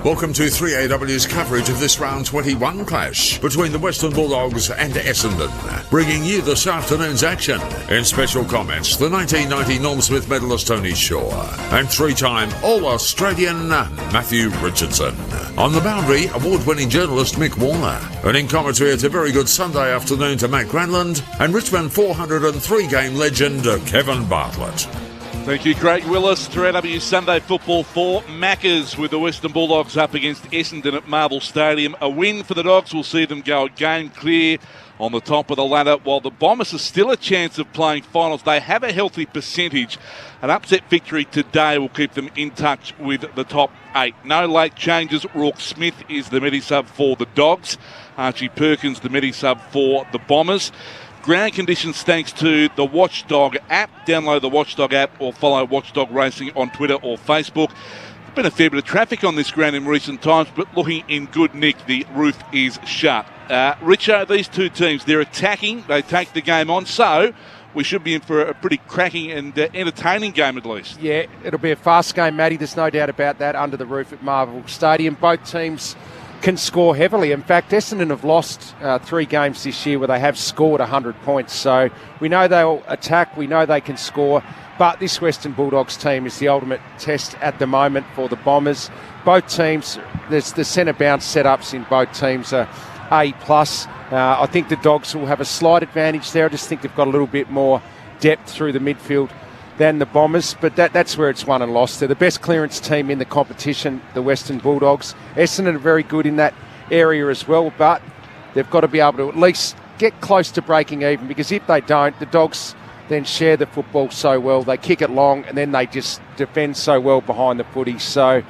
Welcome to 3AW's coverage of this round 21 clash between the Western Bulldogs and Essendon. Bringing you this afternoon's action. In special comments, the 1990 Norm Smith medalist Tony Shaw and three-time All-Australian Matthew Richardson. On the boundary, award-winning journalist Mick Warner. And in commentary, it's a very good Sunday afternoon to Matt Granland and Richmond 403-game legend Kevin Bartlett. Thank you, Craig Willis. 3AW Sunday Football for Maccas with the Western Bulldogs up against Essendon at Marvel Stadium. A win for the Dogs will see them go a game clear on the top of the ladder, while the Bombers are still a chance of playing finals. They have a healthy percentage. An upset victory today will keep them in touch with the top 8. No late changes. Rourke Smith is the medi-sub for the Dogs. Archie Perkins, the medi-sub for the Bombers. Ground conditions thanks to the Watchdog app. Download the Watchdog app or follow Watchdog Racing on Twitter or Facebook. There's been a fair bit of traffic on this ground in recent times, but looking in good nick, the roof is shut. Richo, these two teams, they're attacking. They take the game on, so we should be in for a pretty cracking and entertaining game at least. Yeah, it'll be a fast game, Matty. There's no doubt about that under the roof at Marvel Stadium. Both teams can score heavily. In fact, Essendon have lost 3 games this year where they have scored 100 points. So we know they'll attack, we know they can score, but this Western Bulldogs team is the ultimate test at the moment for the Bombers. Both teams, there's the centre bounce setups in both teams are A+. I think the Dogs will have a slight advantage there. I just think they've got a little bit more depth through the midfield than the Bombers, but that's where it's won and lost. They're the best clearance team in the competition, the Western Bulldogs. Essendon are very good in that area as well, but they've got to be able to at least get close to breaking even, because if they don't, the Dogs then share the football so well. They kick it long and then they just defend so well behind the footy. So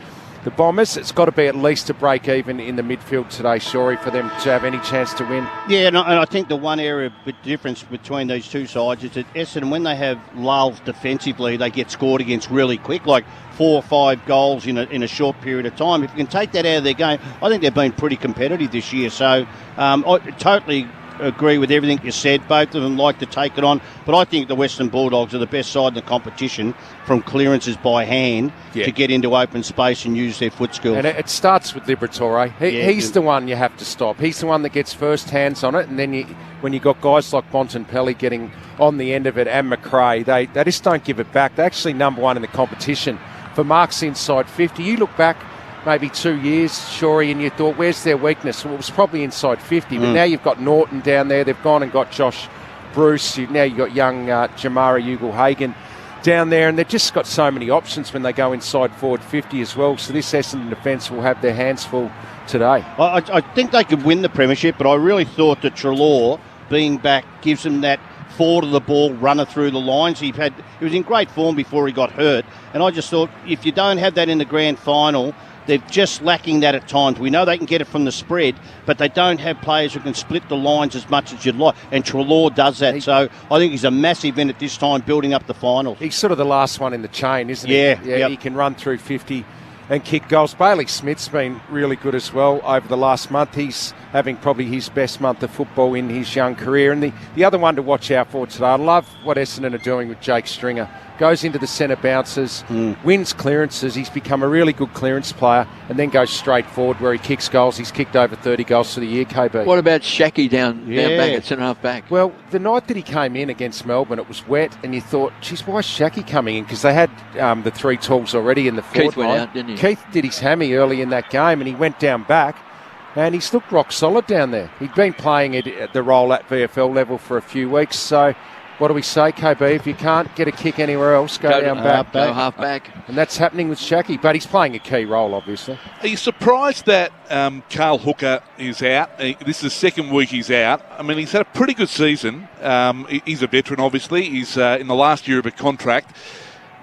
the Bombers, it's got to be at least a break even in the midfield today, Shorey, for them to have any chance to win. Yeah, and I think the one area of difference between these two sides is that Essendon, when they have lulls defensively, they get scored against really quick, like 4 or 5 goals in a short period of time. If you can take that out of their game, I think they've been pretty competitive this year. So I totally agree with everything you said. Both of them like to take it on, but I think the Western Bulldogs are the best side in the competition from clearances by hand to get into open space and use their foot skills. And it starts with Liberatore. He's the one you have to stop. He's the one that gets first hands on it, and then when you've got guys like Bontempelli getting on the end of it and McRae, they just don't give it back. They're actually number 1 in the competition for marks inside 50. You look back maybe 2 years, Shorey, and you thought, where's their weakness? Well, it was probably inside 50, but now you've got Norton down there. They've gone and got Josh Bruce. Now you've got young Jamara Ugle-Hagan down there, and they've just got so many options when they go inside forward 50 as well. So this Essendon defence will have their hands full today. I think they could win the premiership, but I really thought that Treloar being back gives them that forward of the ball runner through the lines. He was in great form before he got hurt, and I just thought if you don't have that in the grand final, they're just lacking that at times. We know they can get it from the spread, but they don't have players who can split the lines as much as you'd like. And Treloar does that. So I think he's a massive in at this time, building up the finals. He's sort of the last one in the chain, isn't he? Yeah. He can run through 50 and kick goals. Bailey Smith's been really good as well over the last month. He's having probably his best month of football in his young career. And the other one to watch out for today, I love what Essendon are doing with Jake Stringer. Goes into the centre bounces, wins clearances. He's become a really good clearance player, and then goes straight forward where he kicks goals. He's kicked over 30 goals for the year, KB. What about Shaki down back at centre-half back? Well, the night that he came in against Melbourne, it was wet, and you thought, geez, why is Shaki coming in? Because they had the 3 tools already in the forward Keith went out, didn't he? Keith did his hammy early in that game, and he went down back, and he's looked rock solid down there. He'd been playing it at the role at VFL level for a few weeks, so what do we say, KB? If you can't get a kick anywhere else, go down back. Go half back. And that's happening with Shaki, but he's playing a key role, obviously. Are you surprised that Carl Hooker is out? This is the second week he's out. I mean, he's had a pretty good season. He's a veteran, obviously. He's in the last year of a contract.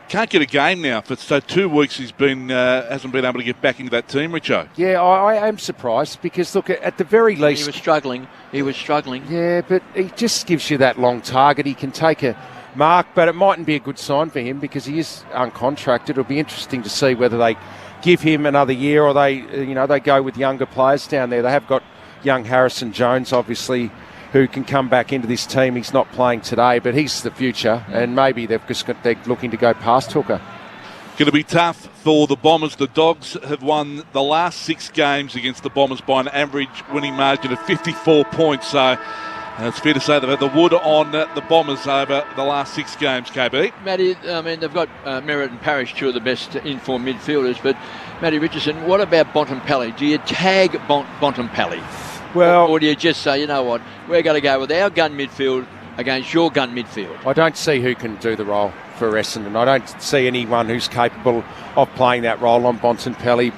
Can't get a game now. So 2 weeks he's hasn't been able to get back into that team, Richo. Yeah, I am surprised because, look, at the very least... He was struggling. Yeah, but he just gives you that long target. He can take a mark, but it mightn't be a good sign for him because he is uncontracted. It'll be interesting to see whether they give him another year or they go with younger players down there. They have got young Harrison Jones, obviously, who can come back into this team. He's not playing today, but he's the future, and maybe they're looking to go past Hooker. Going to be tough for the Bombers. The Dogs have won the last 6 games against the Bombers by an average winning margin of 54 points. So it's fair to say they've had the wood on the Bombers over the last 6 games, KB. Matty, I mean, they've got Merritt and Parrish, 2 of the best in-form midfielders, but Matty Richardson, what about Bontempelli? Do you tag Bontempelli? Well, or do you just say, you know what, we're going to go with our gun midfield against your gun midfield? I don't see who can do the role for Essendon. I don't see anyone who's capable of playing that role on Bontempelli.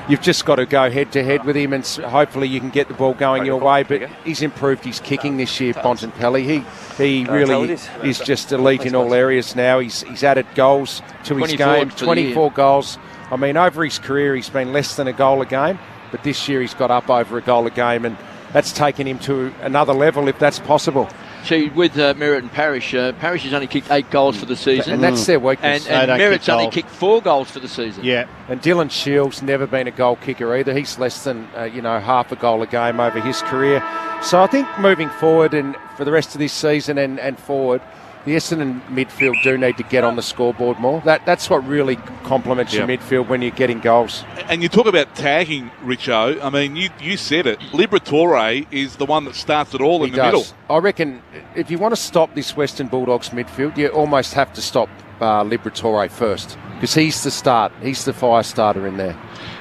You've just got to go head-to-head with him, and hopefully you can get the ball going your way. But he's improved his kicking this year, Bontempelli. He really is just elite in all areas now. He's added goals to his game, 24 goals. I mean, over his career, he's been less than a goal a game, but this year he's got up over a goal a game, and that's taken him to another level, if that's possible. See, with Merritt and Parrish, Parrish has only kicked 8 goals for the season. And that's their weakness. And Merritt's only kicked 4 goals for the season. Yeah. And Dylan Shields never been a goal kicker either. He's less than, half a goal a game over his career. So I think moving forward and for the rest of this season and forward, the Essendon midfield do need to get on the scoreboard more. That's what really complements your midfield when you're getting goals. And you talk about tagging, Richo. I mean, you said it. Liberatore is the one that starts it all in the middle. I reckon if you want to stop this Western Bulldogs midfield, you almost have to stop Liberatore first, because he's the start. He's the fire starter in there.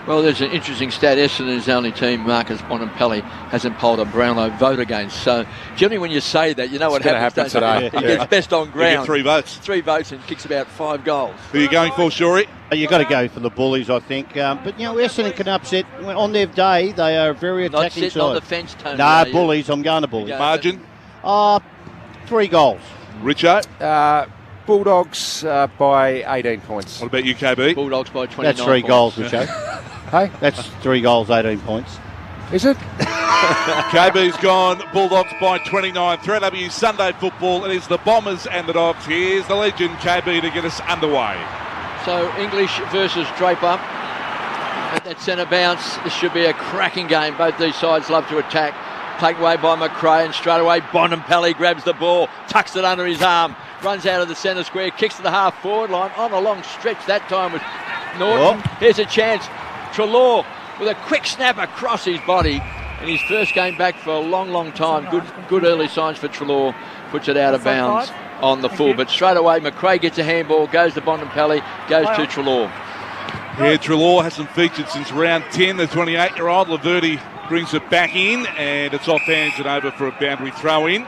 Well, there's an interesting stat. Essendon is the only team Marcus Bontempelli hasn't polled a Brownlow vote against. So generally when you say that, you know what happens today. He gets best on ground. You get 3 votes. 3 votes and kicks about 5 goals. Who are you going for, Shorey? You've got to go for the Bullies, I think. But, Essendon can upset. On their day, they are a very Not attacking sitting side. on the fence, Tony. Nah, Bullies. I'm going to Bullies. Margin? 3 goals. Richo? Bulldogs by 18 points. What about you, KB? Bulldogs by 29 That's 3 points. goals, Richo. Hey? That's 3 goals, 18 points. Is it? KB's gone. Bulldogs by 29. 3AW Sunday football. It is the Bombers and the Dogs. Here's the legend, KB, to get us underway. So English versus Draper at that centre bounce. This should be a cracking game. Both these sides love to attack. Taken away by McRae, and straight away Bontempelli grabs the ball, tucks it under his arm, runs out of the centre square, kicks to the half-forward line on a long stretch. That time with Norton. Here's a chance. Trelaw with a quick snap across his body in his first game back for a long, long time. Good early signs for Trelaw. Puts it out of bounds on the full. But straight away, McRae gets a handball, goes to Bontempelli, goes to Trelaw. Yeah, Trelaw hasn't featured since round 10. The 28-year-old Laverty brings it back in, and it's off hands and over for a boundary throw-in.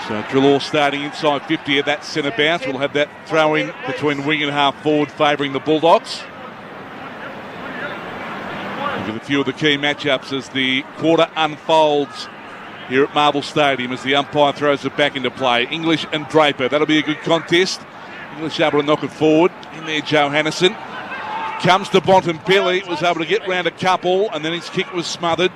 So Trelaw starting inside 50 of that centre bounce. We'll have that throw-in between wing and half-forward favouring the Bulldogs. With a few of the key matchups as the quarter unfolds here at Marvel Stadium as the umpire throws it back into play. English and Draper, that'll be a good contest. English able to knock it forward. In there, Joe Hannison. Comes to Bontempelli, was able to get round a couple, and then his kick was smothered.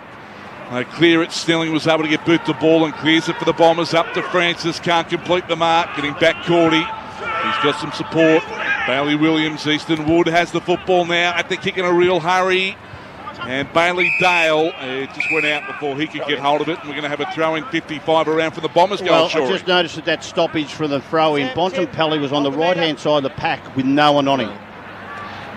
They clear it. Snelling was able to get boot the ball and clears it for the Bombers. Up to Francis, can't complete the mark. Getting back Cordy. He's got some support. Bailey Williams, Easton Wood has the football now at the kick in a real hurry. And Bailey Dale just went out before he could get hold of it. And we're going to have a throw-in 55 around for the Bombers. Well, I just noticed that stoppage for the throw-in. Bontempelli was on the right-hand side of the pack with no one on him.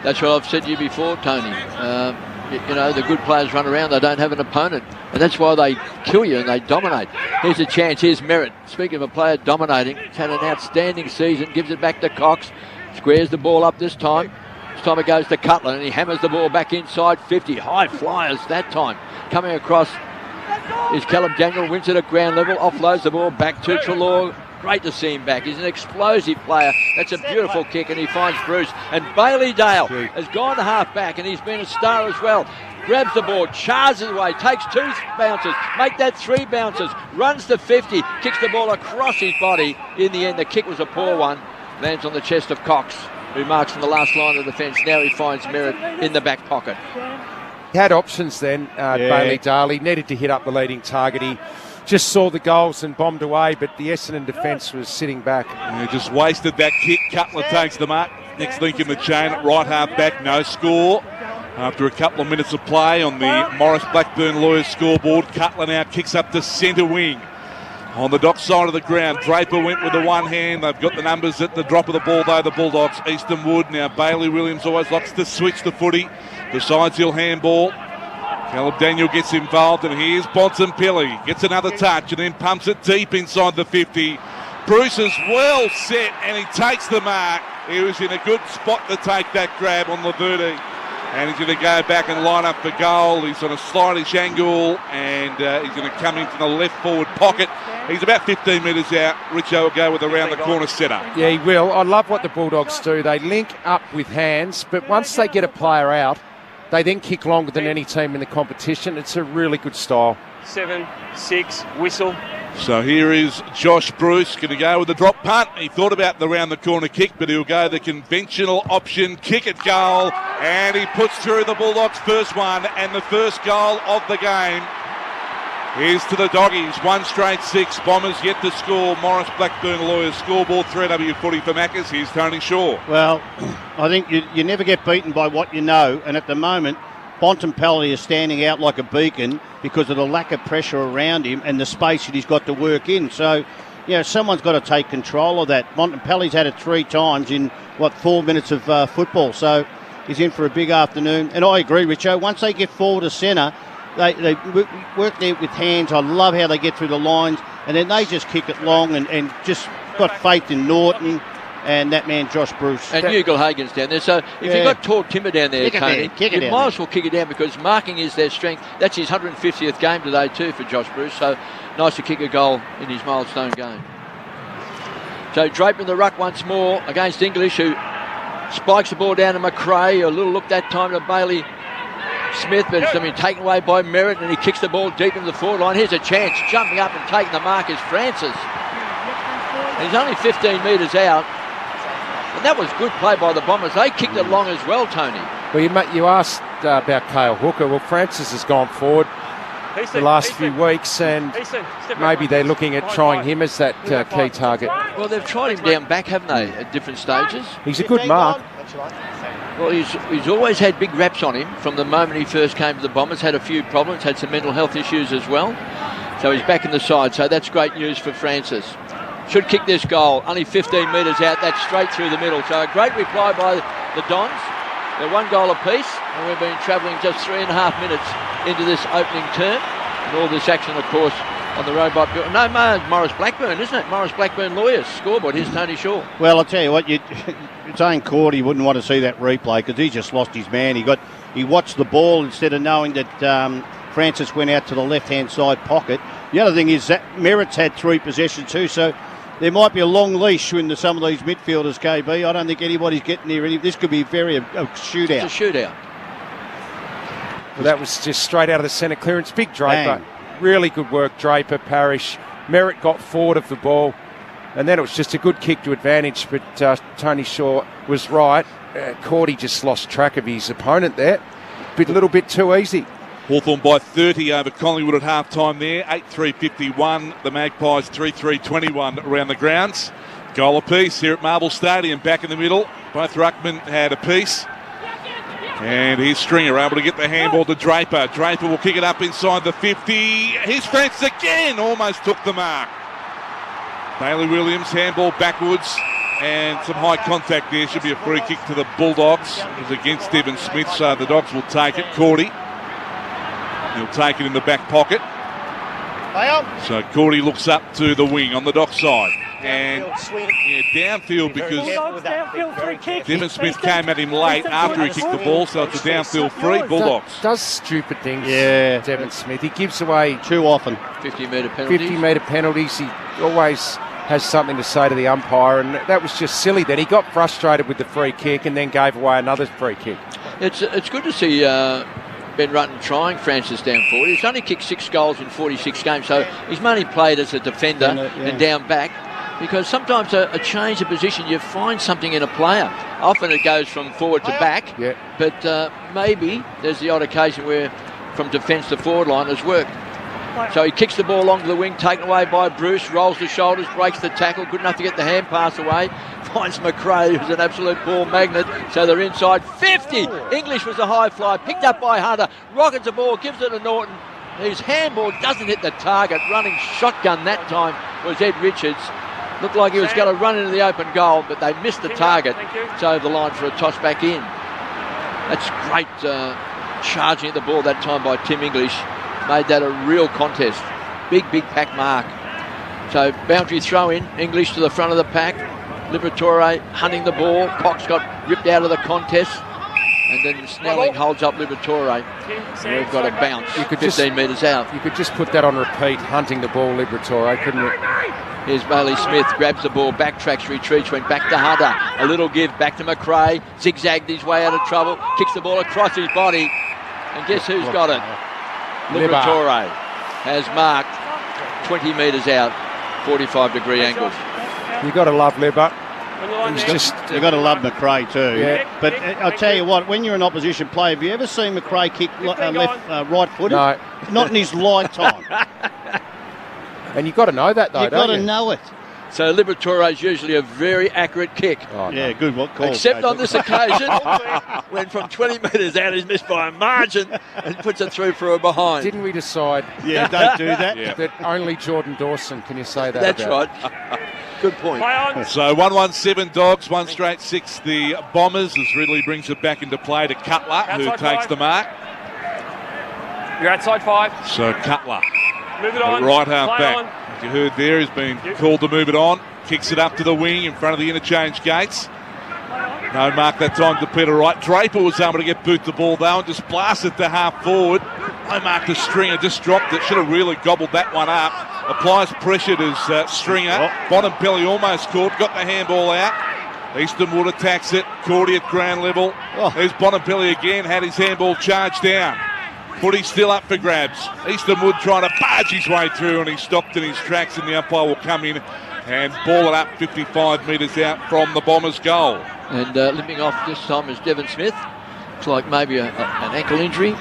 That's what I've said to you before, Tony. The good players run around, they don't have an opponent. And that's why they kill you and they dominate. Here's a chance, here's Merritt. Speaking of a player dominating, he's had an outstanding season, gives it back to Cox. Squares the ball up this time. This time it goes to Cutler and he hammers the ball back inside 50. High flyers that time. Coming across is Callum Daniel, wins it at ground level, offloads the ball back to Trelaw. Great to see him back. He's an explosive player. That's a beautiful kick, and he finds Bruce. And Bailey Dale has gone to half back, and he's been a star as well. Grabs the ball, charges away, takes 2 bounces, make that 3 bounces, runs to 50, kicks the ball across his body. In the end, the kick was a poor one. Lands on the chest of Cox, who marks from the last line of defence. Now he finds Merritt in the back pocket. He had options then, Bailey Dale. He needed to hit up the leading target. He just saw the goals and bombed away, but the Essendon defence was sitting back. Yeah, just wasted that kick. Cutler takes the mark. Next link in the chain, right half back, no score. After a couple of minutes of play on the Morris Blackburn Lawyers scoreboard, Cutler now kicks up to centre wing. On the dock side of the ground, Draper went with the one hand. They've got the numbers at the drop of the ball, though, the Bulldogs. Easton Wood, now Bailey Williams always likes to switch the footy. Decides he'll handball. Caleb Daniel gets involved, and here's Bontempelli. Gets another touch and then pumps it deep inside the 50. Bruce is well set, and he takes the mark. He was in a good spot to take that grab on Laverde. And he's going to go back and line up for goal. He's on a slightish angle, and he's going to come into the left forward pocket. He's about 15 metres out. Richo will go with around the corner setter. Yeah, he will. I love what the Bulldogs do. They link up with hands, but once they get a player out, they then kick longer than any team in the competition. It's a really good style. 7, 6, whistle. So here is Josh Bruce going to go with the drop punt. He thought about the round the corner kick, but he'll go the conventional option, kick at goal, and he puts through the Bulldogs' first one and the first goal of the game. Here's to the Doggies, 1 straight 6. Bombers yet to score. Morris Blackburn Lawyers scoreboard, 3W footy for Maccas. Here's Tony Shaw. Well, I think you never get beaten by what you know, and at the moment, Bontempelli is standing out like a beacon because of the lack of pressure around him and the space that he's got to work in. So, someone's got to take control of that. Bontempelli's had it 3 times in, 4 minutes of football. So he's in for a big afternoon. And I agree, Richo, once they get forward to centre, they work there with hands. I love how they get through the lines. And then they just kick it long and just got faith in Norton and that man Josh Bruce. And Newgill Hagen's down there. So if you've got tall timber down there, Tony, you might as well kick it down because marking is their strength. That's his 150th game today too for Josh Bruce. So nice to kick a goal in his milestone game. So Draper in the ruck once more against English, who spikes the ball down to McRae. A little look that time to Bailey Smith, but it's been taken away by Merritt, and he kicks the ball deep into the forward line. Here's a chance. Jumping up and taking the mark is Francis. And he's only 15 metres out. And that was good play by the Bombers. They kicked it long as well, Tony. Well, you asked about Cale Hooker. Well, Francis has gone forward the last few weeks, and maybe they're looking at trying him as that key target. Well, they've tried him down back, haven't they, at different stages? He's a good mark. Well, he's always had big reps on him from the moment he first came to the Bombers. Had a few problems, had some mental health issues as well. So he's back in the side, so that's great news for Francis. Should kick this goal, only 15 metres out, that's straight through the middle. So a great reply by the Dons. They're 1 goal apiece, and we've been travelling just 3.5 minutes into this opening term. And all this action, of course, on the robot. No, Morris Blackburn, isn't it? Morris Blackburn Lawyers scoreboard. Here's Tony Shaw. Well, I'll tell you what, Zane Cordy wouldn't want to see that replay because he just lost his man. He watched the ball instead of knowing that Francis went out to the left-hand side pocket. The other thing is that Merritt's had 3 possessions too, so there might be a long leash into some of these midfielders, KB. I don't think anybody's getting near this could be a shootout. It's a shootout. Well, that was just straight out of the centre clearance. Big Draper. Bang. Really good work, Draper, Parrish. Merritt got forward of the ball, and then it was just a good kick to advantage, but Tony Shaw was right. Cordy just lost track of his opponent there. A little bit too easy. Hawthorn by 30 over Collingwood at half-time there. 8-3-51. The Magpies 3-3-21 around the grounds. Goal apiece here at Marble Stadium. Back in the middle. Both ruckmen had a piece. And here's Stringer able to get the handball to Draper. Draper will kick it up inside the 50. Here's Francis again. Almost took the mark. Bailey Williams, handball backwards. And some high contact there. Should be a free kick to the Bulldogs. It was against Stephen Smith, so the Dogs will take it. Cordy. He'll take it in the back pocket. So Cordy looks up to the wing on the dock side. And downfield because Devon Smith came at him late after he kicked the ball, so it's a downfield free. Bulldogs. Does stupid things, Devon Smith. He gives away too often 50-metre penalties. 50-metre penalties. He always has something to say to the umpire, and that was just silly that he got frustrated with the free kick and then gave away another free kick. It's good to see Ben Rutten trying Francis down forward. He's only kicked 6 goals in 46 games, so he's mainly played as a defender and down back, because sometimes a change of position, you find something in a player. Often it goes from forward to back, but maybe there's the odd occasion where from defence to forward line has worked. So he kicks the ball along to the wing, taken away by Bruce, rolls the shoulders, breaks the tackle, good enough to get the hand pass away, finds McRae, who's an absolute ball magnet, so they're inside 50. English was a high fly, picked up by Hunter, rockets the ball, gives it to Norton, His handball doesn't hit the target. Running shotgun that time was Ed Richards. Looked like he was going to run into the open goal, but they missed the target. It's over the line for a toss back in. That's great charging at the ball that time by Tim English. Made that a real contest. Big pack mark. So boundary throw in. English to the front of the pack. Liberatore hunting the ball. Cox got ripped out of the contest. And then Snelling holds up Liberatore. We've got a bounce 15 metres out. You could just put that on repeat, hunting the ball, Liberatore, couldn't you? Here's Bailey Smith, grabs the ball, backtracks, retreats, went back to Hunter. A little give, back to McRae. Zigzagged his way out of trouble. Kicks the ball across his body. And guess who's got it? Liberatore has marked 20 metres out, 45-degree angle. You've got to love Libba. You've got to love McRae too. Yeah. But I'll tell you what, when you're an opposition player, have you ever seen McRae kick right-footed? No. Not in his lifetime. And you've got to know that, though, You've got to know it. So Liberatore is usually a very accurate kick. Oh, yeah, good call. Except on this occasion, when from 20 metres out he's missed by a margin and puts it through for a behind. Didn't we decide Yeah, don't do that. that only Jordan Dawson, can you say that? That's about? right. Good point. So 1-1-7 Dogs, 1 straight 6 the Bombers as Ridley brings it back into play to Cutler, who takes the mark. You're outside 5. So Cutler, Move it on. the right half Play back, on. as you heard there, has been called to move it on. Kicks it up to the wing in front of the interchange gates. No mark that time to Peter Wright. Draper was able to get boot the ball though and just blast it to half forward. No mark to Stringer, just dropped it. Should have really gobbled that one up. Applies pressure to Stringer. Bonampelli almost caught, got the handball out. Eastonwood attacks it. Cordy at ground level. There's Bonampelli again, had his handball charged down. Footy still up for grabs. Eastonwood trying to barge his way through and he stopped in his tracks and the umpire will come in and ball it up 55 metres out from the Bombers' goal. And limping off this time is Devon Smith. Looks like maybe an ankle injury.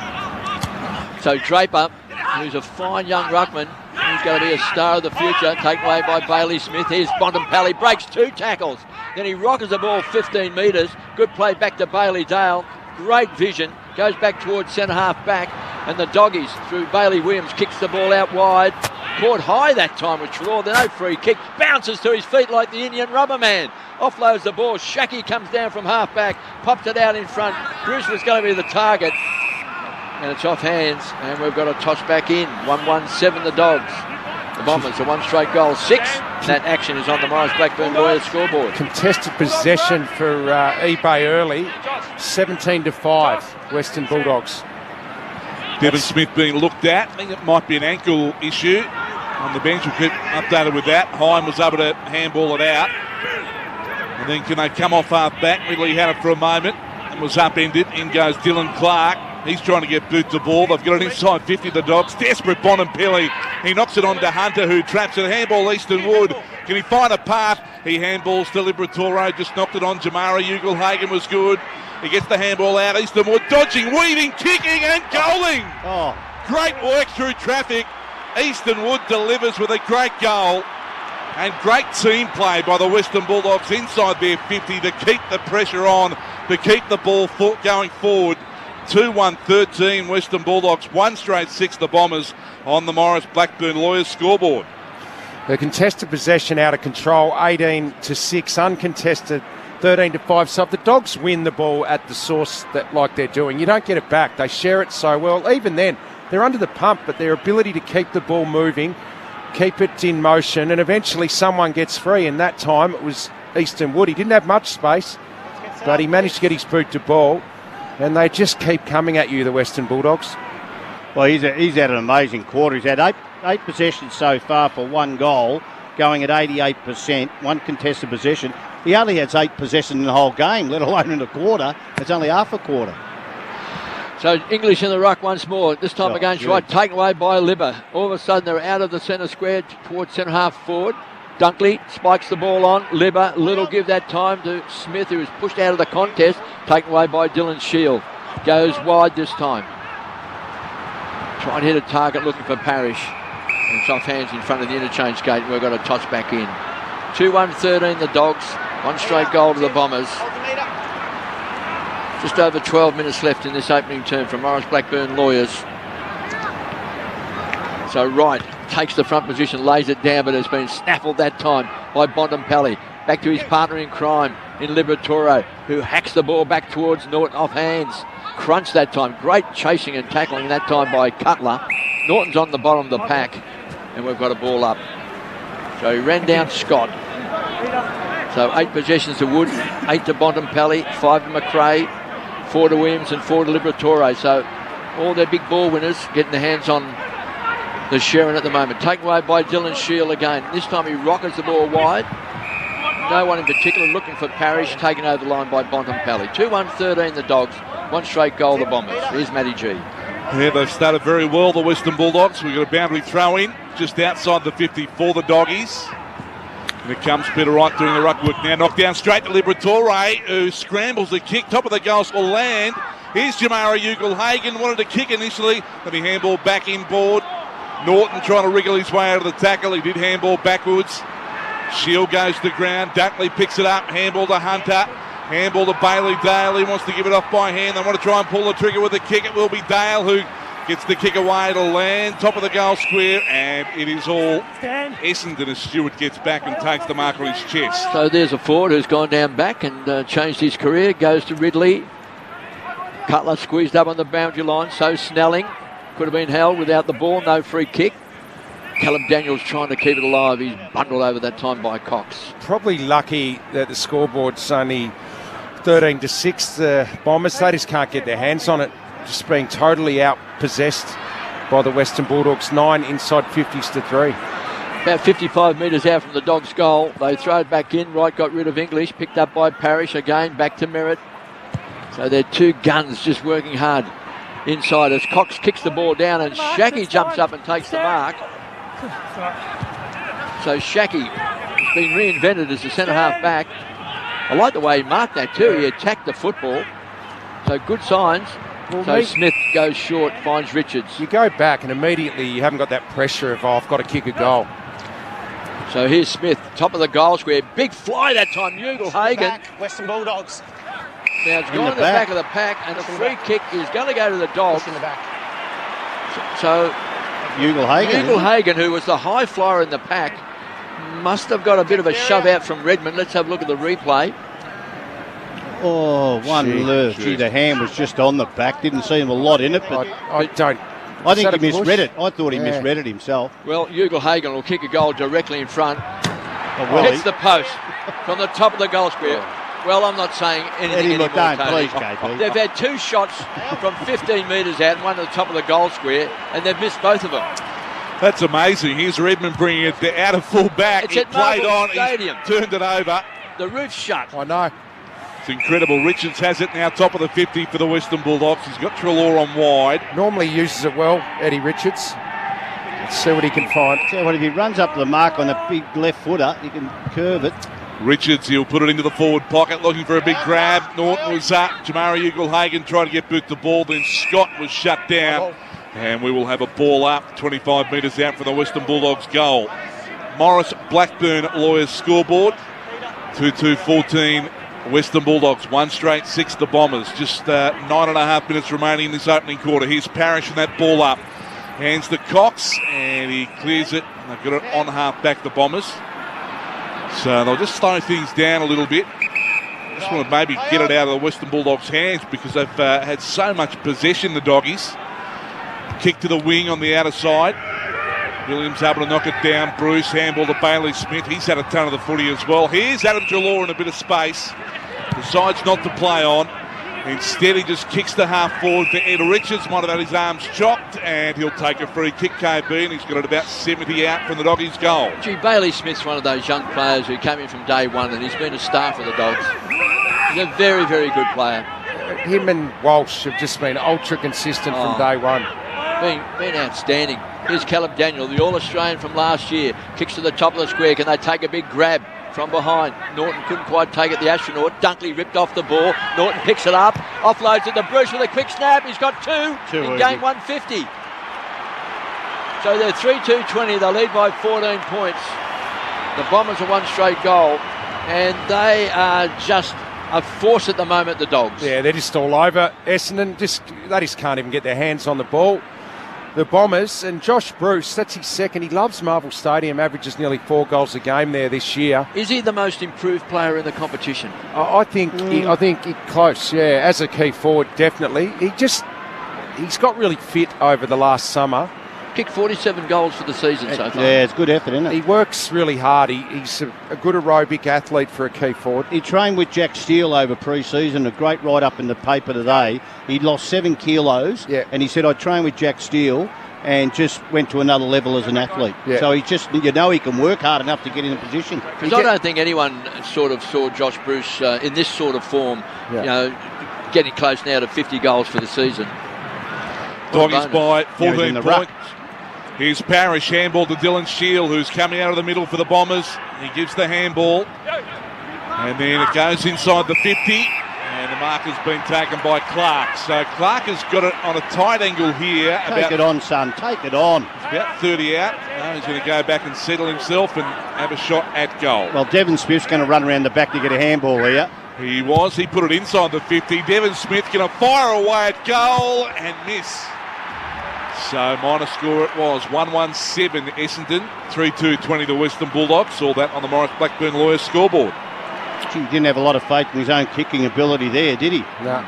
So Draper, who's a fine young ruckman, who's going to be a star of the future, taken away by Bailey Smith. Here's Bonampelli, breaks 2 tackles. Then he rockets the ball 15 metres. Good play back to Bailey Dale. Great vision. Goes back towards centre half back. And the Doggies, through Bailey Williams, kicks the ball out wide. Caught high that time with Trelaw. No free kick. Bounces to his feet like the Indian rubber man. Offloads the ball. Shackey comes down from half back. Pops it out in front. Bruce was going to be the target. And it's off hands. And we've got a toss back in. 1-1-7 the Dogs. The Bombers, a 1 straight goal. 6. That action is on the Morris Blackburn Lawyers scoreboard. Contested possession for eBay early. 17-5, Western Bulldogs. Devon Smith being looked at. I think it might be an ankle issue. On the bench, we'll keep updated with that. Hine was able to handball it out. And then can they come off half back? Ridley had it for a moment and was upended. In goes Dylan Clark. He's trying to get boot the ball. They've got an inside 50, the Dogs. Desperate Bonampelli. He knocks it on to Hunter, who traps it. Handball Eastonwood. Can he find a path? He handballs to Liberatore. Just knocked it on. Jamara Ugelhagen was good. He gets the handball out. Eastonwood dodging, weaving, kicking and goaling. Oh, great work through traffic. Eastonwood delivers with a great goal. And great team play by the Western Bulldogs inside their 50 to keep the pressure on, to keep the ball going forward. 2-1-13 Western Bulldogs, 1 straight 6 the Bombers on the Morris Blackburn Lawyers scoreboard. The contested possession out of control, 18-6, uncontested 13-5. So if the Dogs win the ball at the source that like they're doing, you don't get it back. They share it so well. Even then, they're under the pump, but their ability to keep the ball moving, keep it in motion, and eventually someone gets free. And that time it was Eastonwood. He didn't have much space, but he managed to get his boot to ball. And they just keep coming at you, the Western Bulldogs. well, he's had an amazing quarter. He's had eight possessions so far for 1 goal, going at 88%, 1 contested possession. He only has 8 possessions in the whole game, let alone in a quarter. It's only half a quarter. So English in the ruck once more. This time against right, taken away by Libba. All of a sudden they're out of the centre square towards centre half forward. Dunkley spikes the ball on. Libba, little give that time to Smith, who is pushed out of the contest. Taken away by Dylan Shield. Goes wide this time. Trying to hit a target, looking for Parrish. And it's off hands in front of the interchange gate. We've got a toss back in. 2-1-13 the Dogs. 1 straight goal to the Bombers. Just over 12 minutes left in this opening term from Morris Blackburn Lawyers. So Wright takes the front position, lays it down, but has been snaffled that time by Bontempelli. Back to his partner in crime in Liberatore, who hacks the ball back towards Norton off hands. Crunch that time. Great chasing and tackling that time by Cutler. Norton's on the bottom of the pack, and we've got a ball up. So he ran down Scott. So 8 possessions to Wood, 8 to Bontempelli, 5 to McRae, 4 to Williams and 4 to Liberatore. So all their big ball winners getting their hands on the Sherrin at the moment. Taken away by Dylan Shield again. This time he rockets the ball wide. No one in particular looking for Parrish, taken over the line by Bontempelli. 2-1-13 the Dogs, 1 straight goal the Bombers. Here's Matty G. Yeah, they've started very well, the Western Bulldogs. We've got a boundary throw in just outside the 50 for the Doggies. And it comes Peter Wright doing the ruck work now. Knocked down straight to Liberatore, who scrambles the kick. Top of the goals will land. Here's Jamara Ugle-Hagan. Wanted to kick initially, but he handball back inboard. Norton trying to wriggle his way out of the tackle. He did handball backwards. Shield goes to the ground. Dunkley picks it up. Handball to Hunter. Handball to Bailey Dale. He wants to give it off by hand. They want to try and pull the trigger with the kick. It will be Dale who gets the kick away to land. Top of the goal square. And it is all Essendon as Stewart gets back and takes the mark on his chest. So there's a forward who's gone down back and changed his career. Goes to Ridley. Cutler squeezed up on the boundary line. So Snelling could have been held without the ball. No free kick. Callum Daniels trying to keep it alive. He's bundled over that time by Cox. Probably lucky that the scoreboard's only 13-6. The Bombers, they just can't get their hands on it. Just being totally outpossessed by the Western Bulldogs. 9 inside 50s to 3. About 55 metres out from the Dogs' goal. They throw it back in. Wright got rid of English. Picked up by Parrish again. Back to Merritt. So they're 2 guns just working hard inside as Cox kicks the ball down and Shackey jumps up and takes the mark. So Shackey has been reinvented as a centre-half back. I like the way he marked that too. He attacked the football. So good signs. So Smith goes short, finds Richards. You go back and immediately you haven't got that pressure of, I've got to kick a goal. So here's Smith, top of the goal square. Big fly that time, Ugle-Hagan. Western Bulldogs. Now it's gone to the back of the pack and the free kick is going to go to the Dogs. In the back. So Ugle-Hagan, who was the high flyer in the pack, must have got a bit of a shove out from Redmond. Let's have a look at the replay. Oh, one lurch. Gee, the hand was just on the back. Didn't see him a lot in it. But I think he misread it. I thought he misread it himself. Well, Ugle-Hagan will kick a goal directly in front. Hits the post from the top of the goal square. Well, I'm not saying anything anymore, Tony. Please, KP. They've had 2 shots from 15 metres out and one at the top of the goal square, and they've missed both of them. That's amazing. Here's Redmond bringing it out of full back. It's he at played Marvel on, Stadium. He's turned it over. The roof's shut. I know. It's incredible. Richards has it now, top of the 50 for the Western Bulldogs. He's got Treloar on wide. Normally uses it well, Eddie Richards. Let's see what he can find. So if he runs up to the mark on a big left footer, he can curve it. Richards, he'll put it into the forward pocket, looking for a big grab. Norton was up. Jamara Ugle-Hagan trying to get boot the ball. Then Scott was shut down. And we will have a ball up 25 metres out from the Western Bulldogs goal. Morris Blackburn Lawyers scoreboard. 2-2-14 Western Bulldogs. 1 straight 6 the Bombers. Just 9.5 minutes remaining in this opening quarter. Here's Parrish and that ball up. Hands to Cox and he clears it. They've got it on half back the Bombers. So they'll just slow things down a little bit. Just want to maybe get it out of the Western Bulldogs' hands because they've had so much possession, the Doggies. Kick to the wing on the outer side. Williams able to knock it down. Bruce handball to Bailey Smith. He's had a ton of the footy as well. Here's Adam Treloar in a bit of space. Decides not to play on. Instead, he just kicks the half forward for Ed Richards. Might have had his arms chopped, and he'll take a free kick, KB, and he's got it about 70 out from the Doggies' goal. Gee, Bailey Smith's one of those young players who came in from day one, and he's been a star for the Dogs. He's a very, very good player. Him and Walsh have just been ultra consistent from day one. Been outstanding. Here's Callum Daniel, the All-Australian from last year. Kicks to the top of the square. Can they take a big grab from behind? Norton couldn't quite take it, the astronaut. Dunkley ripped off the ball. Norton picks it up. Offloads it to Bruce with a quick snap. He's got 2 in game 150. So they're 3-2-20. They lead by 14 points. The Bombers are 1 straight goal. And they are just a force at the moment, the Dogs. Yeah, they're just all over. Essendon, they just can't even get their hands on the ball. the Bombers. And Josh Bruce, that's his second. He loves Marvel Stadium, averages nearly 4 goals a game there this year. Is he the most improved player in the competition? I think he's close, yeah. As a key forward, definitely. He's got really fit over the last summer. Kicked 47 goals for the season so far. Yeah, it's good effort, isn't it? He works really hard. He's a good aerobic athlete for a key forward. He trained with Jack Steele over pre-season, a great write-up in the paper today. He lost 7 kilos, and he said, I trained with Jack Steele and just went to another level as an athlete. Yeah. So he can work hard enough to get in a position. Because I don't think anyone sort of saw Josh Bruce in this sort of form, getting close now to 50 goals for the season. Doggies by 14 points. Here's Parrish, handball to Dylan Shield, who's coming out of the middle for the Bombers. He gives the handball. And then it goes inside the 50. And the mark has been taken by Clark. So Clark has got it on a tight angle here. Take it on, son. Take it on. About 30 out. Now he's going to go back and settle himself and have a shot at goal. Well, Devon Smith's going to run around the back to get a handball here. He put it inside the 50. Devon Smith going to fire away at goal and miss. So minor score it was, 1-1-7 Essendon, 3-2-20 the Western Bulldogs. Saw that on the Morris Blackburn Lawyers scoreboard. He didn't have a lot of faith in his own kicking ability there, did he? No.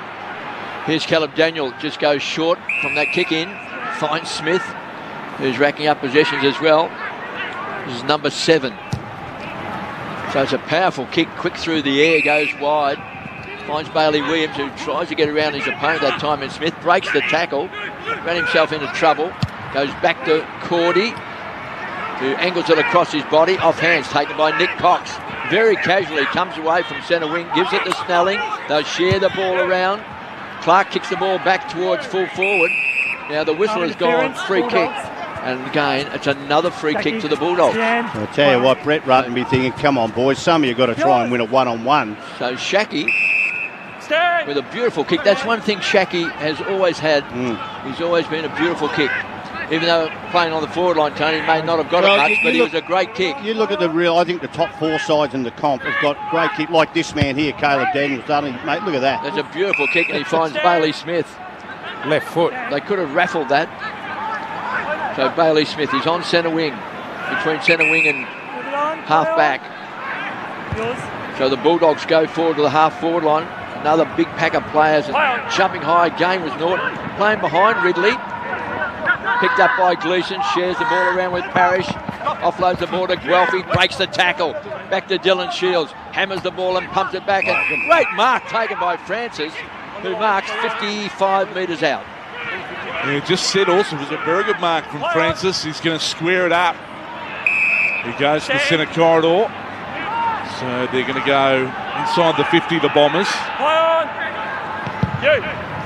Here's Caleb Daniel, just goes short from that kick in. Finds Smith, who's racking up possessions as well. This is number 7. So it's a powerful kick, quick through the air, goes wide. Finds Bailey Williams, who tries to get around his opponent that time, and Smith breaks the tackle, ran himself into trouble, goes back to Cordy, who angles it across his body, off hands, taken by Nick Cox. Very casually comes away from centre wing, gives it to Snelling. They'll share the ball around. Clark kicks the ball back towards full forward. Now the whistle has gone, free kick. And again, it's another free kick to the Bulldogs. I'll tell you what, Brett Rutten be thinking, come on, boys, some of you got to try and win it one-on-one. So Shackey with a beautiful kick. That's one thing Shackey has always had. He's always been a beautiful kick. Even though playing on the forward line, Tony may not have got it much, but he was a great kick. You look at I think the top 4 sides in the comp have got great kick, like this man here, Caleb Daniels. Mate, look at that. That's a beautiful kick, and he finds Bailey Smith. Left foot. They could have raffled that. So Bailey Smith is on centre wing, between centre wing and half back. So the Bulldogs go forward to the half forward line. Another big pack of players jumping high again with Norton. Playing behind Ridley. Picked up by Gleeson, shares the ball around with Parrish. Offloads the ball to Guelphy, breaks the tackle. Back to Dylan Shields, hammers the ball and pumps it back. And great mark taken by Francis, who marks 55 metres out. Yeah, just said also, it was a very good mark from Francis. He's going to square it up. He goes to the centre corridor. So they're going to go inside the 50, the Bombers.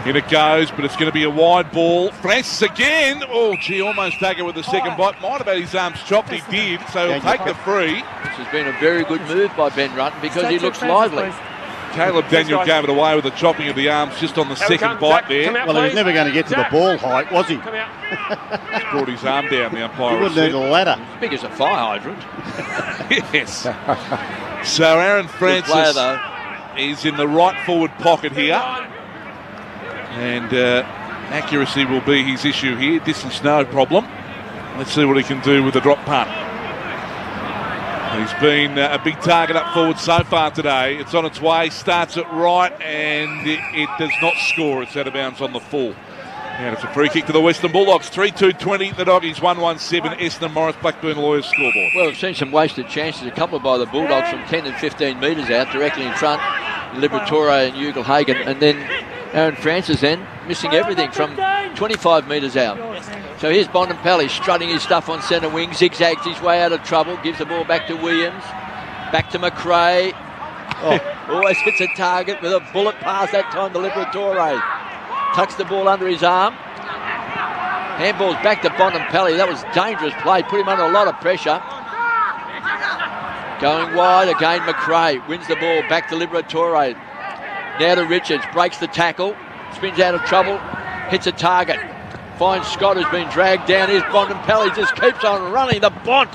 In it goes, but it's going to be a wide ball. Francis again. Oh, gee, almost take it with the second bite. Might have had his arms chopped. He did, so he'll take the free. This has been a very good move by Ben Rutten because he looks lively. Caleb Daniel gave it away with the chopping of the arms just on the second bite there. Well, he was never going to get to the ball height, was he? Just brought his arm down, the umpire. He wouldn't need a ladder. As big as a fire hydrant. Yes. So Aaron Francis is in the right forward pocket here. And accuracy will be his issue here. Distance, no problem. Let's see what he can do with the drop punt. He's been a big target up forward so far today. It's on its way, starts it right, and it does not score. It's out of bounds on the full. And it's a free kick to the Western Bulldogs. 3-2-20, the Doggies 1-1-7, Essendon Morris Blackburn Lawyers scoreboard. Well, we've seen some wasted chances, a couple by the Bulldogs from 10 and 15 metres out, directly in front. Liberatore and Ugle-Hagan, and then Aaron Francis then missing everything from 25 metres out. So here's Bontempelli strutting his stuff on centre wing, zigzags his way out of trouble, gives the ball back to Williams, back to McRae. Always hits a target with a bullet pass that time to Liberatore. Tucks the ball under his arm. Handball's back to Bontempelli. That was dangerous play, put him under a lot of pressure. Going wide again, McRae wins the ball, back to Liberatore. Now to Richards, breaks the tackle, spins out of trouble, hits a target. Finds Scott, who's been dragged down. Here's Bontempelli, just keeps on running. The Bont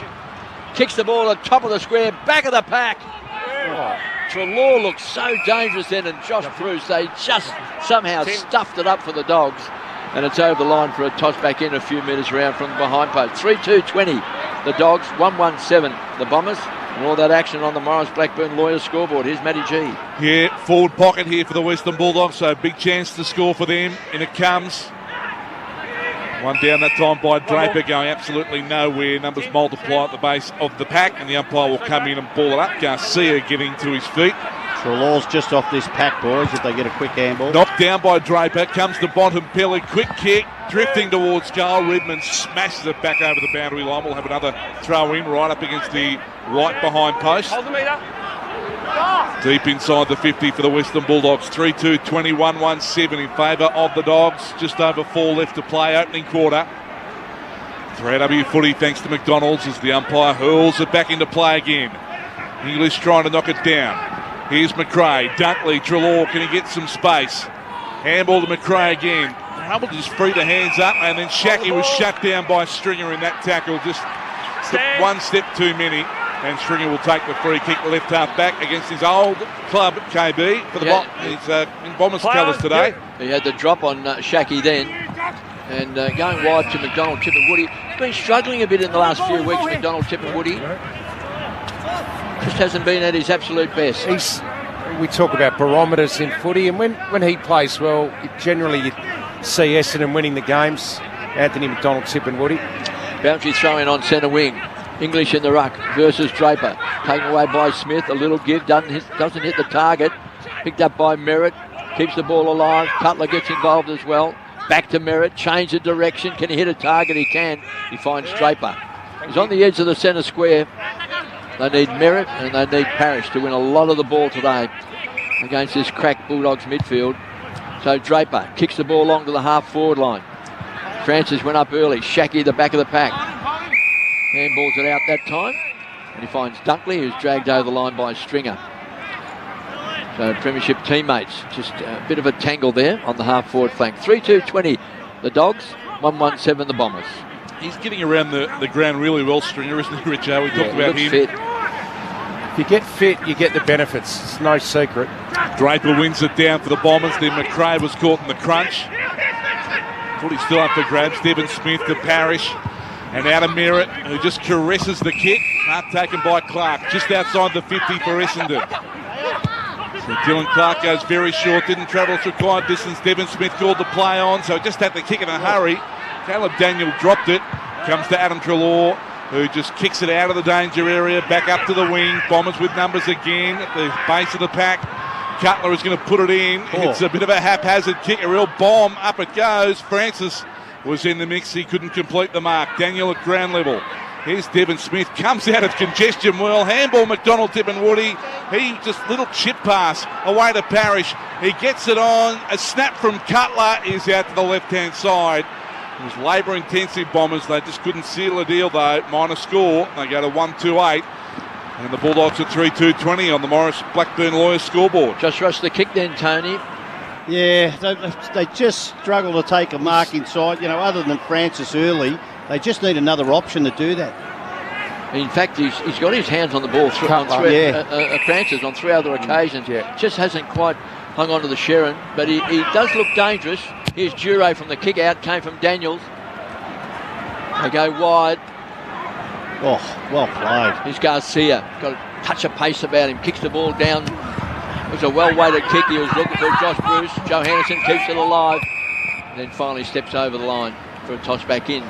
kicks the ball at the top of the square, back of the pack. Treloar looked so dangerous then, and Josh Bruce, they just somehow stuffed it up for the Dogs. And it's over the line for a toss back in a few metres around from the behind post. 3-2-20. The Dogs, 1-1-7. The Bombers. And all that action on the Morris Blackburn Lawyers scoreboard. Here's Matty G. Yeah, forward pocket here for the Western Bulldogs, so big chance to score for them. In it comes. One down that time by Draper, going absolutely nowhere. Numbers multiply at the base of the pack, and the umpire will come in and ball it up. Garcia getting to his feet. Trelaw's just off this pack, boys, if they get a quick handball. Knocked down by Draper, comes to Bontempelli, quick kick, drifting towards goal. Redmond smashes it back over the boundary line. We'll have another throw in right up against the right behind post. Hold the meter. Deep inside the 50 for the Western Bulldogs. 3-2, 21-1-7 in favour of the Dogs. Just over 4 left to play, opening quarter. 3AW footy thanks to McDonald's as the umpire hurls it back into play again. English trying to knock it down. Here's McRae, Dunkley, Trelaw, can he get some space? Handball to McRae again. Able to just free the hands up, and then Shackey was shut down by Stringer in that tackle. Just one step too many, and Stringer will take the free kick, left half back against his old club, KB, for the he's in Bombers colours today. He had the drop on Shackey then, and going wide to McDonald, Tip and Woody. He's been struggling a bit in the last few weeks, McDonald, Tip and Woody. Just hasn't been at his absolute best. We talk about barometers in footy, and when he plays well, generally you see Essendon winning the games. Anthony McDonald, Tip and Woody. Boundary throwing on centre wing. English in the ruck versus Draper. Taken away by Smith. A little give. Doesn't hit the target. Picked up by Merritt. Keeps the ball alive. Cutler gets involved as well. Back to Merritt. Change the direction. Can he hit a target? He can. He finds Draper. He's on the edge of the centre square. They need Merritt and they need Parrish to win a lot of the ball today against this crack Bulldogs midfield. So Draper kicks the ball along to the half-forward line. Francis went up early. Shackey, the back of the pack. Handballs it out that time. And he finds Dunkley, who's dragged over the line by Stringer. So premiership teammates. Just a bit of a tangle there on the half-forward flank. 3-2-20 the Dogs. 1-1-7 the Bombers. He's getting around the ground really well, Stringer, isn't he, Richo? We talked about him. Fit. If you get fit, you get the benefits. It's no secret. Draper wins it down for the Bombers. Then McRae was caught in the crunch. Footy still up for grabs. Devon Smith to Parrish. And out of Merritt, who just caresses the kick. Mark taken by Clark, just outside the 50 for Essendon. So Dylan Clark goes very short, didn't travel its required distance. Devon Smith called the play on, so just had to kick in a hurry. Caleb Daniel dropped it. Comes to Adam Trelaw, who just kicks it out of the danger area, back up to the wing. Bombers with numbers again at the base of the pack. Cutler is going to put it in. It's a bit of a haphazard kick, a real bomb. Up it goes. Francis was in the mix. He couldn't complete the mark. Daniel at ground level. Here's Devon Smith. Comes out of congestion well. Handball McDonald, Tip and Woody. He just little chip pass away to Parrish. He gets it on. A snap from Cutler is out to the left-hand side. It was labour-intensive Bombers. They just couldn't seal the deal, though. Minor score. They go to 1-2-8. And the Bulldogs are 3-2-20 on the Morris Blackburn Lawyers scoreboard. Just rushed the kick then, Tony. Yeah, they just struggle to take a mark inside. You know, other than Francis early, they just need another option to do that. In fact, he's got his hands on the ball Francis on 3 other occasions. Just hasn't quite hung on to the Sherrin, but he does look dangerous. Here's Dure from the kick out, came from Daniels. They go wide. Oh, well played. Here's Garcia, got a touch of pace about him, kicks the ball down. It was a well-weighted kick. He was looking for Josh Bruce. Joe Henderson keeps it alive. And then finally steps over the line for a toss back in.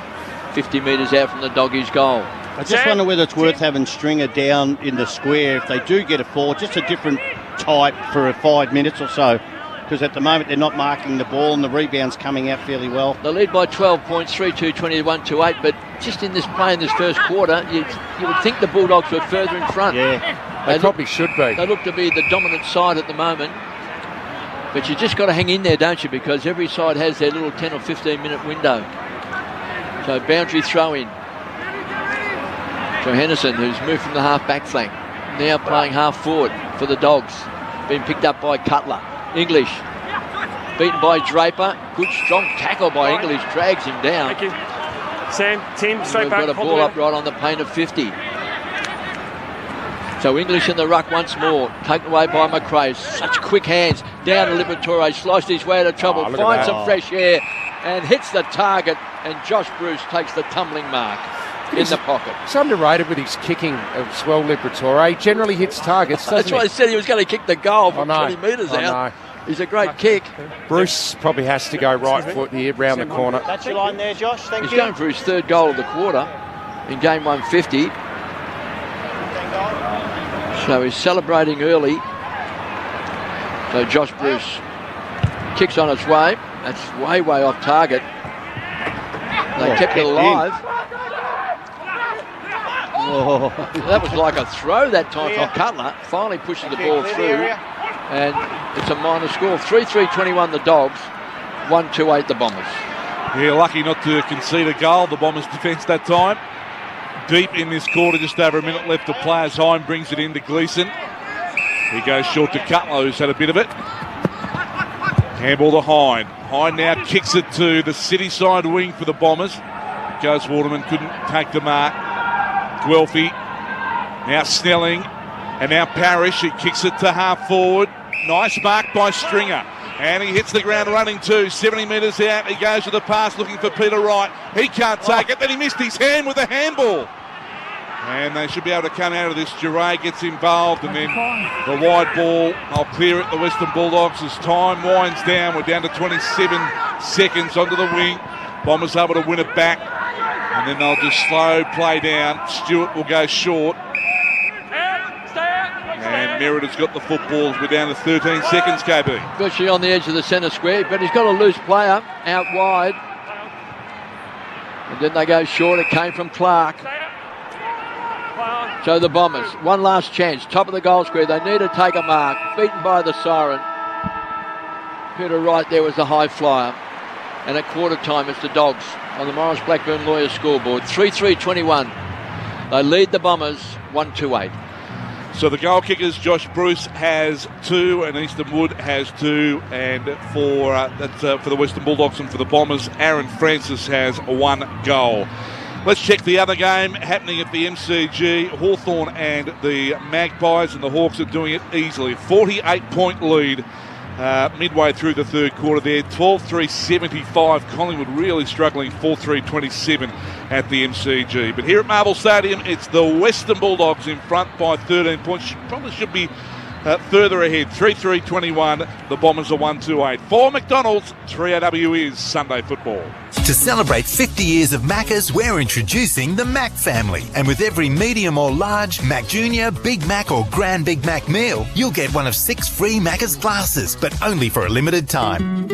50 metres out from the Doggies' goal. I just wonder whether it's worth having Stringer down in the square if they do get a four, just a different type for 5 minutes or so. Because at the moment they're not marking the ball and the rebound's coming out fairly well. They lead by 12 points, 3-2, 21-8, but just in this play in this first quarter, you would think the Bulldogs were further in front. Yeah, they probably should be. They look to be the dominant side at the moment. But you just got to hang in there, don't you? Because every side has their little 10 or 15 minute window. So boundary throw in. Joe Henderson, who's moved from the half back flank, now playing half forward for the Dogs. Been picked up by Cutler. English, beaten by Draper. Good strong tackle by English, drags him down. Thank you. Sam, Tim, straight We've back. got a ball up right on the paint of 50. So English in the ruck once more, taken away by McRae. Such quick hands, down to Liberatore, sliced his way out of trouble, finds some fresh air. and hits the target, and Josh Bruce takes the tumbling mark in the pocket. He's underrated with his kicking as well, Liberatore. He generally hits targets, doesn't That's why I said he was going to kick the goal from 20 metres I out. know. He's a great kick. Bruce probably has to go right foot here, round the corner. That's your line there, Josh. Thank He's you. going for his third goal of the quarter in game 150. So he's celebrating early. So Josh Bruce kicks on its way. That's way off target. They kept it alive. That was like a throw that time from Cutler. Finally pushes the ball through. And it's a minor score. 3-3-21 the Dogs. 1-2-8 the Bombers. Yeah, lucky not to concede a goal, the Bombers' defence that time. Deep in this quarter, just over a minute left to play as Hine brings it into Gleeson. He goes short to Cutler, who's had a bit of it. Handball to Hine. Hine now kicks it to the city side wing for the Bombers. Goes Waterman, couldn't take the mark. Guelphy. Now Snelling. And now Parrish. He kicks it to half forward. Nice mark by Stringer. And he hits the ground running too. 70 metres out. He goes to the pass looking for Peter Wright. He can't take it. Then he missed his hand with a handball. And they should be able to come out of this. Giray gets involved, and then the wide ball. I'll clear it, the Western Bulldogs, as time winds down. We're down to 27 seconds onto the wing. Bombers able to win it back, and then they'll just slow play down. Stewart will go short. And Merritt has got the football. We're down to 13 seconds, KB. Bushy on the edge of the centre square, but he's got a loose player out wide. And then they go short. It came from Clark. So the Bombers, one last chance, top of the goal square. They need to take a mark. Beaten by the siren. Peter Wright there was the high flyer. And at quarter time, it's the Dogs on the Morris Blackburn Lawyers scoreboard. 3-3-21. They lead the Bombers 1-2-8. So the goal kickers, Josh Bruce has 2 and Easton Wood has 2, and for the Western Bulldogs and for the Bombers, Aaron Francis has 1 goal. Let's check the other game happening at the MCG. Hawthorn and the Magpies, and the Hawks are doing it easily. 48-point lead midway through the third quarter there. 12-3-75. Collingwood really struggling. 4-3-27 at the MCG. But here at Marvel Stadium, it's the Western Bulldogs in front by 13 points. Probably should be further ahead. 3-3-21. The Bombers are 1-2-8. For McDonald's, 3AW is Sunday football. To celebrate 50 years of Macca's, we're introducing the Mac family. And with every medium or large, Mac Junior, Big Mac or Grand Big Mac meal, you'll get one of 6 free Macca's glasses, but only for a limited time.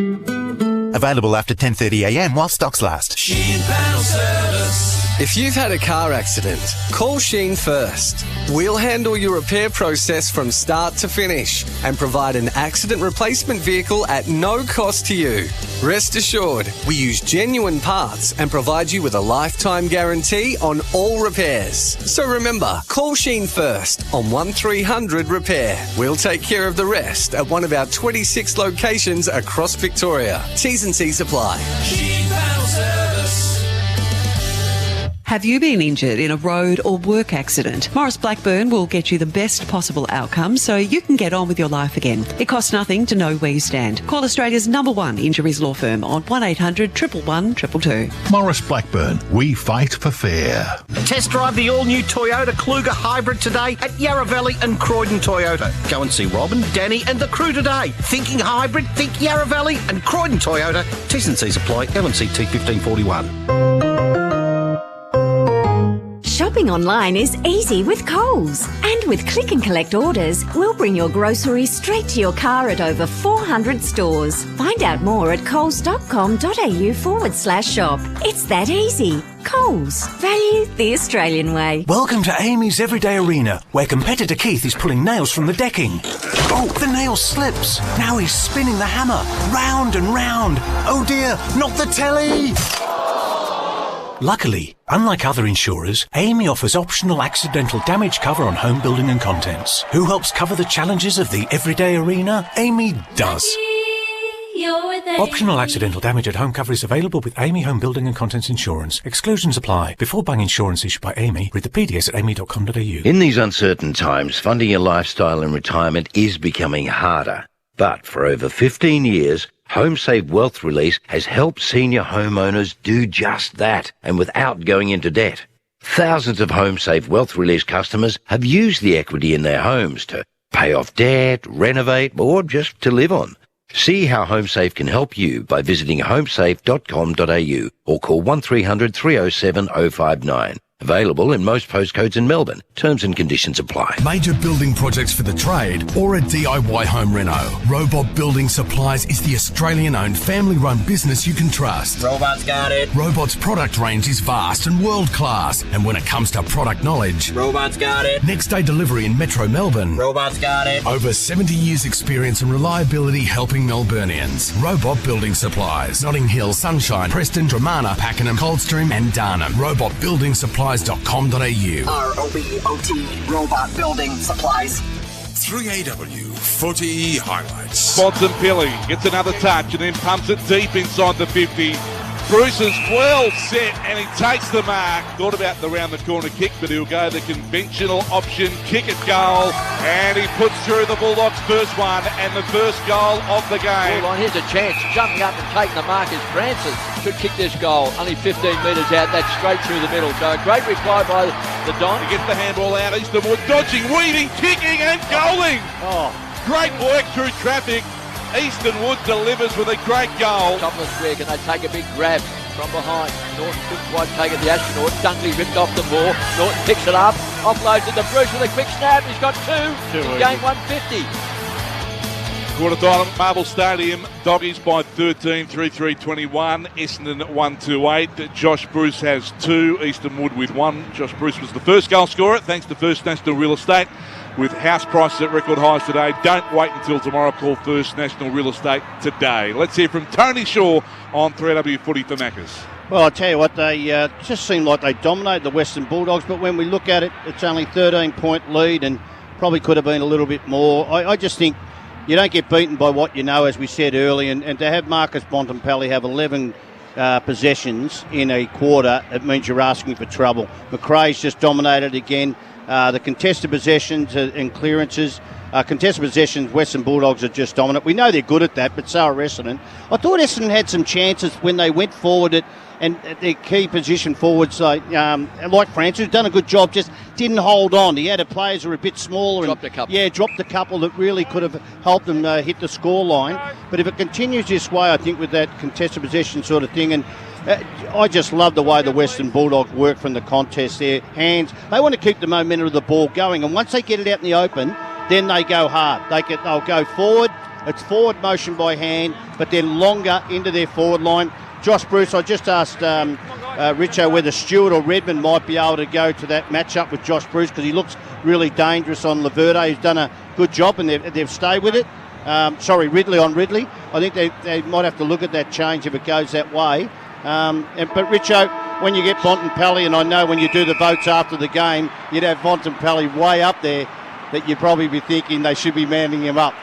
Available after 10:30am while stocks last. Sheen Panel Service. If you've had a car accident, call Sheen first. We'll handle your repair process from start to finish and provide an accident replacement vehicle at no cost to you. Rest assured, we use genuine parts and provide you with a lifetime guarantee on all repairs. So remember, call Sheen first on 1300 Repair. We'll take care of the rest at one of our 26 locations across Victoria. T's and C's apply. Sheen Panel Service. Have you been injured in a road or work accident? Morris Blackburn will get you the best possible outcome so you can get on with your life again. It costs nothing to know where you stand. Call Australia's #1 injuries law firm on 1800 111 222. Morris Blackburn, we fight for fair. Test drive the all-new Toyota Kluger Hybrid today at Yarra Valley and Croydon Toyota. Go and see Robin, Danny and the crew today. Thinking hybrid? Think Yarra Valley and Croydon Toyota. T's and C's apply. LNCT 1541. Shopping online is easy with Coles. And with click and collect orders, we'll bring your groceries straight to your car at over 400 stores. Find out more at coles.com.au/shop. It's that easy. Coles. Value the Australian way. Welcome to Amy's Everyday Arena, where competitor Keith is pulling nails from the decking. Oh, the nail slips. Now he's spinning the hammer. Round and round. Oh dear, not the telly! Luckily, unlike other insurers, Amy offers optional accidental damage cover on home building and contents. Who helps cover the challenges of the everyday arena? Amy does. Optional accidental damage at home cover is available with Amy Home Building and Contents Insurance. Exclusions apply. Before buying insurance issued by Amy, read the PDS at amy.com.au. In these uncertain times, funding your lifestyle in retirement is becoming harder. But for over 15 years, HomeSafe Wealth Release has helped senior homeowners do just that, and without going into debt. Thousands of HomeSafe Wealth Release customers have used the equity in their homes to pay off debt, renovate, or just to live on. See how HomeSafe can help you by visiting homesafe.com.au or call 1300 307 059. Available in most postcodes in Melbourne. Terms and conditions apply. Major building projects for the trade or a DIY home reno. Robot Building Supplies is the Australian-owned family-run business you can trust. Robot's got it. Robot's product range is vast and world-class. And when it comes to product knowledge, Robot's got it. Next day delivery in Metro Melbourne. Robot's got it. Over 70 years experience and reliability helping Melburnians. Robot Building Supplies. Notting Hill, Sunshine, Preston, Dramana, Pakenham, Coldstream and Darnham. Robot Building Supplies.com.au. ROBOT Robot Building Supplies. 3AW footy highlights. Bontempelli gets another touch and then pumps it deep inside the 50. Bruce is well set and he takes the mark. Thought about the round the corner kick, but he'll go the conventional option, kick at goal, and he puts through the Bulldogs' first one and the first goal of the game. Hold on, here's a chance. Jumping up and taking the mark is Francis. Should kick this goal. Only 15 metres out. That's straight through the middle. So a great reply by the Don. He gets the handball out. Easterwood dodging, weaving, kicking and goaling. Oh, great work through traffic. Eastonwood delivers with a great goal. Top of the square, can they take a big grab from behind? Norton couldn't quite take it, the astronaut. Dunkley ripped off the ball. Norton picks it up, offloads it to Bruce with a quick snap. He's got two. He's gained 150. Quarter time at Marble Stadium. Doggies by 13, 3-3-21. Essendon at 1-2-8. Josh Bruce has two. Eastonwood with one. Josh Bruce was the first goal scorer, thanks to First National Real Estate. With house prices at record highs today. Don't wait until tomorrow. Call First National Real Estate today. Let's hear from Tony Shaw on 3AW Footy for Maccas. Well, I'll tell you what, they just seem like they dominate the Western Bulldogs, but when we look at it, it's only 13-point lead and probably could have been a little bit more. I just think you don't get beaten by what you know, as we said earlier, and to have Marcus Bontempelli have 11 possessions in a quarter, it means you're asking for trouble. McRae's just dominated again. The contested possessions and clearances. Contested possessions, Western Bulldogs are just dominant. We know they're good at that, but so are Essendon. I thought Essendon had some chances when they went forward and their key position forwards, like Francis, who's done a good job, just didn't hold on. He had players who were a bit smaller. Dropped a couple. Yeah, dropped a couple that really could have helped them hit the score line. But if it continues this way, I think with that contested possession sort of thing, and I just love the way the Western Bulldogs work from the contest. Their hands, they want to keep the momentum of the ball going, and once they get it out in the open, then they go hard. They'll go forward. It's forward motion by hand, but then longer into their forward line. Josh Bruce, I just asked Richo whether Stewart or Redmond might be able to go to that matchup with Josh Bruce, because he looks really dangerous on Laverde. He's done a good job and they've stayed with it. Ridley on Ridley. I think they might have to look at that change if it goes that way. But Richo, when you get Bontempelli, and I know when you do the votes after the game, you'd have Bontempelli way up there, that you'd probably be thinking they should be manning him up.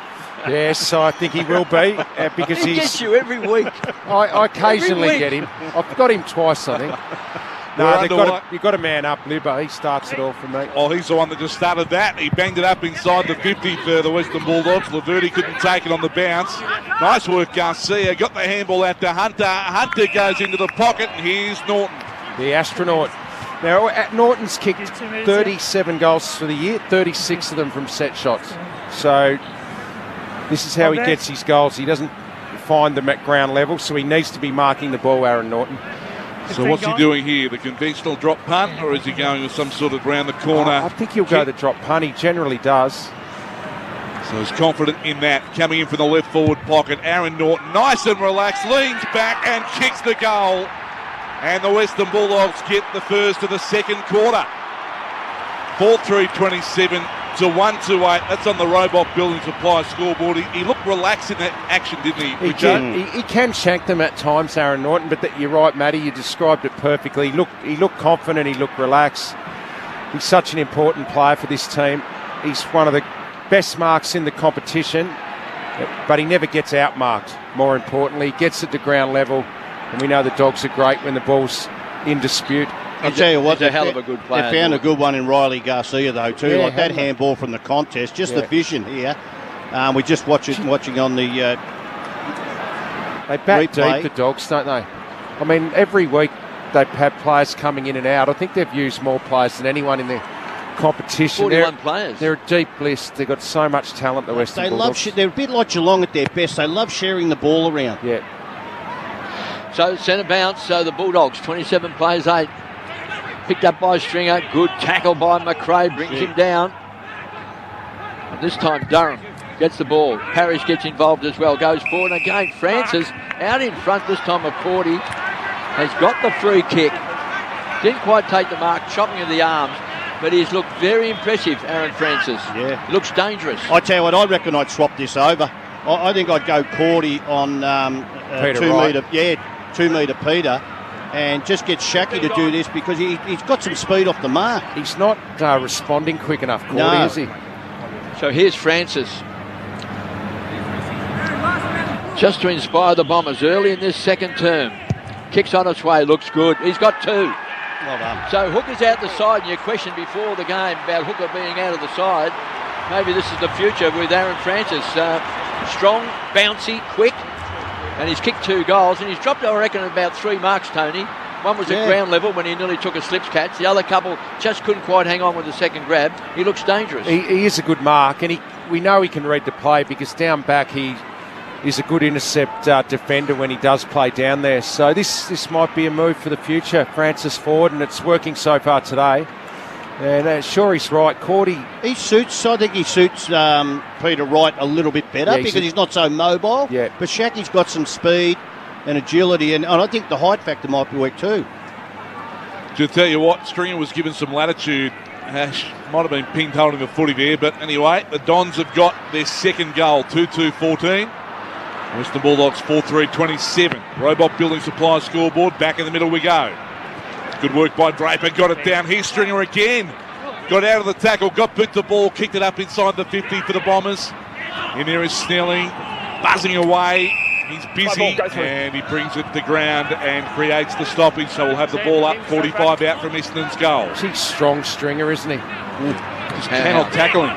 Yes, I think he will be, because he gets you every week. I occasionally get him. I've got him twice, I think. No, you've got to man up, Libba. He starts it all for me. Oh, he's the one that just started that. He banged it up inside the 50 for the Western Bulldogs. Laverde couldn't take it on the bounce. Nice work, Garcia. Got the handball out to Hunter. Hunter goes into the pocket, and here's Norton. The astronaut. Now, Norton's kicked 37 goals for the year, 36 of them from set shots. So this is how he gets his goals. He doesn't find them at ground level, so he needs to be marking the ball, Aaron Norton. So what's he doing here? The conventional drop punt, or is he going with some sort of round the corner? I think he'll go the drop punt. He generally does. So he's confident in that. Coming in from the left forward pocket, Aaron Norton, nice and relaxed, leans back and kicks the goal. And the Western Bulldogs get the first of the second quarter. 4-3-27 to 1-2-8. That's on the Robot Building Supply scoreboard. He looked relaxed in that action, didn't he? He can shank them at times, Aaron Norton, but you're right, Matty, you described it perfectly. He looked confident, he looked relaxed. He's such an important player for this team. He's one of the best marks in the competition, but he never gets outmarked. More importantly, he gets it to ground level, and we know the Dogs are great when the ball's in dispute. I'll tell you what, he's a hell of a good player. They found a good one in Riley Garcia, though, too. Yeah, like that handball from the contest, just the vision here. We're just watching on the They bat replay. deep, the Dogs, don't they? I mean, every week they have players coming in and out. I think they've used more players than anyone in the competition. 41 players. They're a deep list. They've got so much talent, the Western Bulldogs. They're a bit like Geelong at their best. They love sharing the ball around. Yeah. So centre bounce, so the Bulldogs, 27 plays 8. Picked up by Stringer, good tackle by McRae, brings him down. And this time Durham gets the ball. Parrish gets involved as well, goes forward again. Francis out in front, this time McCourty has got the free kick. Didn't quite take the mark, chopping of the arms, but he's looked very impressive, Aaron Francis. Yeah. Looks dangerous. I tell you what, I reckon I'd swap this over. I think I'd go Cordy on 2 metre. Yeah, 2 metre Peter, and just get Shacky to do this because he's got some speed off the mark. He's not responding quick enough, Cordy, No. is he? So here's Francis. Just to inspire the Bombers early in this second term. Kicks on its way, looks good. He's got 2. Well done. So Hooker's out the side, and your question before the game about Hooker being out of the side, maybe this is the future with Aaron Francis. Strong, bouncy, quick, and he's kicked 2 goals, and he's dropped, I reckon, about 3 marks, Tony. One was at ground level when he nearly took a slips catch. The other couple just couldn't quite hang on with the second grab. He looks dangerous. He is a good mark, and we know he can read the play because down back he is a good intercept defender when he does play down there. So this might be a move for the future, Francis forward, and it's working so far today. And sure, he's right. Cordy, I think he suits Peter Wright a little bit better because he's not so mobile. Yeah. But Shacky's got some speed and agility, and I think the height factor might be weak too. To tell you what, Stringer was given some latitude. Might have been pinned holding the footy there, but anyway, the Dons have got their second goal, 2-2-14. Western Bulldogs 4-3-27. Robot Building Supply scoreboard, back in the middle we go. Good work by Draper, got it down. Here's Stringer again. Got out of the tackle, got boot the ball, kicked it up inside the 50 for the Bombers. In there is Snelling, buzzing away. He's busy, and he brings it to the ground and creates the stoppage, so we'll have the ball up, 45 out from Essendon's goal. he's strong Stringer, isn't he? Just cannot tackle him.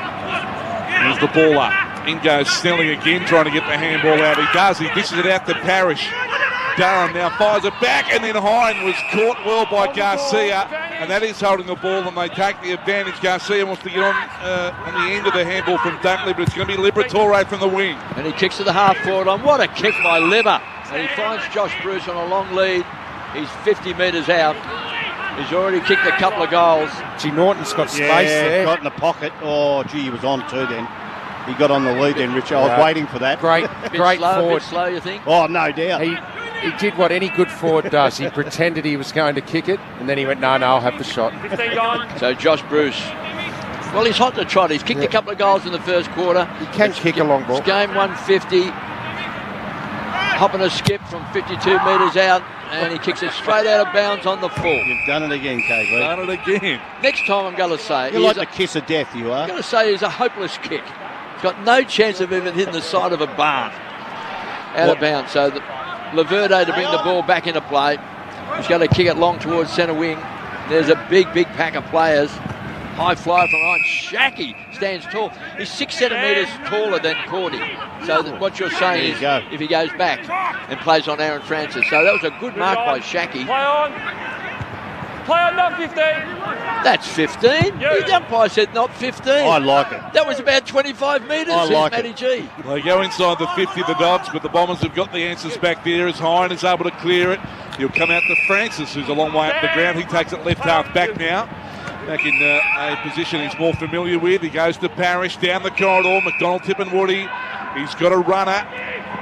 There's the ball up. In goes Snelling again, trying to get the handball out. He does. He dishes it out to Parrish. Durham now fires it back, and then Hine was caught well by Garcia, and that is holding the ball, and they take the advantage. Garcia wants to get on the end of the handball from Dunkley, but it's going to be Liberatore from the wing. And he kicks to the half forward on. What a kick by Libba. And he finds Josh Bruce on a long lead. He's 50 metres out. He's already kicked a couple of goals. Gee, Norton's got space there. Got in the pocket. Oh, gee, he was on too then. He got on the lead then, Richard. I was waiting for that. Great forward. A bit slow, you think? Oh, no doubt. He did what any good forward does. He pretended he was going to kick it, and then he went, no, I'll have the shot. So Josh Bruce, well, he's hot to trot. He's kicked a couple of goals in the first quarter. He can kick a long ball. It's game 150. Hopping a skip from 52 metres out, and he kicks it straight out of bounds on the full. You've done it again, KB. Done it again. Next time I'm going to say... You're like the kiss of death, you are. I'm going to say he's a hopeless kick. He's got no chance of even hitting the side of a barn. Out of bounds. So Laverde to bring the ball back into play. He's going to kick it long towards centre wing. There's a big pack of players. High flyer from Ryan. Shacky stands tall. He's 6 centimetres taller than Cordy. So what you're saying is if he goes back and plays on Aaron Francis. So that was a good mark by Shacky. Play on, not 15. That's 15. The umpire said not 15. I like it. That was about 25 metres. I like Matty G. They go inside the 50, the Dogs, but the Bombers have got the answers back there as Hine is able to clear it. He'll come out to Francis, who's a long way up the ground. He takes it left half back now. Back in a position he's more familiar with. He goes to Parrish down the corridor. McDonald tipping Woody. He's got a runner.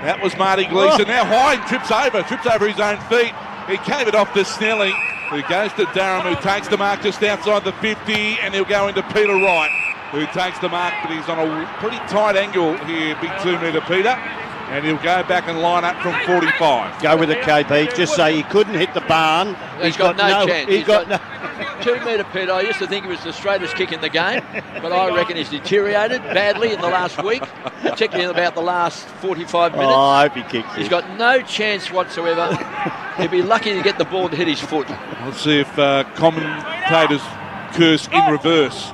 That was Marty Gleeson. Now Hine trips over his own feet. He gave it off to Snelling, who goes to Durham, who takes the mark just outside the 50, and he'll go into Peter Wright, who takes the mark, but he's on a pretty tight angle here, big 2 metre Peter, and he'll go back and line up from 45. Go with it, KP. Just say he couldn't hit the barn. He's got no chance. He's got 2 metre Peter. I used to think he was the straightest kick in the game, but I reckon he's deteriorated badly in the last week, particularly in about the last 45 minutes. Oh, I hope he kicks it. He's got no chance whatsoever. He'll be lucky to get the ball to hit his foot. Let's see if commentators curse in reverse.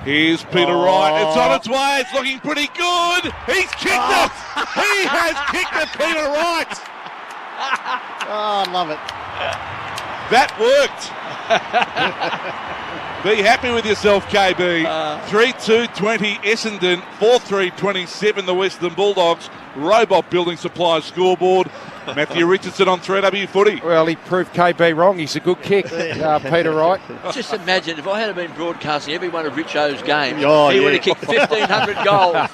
Here's Peter Wright. It's on its way. It's looking pretty good. He's kicked it. He has kicked it, Peter Wright. Oh, I love it. That worked. Be happy with yourself, KB. 3-2-20 Essendon, 4-3-27 the Western Bulldogs. Robot Building Supplies scoreboard. Matthew Richardson on 3W Footy. Well, he proved KB wrong. He's a good kick, Peter Wright. Just imagine if I had been broadcasting every one of Richo's games, Oh, he yeah. would have kicked 1,500 goals.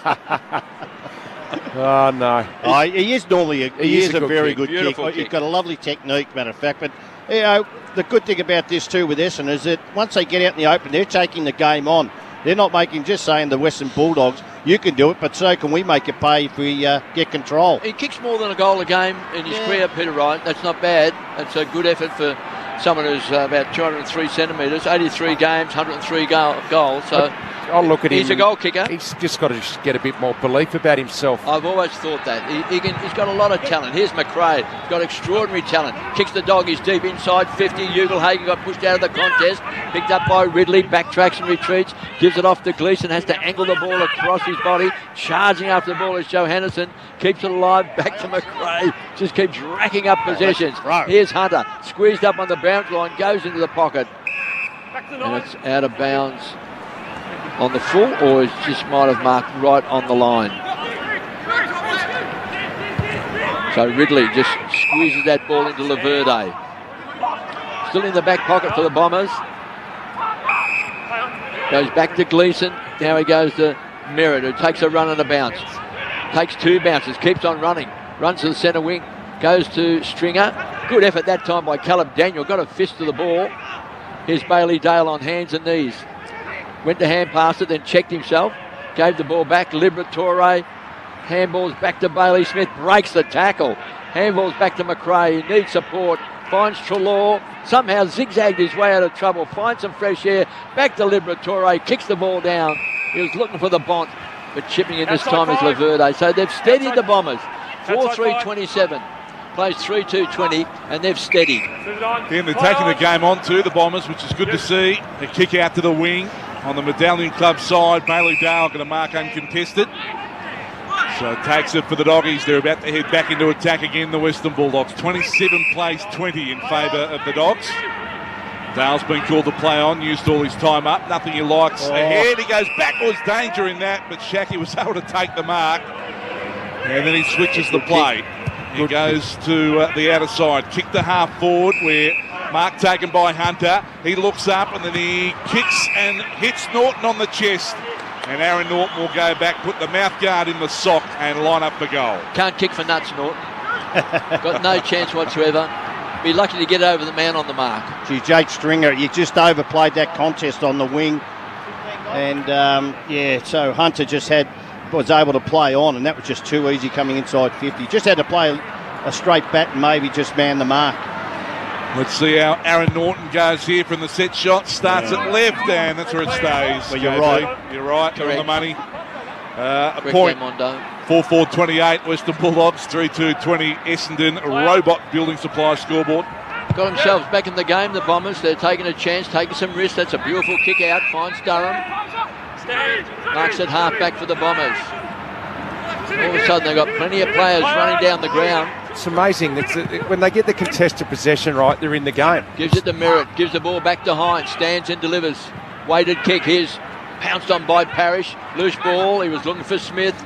Oh, no. He is normally he is a good very kick. good Beautiful kick. kick. He's got a lovely technique, matter of fact. But, you know, the good thing about this too with Essendon is that once they get out in the open, they're taking the game on. They're not just saying the Western Bulldogs, you can do it, but so can we make it pay if we get control. He kicks more than a goal a game in his career, Peter Wright. That's not bad. That's a good effort for someone who's about 203 centimetres, 83 games, 103 goals. So I'll look at him. He's a goal kicker. He's just got to get a bit more belief about himself. I've always thought that. He's got a lot of talent. Here's McRae. He's got extraordinary talent. Kicks the doggies deep inside 50. Ugelhagen got pushed out of the contest. Picked up by Ridley. Backtracks and retreats. Gives it off to Gleeson. Has to angle the ball across his body. Charging after the ball is Johannesson. Keeps it alive. Back to McRae. Just keeps racking up possessions. Here's Hunter. Squeezed up on the bounce line. Goes into the pocket. And it's out of bounds. On the full, or it just might have marked right on the line. So Ridley just squeezes that ball into Laverde. Still in the back pocket for the Bombers. Goes back to Gleeson. Now he goes to Merritt, who takes a run and a bounce. Takes two bounces, keeps on running. Runs to the centre wing. Goes to Stringer. Good effort that time by Caleb Daniel. Got a fist to the ball. Here's Bailey Dale on hands and knees. Went to hand past it, then checked himself. Gave the ball back. Liberatore. Handballs back to Bailey Smith. Breaks the tackle. Handballs back to McRae. He needs support. Finds Trelaw. Somehow zigzagged his way out of trouble. Finds some fresh air. Back to Liberatore. Kicks the ball down. He was looking for the Bont, but chipping in this time is Laverde. So they've steadied the Bombers. 4-3-27. Plays 3-2-20, and they've steadied. Then they're taking the game on too, the Bombers, which is good to see. They kick out to the wing. On the Medallion Club side, Bailey Dale going to mark uncontested. So takes it for the Doggies. They're about to head back into attack again, the Western Bulldogs. 27 plays 20 in favour of the Dogs. Dale's been called to play on, used all his time up. Nothing he likes ahead. He goes backwards, danger in that, but Shaki was able to take the mark. And then he switches the play. He goes to the outer side. Kick to half forward where mark taken by Hunter. He looks up and then he kicks and hits Norton on the chest. And Aaron Norton will go back, put the mouth guard in the sock and line up the goal. Can't kick for nuts, Norton. Got no chance whatsoever. Be lucky to get over the man on the mark. Gee, Jake Stringer, you just overplayed that contest on the wing. And, so Hunter just was able to play on, and that was just too easy coming inside 50. Just had to play a straight bat and maybe just man the mark. Let's see how Aaron Norton goes here from the set shot. Starts at left, and that's where it stays. Well, you're right. You're right. You're on the money. A Correct point. 4-4-28 Western Bulldogs. 3-2-20 Essendon. Robot Building Supply scoreboard. Got themselves back in the game, the Bombers. They're taking a chance, taking some risks. That's a beautiful kick out. Finds Durham. Marks at half back for the Bombers. All of a sudden, they've got plenty of players running down the ground. It's amazing. When they get the contested possession right, they're in the game. Gives it to Merritt. Gives the ball back to Hines. Stands and delivers. Weighted kick. Here's pounced on by Parrish. Loose ball. He was looking for Smith.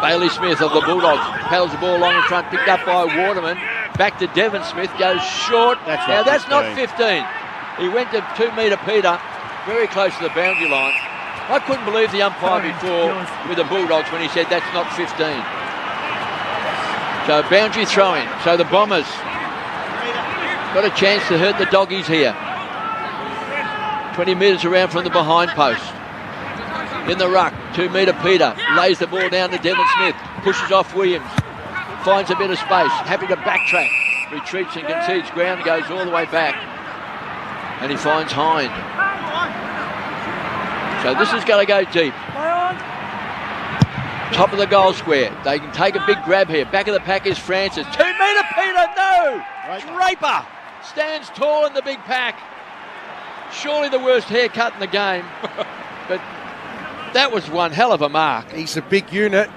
Bailey Smith of the Bulldogs paddles the ball along in front. Picked up by Waterman. Back to Devon Smith. Goes short. That's not 15. He went to 2 metre Peter. Very close to the boundary line. I couldn't believe the umpire before with the Bulldogs when he said that's not 15. So boundary throwing. So the Bombers got a chance to hurt the Doggies here. 20 metres around from the behind post. In the ruck, 2 metre Peter. Lays the ball down to Devon Smith. Pushes off Williams. Finds a bit of space. Happy to backtrack. Retreats and concedes ground. Goes all the way back. And he finds Hind. So this is going to go deep. Top of the goal square. They can take a big grab here. Back of the pack is Francis. 2 metre Peter, no! Draper stands tall in the big pack. Surely the worst haircut in the game. But that was one hell of a mark. He's a big unit.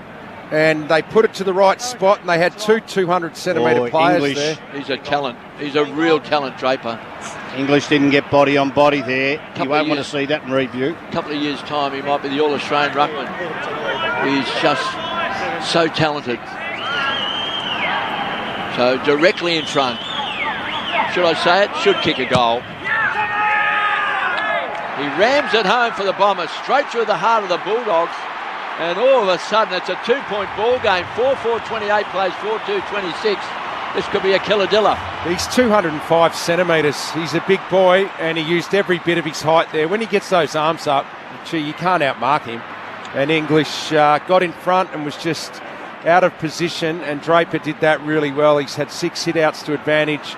and they put it to the right spot, and they had two 200-centimetre players English. there. He's a talent. He's a real talent, Draper. English didn't get body on body there. You won't want to see that in review. A couple of years' time, he might be the All-Australian ruckman. He's just so talented. So directly in front. Should I say it? Should kick a goal. He rams it home for the Bombers, straight through the heart of the Bulldogs. And all of a sudden, it's a 2-point ball game. 4-4-28 plays 4-2-26. This could be a killadilla. He's 205 centimetres. He's a big boy, and he used every bit of his height there. When he gets those arms up, gee, you can't outmark him. And English got in front and was just out of position, and Draper did that really well. He's had 6 hit-outs to advantage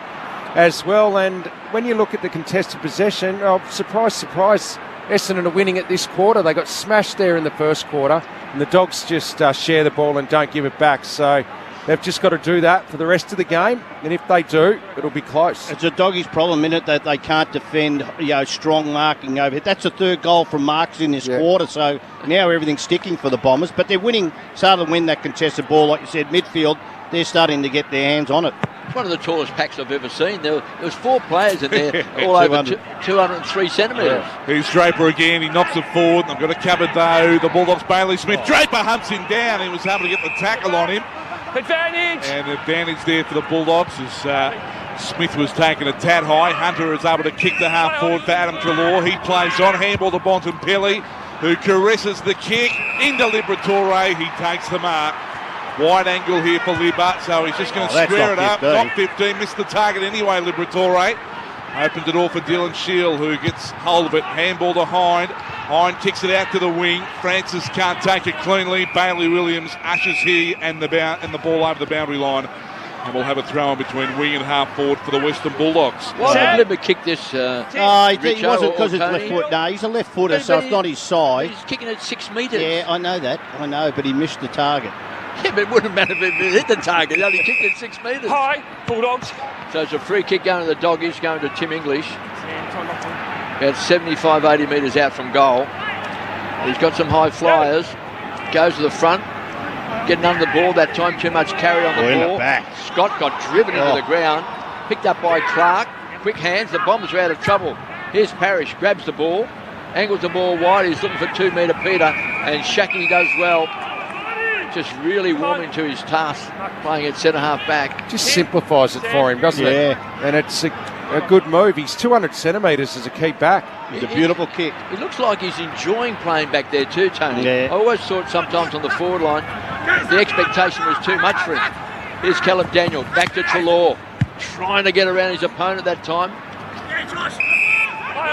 as well. And when you look at the contested possession, oh, surprise, surprise, Essendon are winning it this quarter. They got smashed there in the first quarter, and the Dogs just share the ball and don't give it back. So they've just got to do that for the rest of the game, and if they do, it'll be close. It's a Doggies problem, isn't it, that they can't defend, strong marking over. That's the third goal from Marks in this quarter, so now everything's sticking for the Bombers. But they're starting to win that contested ball, like you said, midfield. They're starting to get their hands on it. It's one of the tallest packs I've ever seen. There was 4 players in there, all over 203 centimetres. Here's Draper again. He knocks it forward. They've got it covered though. The Bulldogs, Bailey Smith. Draper hunts him down. He was able to get the tackle on him. Advantage! And advantage there for the Bulldogs as Smith was taken a tad high. Hunter is able to kick the half forward for Adam Treloar. He plays on. Handball to Bontempelli, who caresses the kick into Liberatore. He takes the mark. Wide angle here for Libba, so he's just going to square it up. Not 15, missed the target anyway, Liberatore. Opens it all for Dylan Shield, who gets hold of it. Handball to Hind. Hind kicks it out to the wing. Francis can't take it cleanly. Bailey Williams ushers here and the ball over the boundary line. And we'll have a throw in between wing and half forward for the Western Bulldogs. Why did Libba kick this? He wasn't because it's left foot. No, he's a left footer, so it's not his size. He's kicking it 6 metres. Yeah, I know that. I know, but he missed the target. Yeah, but it wouldn't matter if it hit the target. He only kicked it 6 metres. Hi, Bulldogs. So it's a free kick going to the Doggies, going to Tim English. About 75, 80 metres out from goal. He's got some high flyers. Goes to the front. Getting under the ball that time. Too much carry on the ball. Scott got driven into the ground. Picked up by Clark. Quick hands. The Bombers are out of trouble. Here's Parrish. Grabs the ball. Angles the ball wide. He's looking for 2 metre Peter. And Shackey does well. Just really warming to his task, playing at centre-half back. Just simplifies it for him, doesn't it? And it's a good move. He's 200 centimetres as a key back. It's a beautiful kick. It looks like he's enjoying playing back there too, Tony. I always thought sometimes on the forward line, the expectation was too much for him. Here's Caleb Daniel, back to Treloar, trying to get around his opponent that time.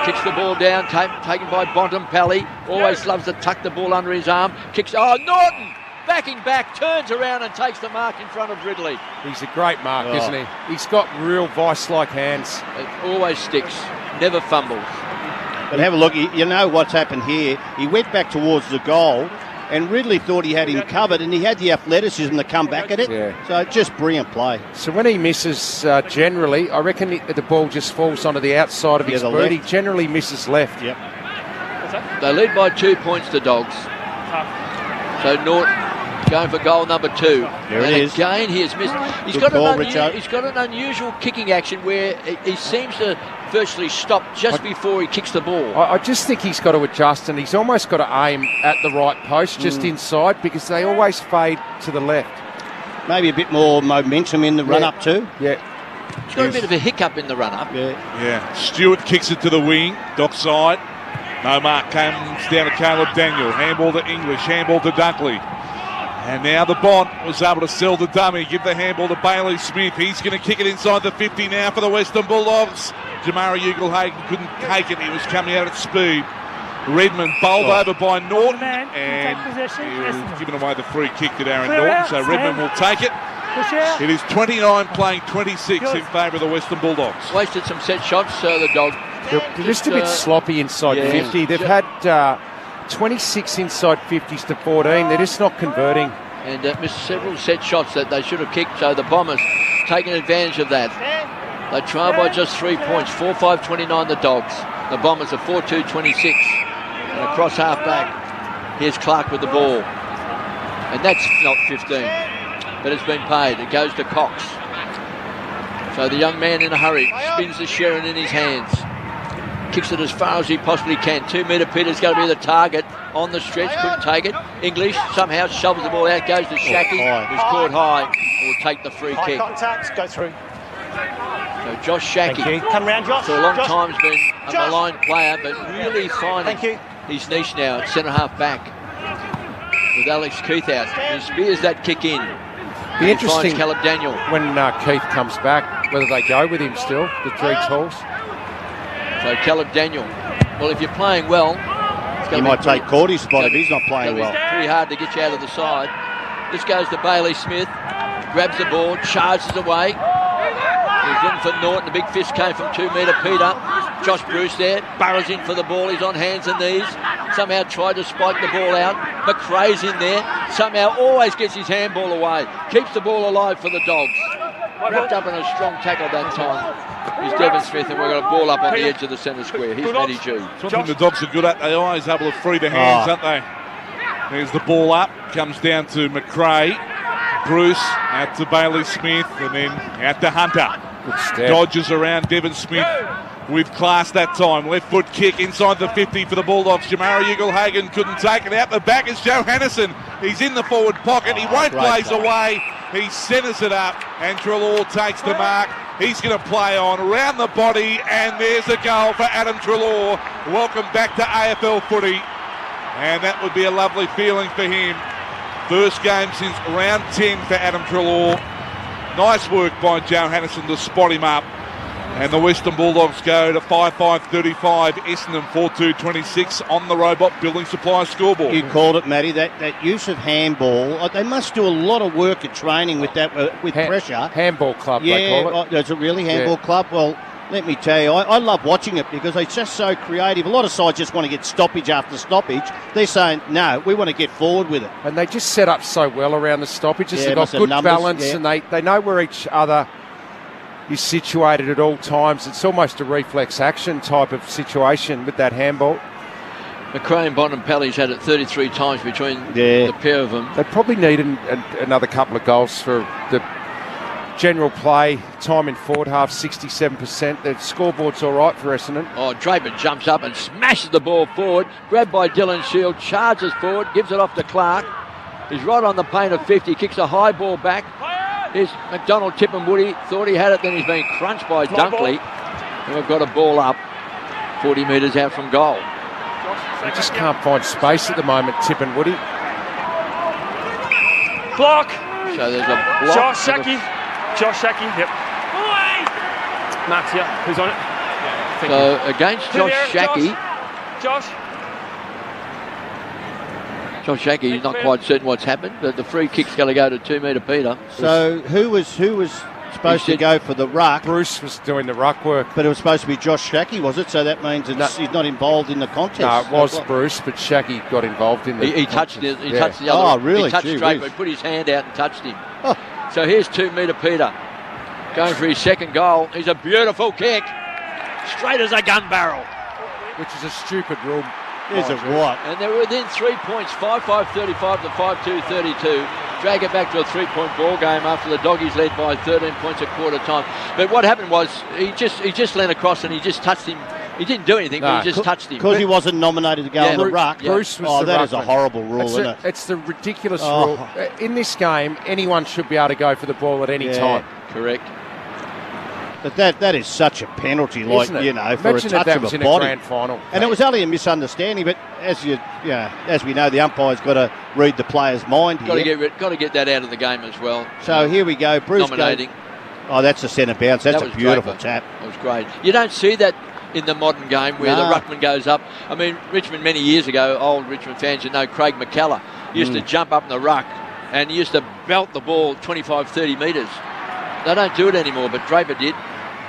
Kicks the ball down, taken by Bontempelli. Always loves to tuck the ball under his arm. Kicks, Norton! Backing back, turns around and takes the mark in front of Ridley. He's a great mark, isn't he? He's got real vice-like hands. It always sticks, never fumbles. But have a look, you know what's happened here. He went back towards the goal and Ridley thought he had him covered and he had the athleticism to come back at it. So just brilliant play. So when he misses generally, I reckon the ball just falls onto the outside of his boot. He generally misses left. They lead by 2 points, the Dogs. So Norton going for goal number 2. There it is. Again, he has missed. He's got an unusual kicking action where he seems to virtually stop just before he kicks the ball. I just think he's got to adjust, and he's almost got to aim at the right post, just inside, because they always fade to the left. Maybe a bit more momentum in the run-up too. He's got a bit of a hiccup in the run-up. Stewart kicks it to the wing, dockside. No mark comes down to Caleb Daniel. Handball to English, handball to Dunkley. And now the Bont was able to sell the dummy, give the handball to Bailey Smith. He's going to kick it inside the 50 now for the Western Bulldogs. Jamari Ugle-Hagen couldn't take it. He was coming out at speed. Redmond bowled over by Norton, and he was giving away the free kick to Aaron Norton, so Redmond will take it. It is 29 playing 26 in favour of the Western Bulldogs. Wasted some set shots, the Dog. They're just a bit sloppy inside 50. They've had 26 inside 50s to 14. They're just not converting. And missed several set shots that they should have kicked, so the Bombers taking advantage of that. They trail by just 3 points, 4-5-29 the Dogs. The Bombers are 4-2-26. And across half back, here's Clark with the ball. And that's not 15, but it's been paid. It goes to Cox. So the young man in a hurry spins the Sharon in his hands. Kicks it as far as he possibly can. 2 metre Peter's going to be the target on the stretch. Couldn't take it. English somehow shovels the ball out. Goes to Shackey, who's caught high. Will take the free kick. Contact, go through. So Josh Shackey, Come round, Josh. for a long Josh. time, has been a Josh. maligned player, but really finding his niche now at centre half back. With Alex Keith out. He spears that kick in. Be interesting Caleb Daniel. when Keith comes back, whether they go with him still, the three tools. So Caleb Daniel. Well, if you're playing well, He might take Cordy's spot if he's not playing well. It's pretty hard to get you out of the side. This goes to Bailey Smith. Grabs the ball, charges away. He's in for Norton. The big fist came from 2 metre Peter. Josh Bruce there, burrows in for the ball. He's on hands and knees. Somehow tried to spike the ball out. McRae's in there. Somehow always gets his handball away. Keeps the ball alive for the Dogs. Wrapped up in a strong tackle that time. He's Devon Smith, and we've got a ball up on the edge of the centre square. Here's Matty G. It's one thing the Dogs are good at. They always able to free their hands, aren't they? There's the ball up. Comes down to McRae. Bruce out to Bailey Smith, and then out to Hunter. Good step. Dodges around Devon Smith with class that time. Left foot kick inside the 50 for the Bulldogs. Jamara Ugle-Hagan couldn't take it. Out the back is Joe Hannison. He's in the forward pocket. He won't blaze away. He centres it up, and Treloar takes the mark. He's going to play on around the body, and there's a goal for Adam Treloar. Welcome back to AFL footy, and that would be a lovely feeling for him. First game since round 10 for Adam Treloar. Nice work by Joe Hannison to spot him up. And the Western Bulldogs go to 5-5-35, Essendon 4-2-26 on the Robot Building Supply scoreboard. You called it, Matty, that use of handball. They must do a lot of work at training with that, with pressure. Handball club, they call it. Is it really handball club? Well, let me tell you, I love watching it because it's just so creative. A lot of sides just want to get stoppage after stoppage. They're saying, no, we want to get forward with it. And they just set up so well around the stoppages. They've got good numbers, balance, and they know where each other is situated at all times. It's almost a reflex action type of situation with that handball. McRae and Bontempelli's had it 33 times between the pair of them. They probably need another couple of goals for the general play. Time in forward half, 67%. The scoreboard's all right for Essendon. Oh, Draper jumps up and smashes the ball forward. Grabbed by Dylan Shield, charges forward, gives it off to Clark. He's right on the paint of 50, kicks a high ball back. Here's McDonald tipping Woody. Thought he had it, then he's been crunched by Dunkley. And we've got a ball up 40 metres out from goal. They just can't find space at the moment, Tip and Woody. Block. So there's a block. Josh Shackey. Josh Shackey, yep. Matt's here. Who's on it? So against Josh Shackey. Josh. Josh Shackey, he's not quite certain what's happened, but the free kick's going to go to 2 metre Peter. So who was supposed to go for the ruck? Bruce was doing the ruck work. But it was supposed to be Josh Shackey, was it? So that means he's not involved in the contest. No, it was Bruce, but Shackey got involved in the He touched it. He touched the other. Oh, really? He touched Draper. He put his hand out and touched him. So here's 2 metre Peter going for his second goal. He's a beautiful kick. Straight as a gun barrel. Which is a stupid rule. Is it what? And they're within 3 points, 5-5-35 to 5-2-32. Drag it back to a 3-point ball game after the Doggies led by 13 points at quarter time. But what happened was he just leant across and he just touched him. He didn't do anything, but he just touched him. Because he wasn't nominated to go on the ruck. Bruce was that is a horrible rule, isn't it? It's the ridiculous rule. In this game, anyone should be able to go for the ball at any time. Correct. But that is such a penalty, for Imagine a touch that of was a in body. a grand final. And it was only a misunderstanding, but as we know, the umpire's got to read the player's mind here. Got to get that out of the game as well. So here we go, Bruce dominating. That's a centre bounce. That's a beautiful tap. That was great. You don't see that in the modern game where the ruckman goes up. I mean, Richmond many years ago, old Richmond fans, Craig McKellar used to jump up in the ruck and he used to belt the ball 25, 30 metres. They don't do it anymore, but Draper did.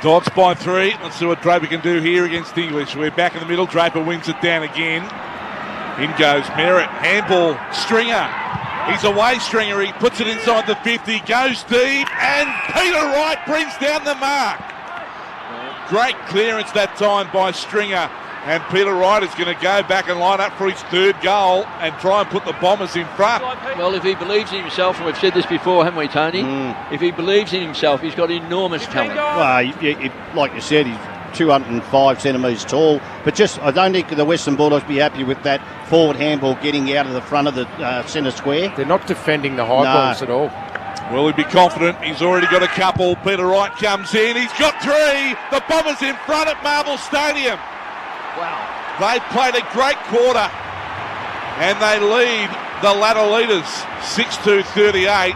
Dogs by 3. Let's see what Draper can do here against English. We're back in the middle. Draper wings it down again. In goes Merritt. Handball. Stringer. He's away, Stringer. He puts it inside the 50. Goes deep. And Peter Wright brings down the mark. Great clearance that time by Stringer. And Peter Wright is going to go back and line up for his third goal and try and put the Bombers in front. Well, if he believes in himself, and we've said this before, haven't we, Tony? If he believes in himself, he's got enormous talent. Well, like you said, he's 205 centimetres tall. But I don't think the Western Bulldogs be happy with that forward handball getting out of the front of the centre square. They're not defending the high balls at all. Will he be confident? He's already got a couple. Peter Wright comes in. He's got three. The Bombers in front at Marvel Stadium. Wow. They've played a great quarter and they lead the ladder leaders 6-2-38.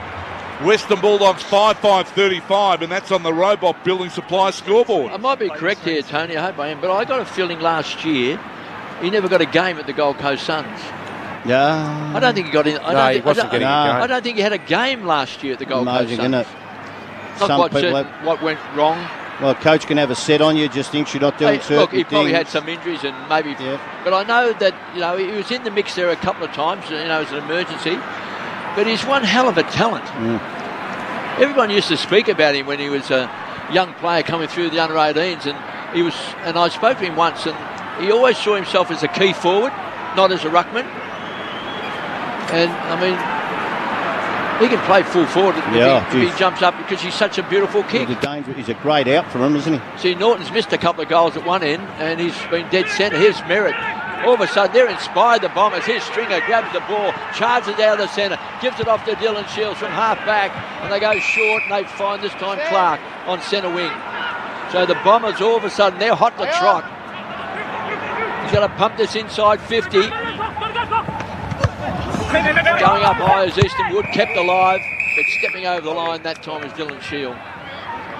Western Bulldogs 5-5-35, and that's on the Robot Building Supply scoreboard. I might be correct here, Tony, I hope I am, but I got a feeling last year he never got a game at the Gold Coast Suns. Yeah. I don't think he got in. He wasn't getting a game. I don't think he had a game last year at the Gold Coast Suns. Isn't it? Not quite certain what went wrong. Well, a coach can have a set on you, just thinks you're not doing certain Look, he things. probably had some injuries and maybe... Yeah. But I know that, he was in the mix there a couple of times, as an emergency. But he's one hell of a talent. Everyone used to speak about him when he was a young player coming through the under-18s, and I spoke to him once, and he always saw himself as a key forward, not as a ruckman. And, he can play full forward if he jumps up because he's such a beautiful kick. He's a great out for him, isn't he? See, Norton's missed a couple of goals at one end and he's been dead centre. Here's Merritt. All of a sudden, they're inspired, the Bombers. Here's Stringer, grabs the ball, charges out of the centre, gives it off to Dylan Shields from half back, and they go short and they find this time Clark on centre wing. So the Bombers, all of a sudden, they're hot to trot. He's got to pump this inside 50. Going up high as Easton Wood, kept alive, but stepping over the line that time is Dylan Shield.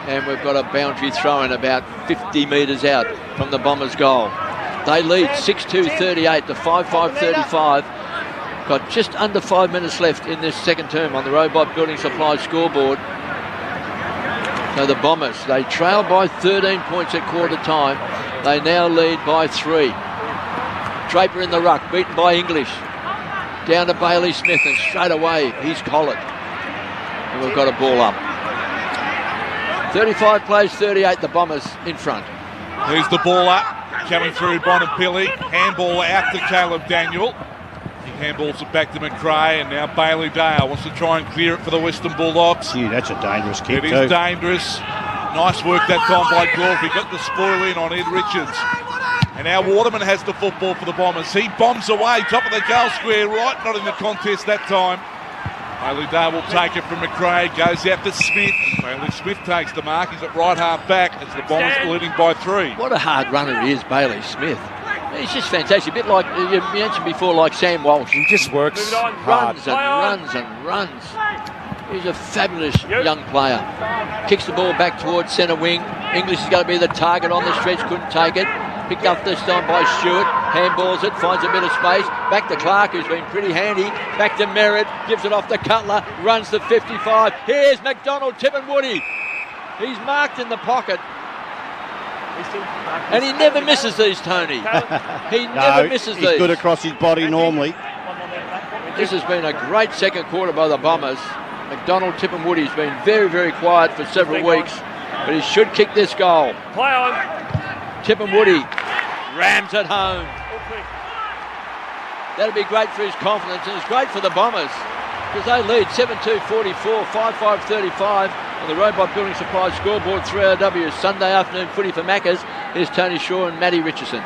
And we've got a boundary throw in about 50 metres out from the Bombers' goal. They lead 6-2-38 to 5-5-35. Got just under 5 minutes left in this second term on the Robot Building Supply scoreboard. So the Bombers, they trail by 13 points at quarter time. They now lead by 3. Draper in the ruck, beaten by English. Down to Bailey Smith, and straight away he's collared. And we've got a ball up. 35 plays 38, the Bombers in front. There's the ball up, coming through Bonapilli. Handball out to Caleb Daniel. He handballs it back to McRae, and now Bailey Dale wants to try and clear it for the Western Bulldogs. Gee, that's a dangerous kick. It is dangerous. Nice work that time by Gorfie. Got the spoil in on Ed Richards. And now Waterman has the football for the Bombers. He bombs away, top of the goal square, right, not in the contest that time. Bailey Dale will take it from McRae, goes out to Smith. Bailey Smith takes the mark, he's at right half back as the Bombers leading by 3. What a hard runner he is, Bailey Smith. He's just fantastic, a bit like you mentioned before, like Sam Walsh. He just works hard. Runs and runs and runs. He's a fabulous young player. Kicks the ball back towards centre wing. English is going to be the target on the stretch, couldn't take it. Picked up this time by Stewart, handballs it, finds a bit of space, back to Clark, who's been pretty handy, back to Merritt, gives it off to Cutler, runs to 55, here's McDonald, Tippin Woody, he's marked in the pocket, and he never misses these, Tony, he never misses these. He's good across his body normally. This has been a great second quarter by the Bombers. McDonald, Tippin Woody's been very, very quiet for several weeks, but he should kick this goal. Play on. Tippin Woody rams it home. That'll be great for his confidence, and it's great for the Bombers because they lead 7-2-44, 5-5-35 on the Robot Building Supply scoreboard. 3RW Sunday afternoon footy for Maccas. Here's Tony Shaw and Matty Richardson.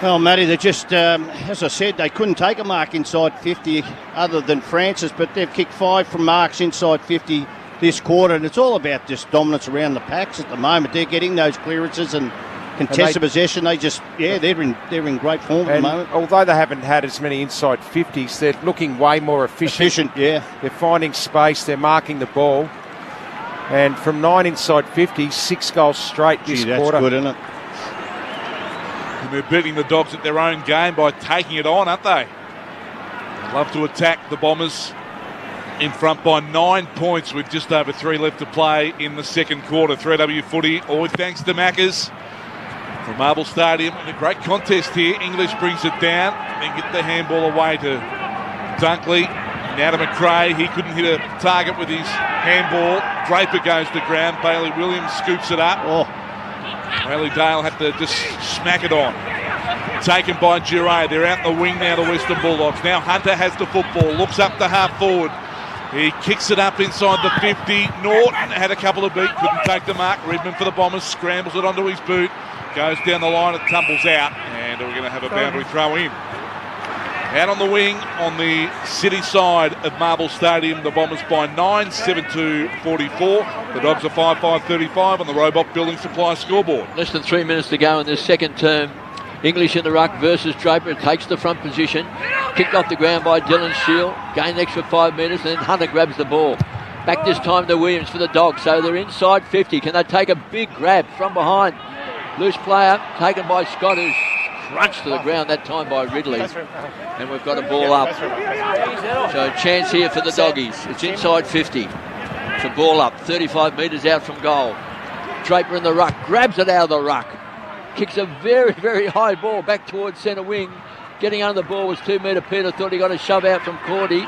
Well, Matty, they just, as I said, they couldn't take a mark inside 50 other than Francis, but they've kicked 5 from marks inside 50 this quarter, and it's all about just dominance around the packs at the moment. They're getting those clearances and contested possession. They just, they're in great form at the moment. Although they haven't had as many inside 50s, they're looking way more efficient. Yeah. They're finding space, they're marking the ball. And from 9 inside 50s, 6 goals straight this quarter. That's good, isn't it? And they're beating the Dogs at their own game by taking it on, aren't they? Love to attack the Bombers in front by 9 points with just over 3 left to play in the second quarter. 3W footy, all thanks to Maccas from Marble Stadium. And a great contest here. English brings it down and get the handball away to Dunkley. Now to McRae. He couldn't hit a target with his handball. Draper goes to ground. Bailey Williams scoops it up. Bailey Dale had to just smack it on. taken by Giray. They're out in the wing now, the Western Bulldogs. Now Hunter has the football, looks up the half forward. He kicks it up inside the 50. Norton had a couple of beat, couldn't take the mark. Redmond for the Bombers, scrambles it onto his boot, goes down the line, it tumbles out, and we're going to have a boundary throw in. Out on the wing on the city side of Marble Stadium, the Bombers by 9, 7-2-44. The Dogs are 5-5-35 on the Robot Building Supply scoreboard. Less than 3 minutes to go in this second term. English in the ruck versus Draper. Takes the front position. Kicked off the ground by Dylan Shield. Gained extra 5 metres, and then Hunter grabs the ball. Back this time to Williams for the Dogs. So they're inside 50. Can they take a big grab from behind? Loose player taken by Scott, who's crunched to the ground that time by Ridley. And we've got a ball up. So a chance here for the Doggies. It's inside 50. It's a ball up, 35 metres out from goal. Draper in the ruck, grabs it out of the ruck. Kicks a very, very high ball back towards centre wing. Getting under the ball was 2 metre Peter. Thought he got a shove out from Cordy.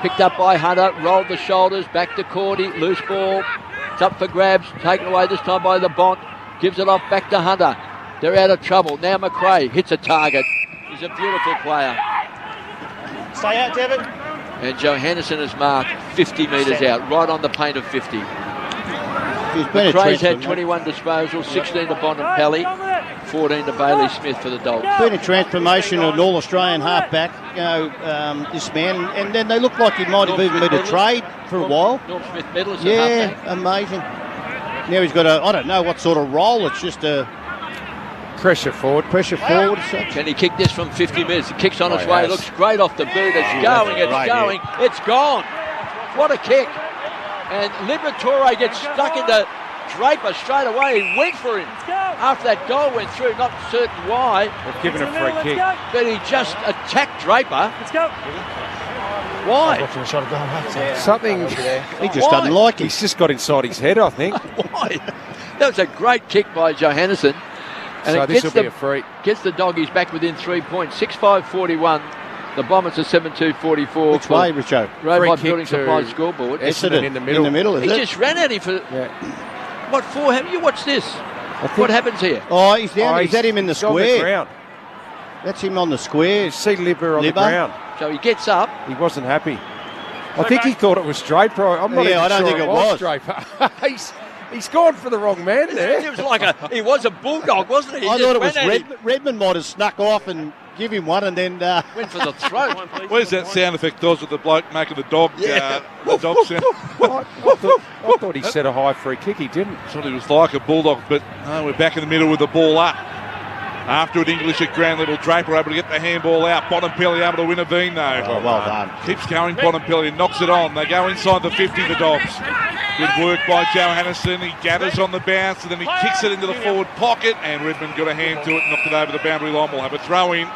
Picked up by Hunter, rolled the shoulders, back to Cordy. Loose ball. It's up for grabs. Taken away this time by the Bont. Gives it off back to Hunter. They're out of trouble. Now McRae hits a target. He's a beautiful player. Stay out, Devon. And Johannesson has marked 50 metres out, right on the paint of 50. McRae's had 21 disposals, 16 to Bontempelli, 14 to Bailey Smith for the Dogs. Been a transformation of an All-Australian halfback, this man, and then they look like he might have even been a trade for a while. Norm Smith medalist. Yeah, amazing. Now he's got I don't know what sort of role, it's just a... Pressure forward. Can he kick this from 50 metres? It kicks on its way, looks great off the boot. It's going, it's gone. What a kick. And Liberatore gets stuck into Draper straight away. He went for him after that goal went through. Not certain why. They've given a free kick. But he just attacked Draper. Let's go. Why? Something. He just doesn't like it. He's just got inside his head, I think. Why? That was a great kick by Johannesson. And so it this will be a free. Gets the Doggies back within 3 points. 6-5-41. The Bombers are 7-2-44. Which way, Richo? Robot Building Supply scoreboard. Essendon in the middle. Is he it? just ran at him for... Yeah. What for? Have you watched this? What happens here? Oh, he's down. He's at him in the square. On the ground. That's him on the square. See Libber on the ground. So he gets up. He wasn't happy. I think he thought it was Draper. I'm not even I don't sure think it was Draper. He's gone for the wrong man there. It was like he was a bulldog, wasn't he? I thought it was Redmond might have snuck off and give him one and then... went for the throat. Where's that sound effect does with the bloke making the dog, the dog sound? I thought he set a high free kick. He didn't. Thought he was like a bulldog, but no, we're back in the middle with the ball up. After it, English at ground level. Draper able to get the handball out. Bontempelli able to win a bean though. Oh, well done. Keeps going, Bontempelli knocks it on. They go inside the 50, the Dogs. Good work by Johannesson. He gathers on the bounce and then he kicks it into the forward pocket, and Redmond got a hand to it and knocked it over the boundary line. We'll have a throw in.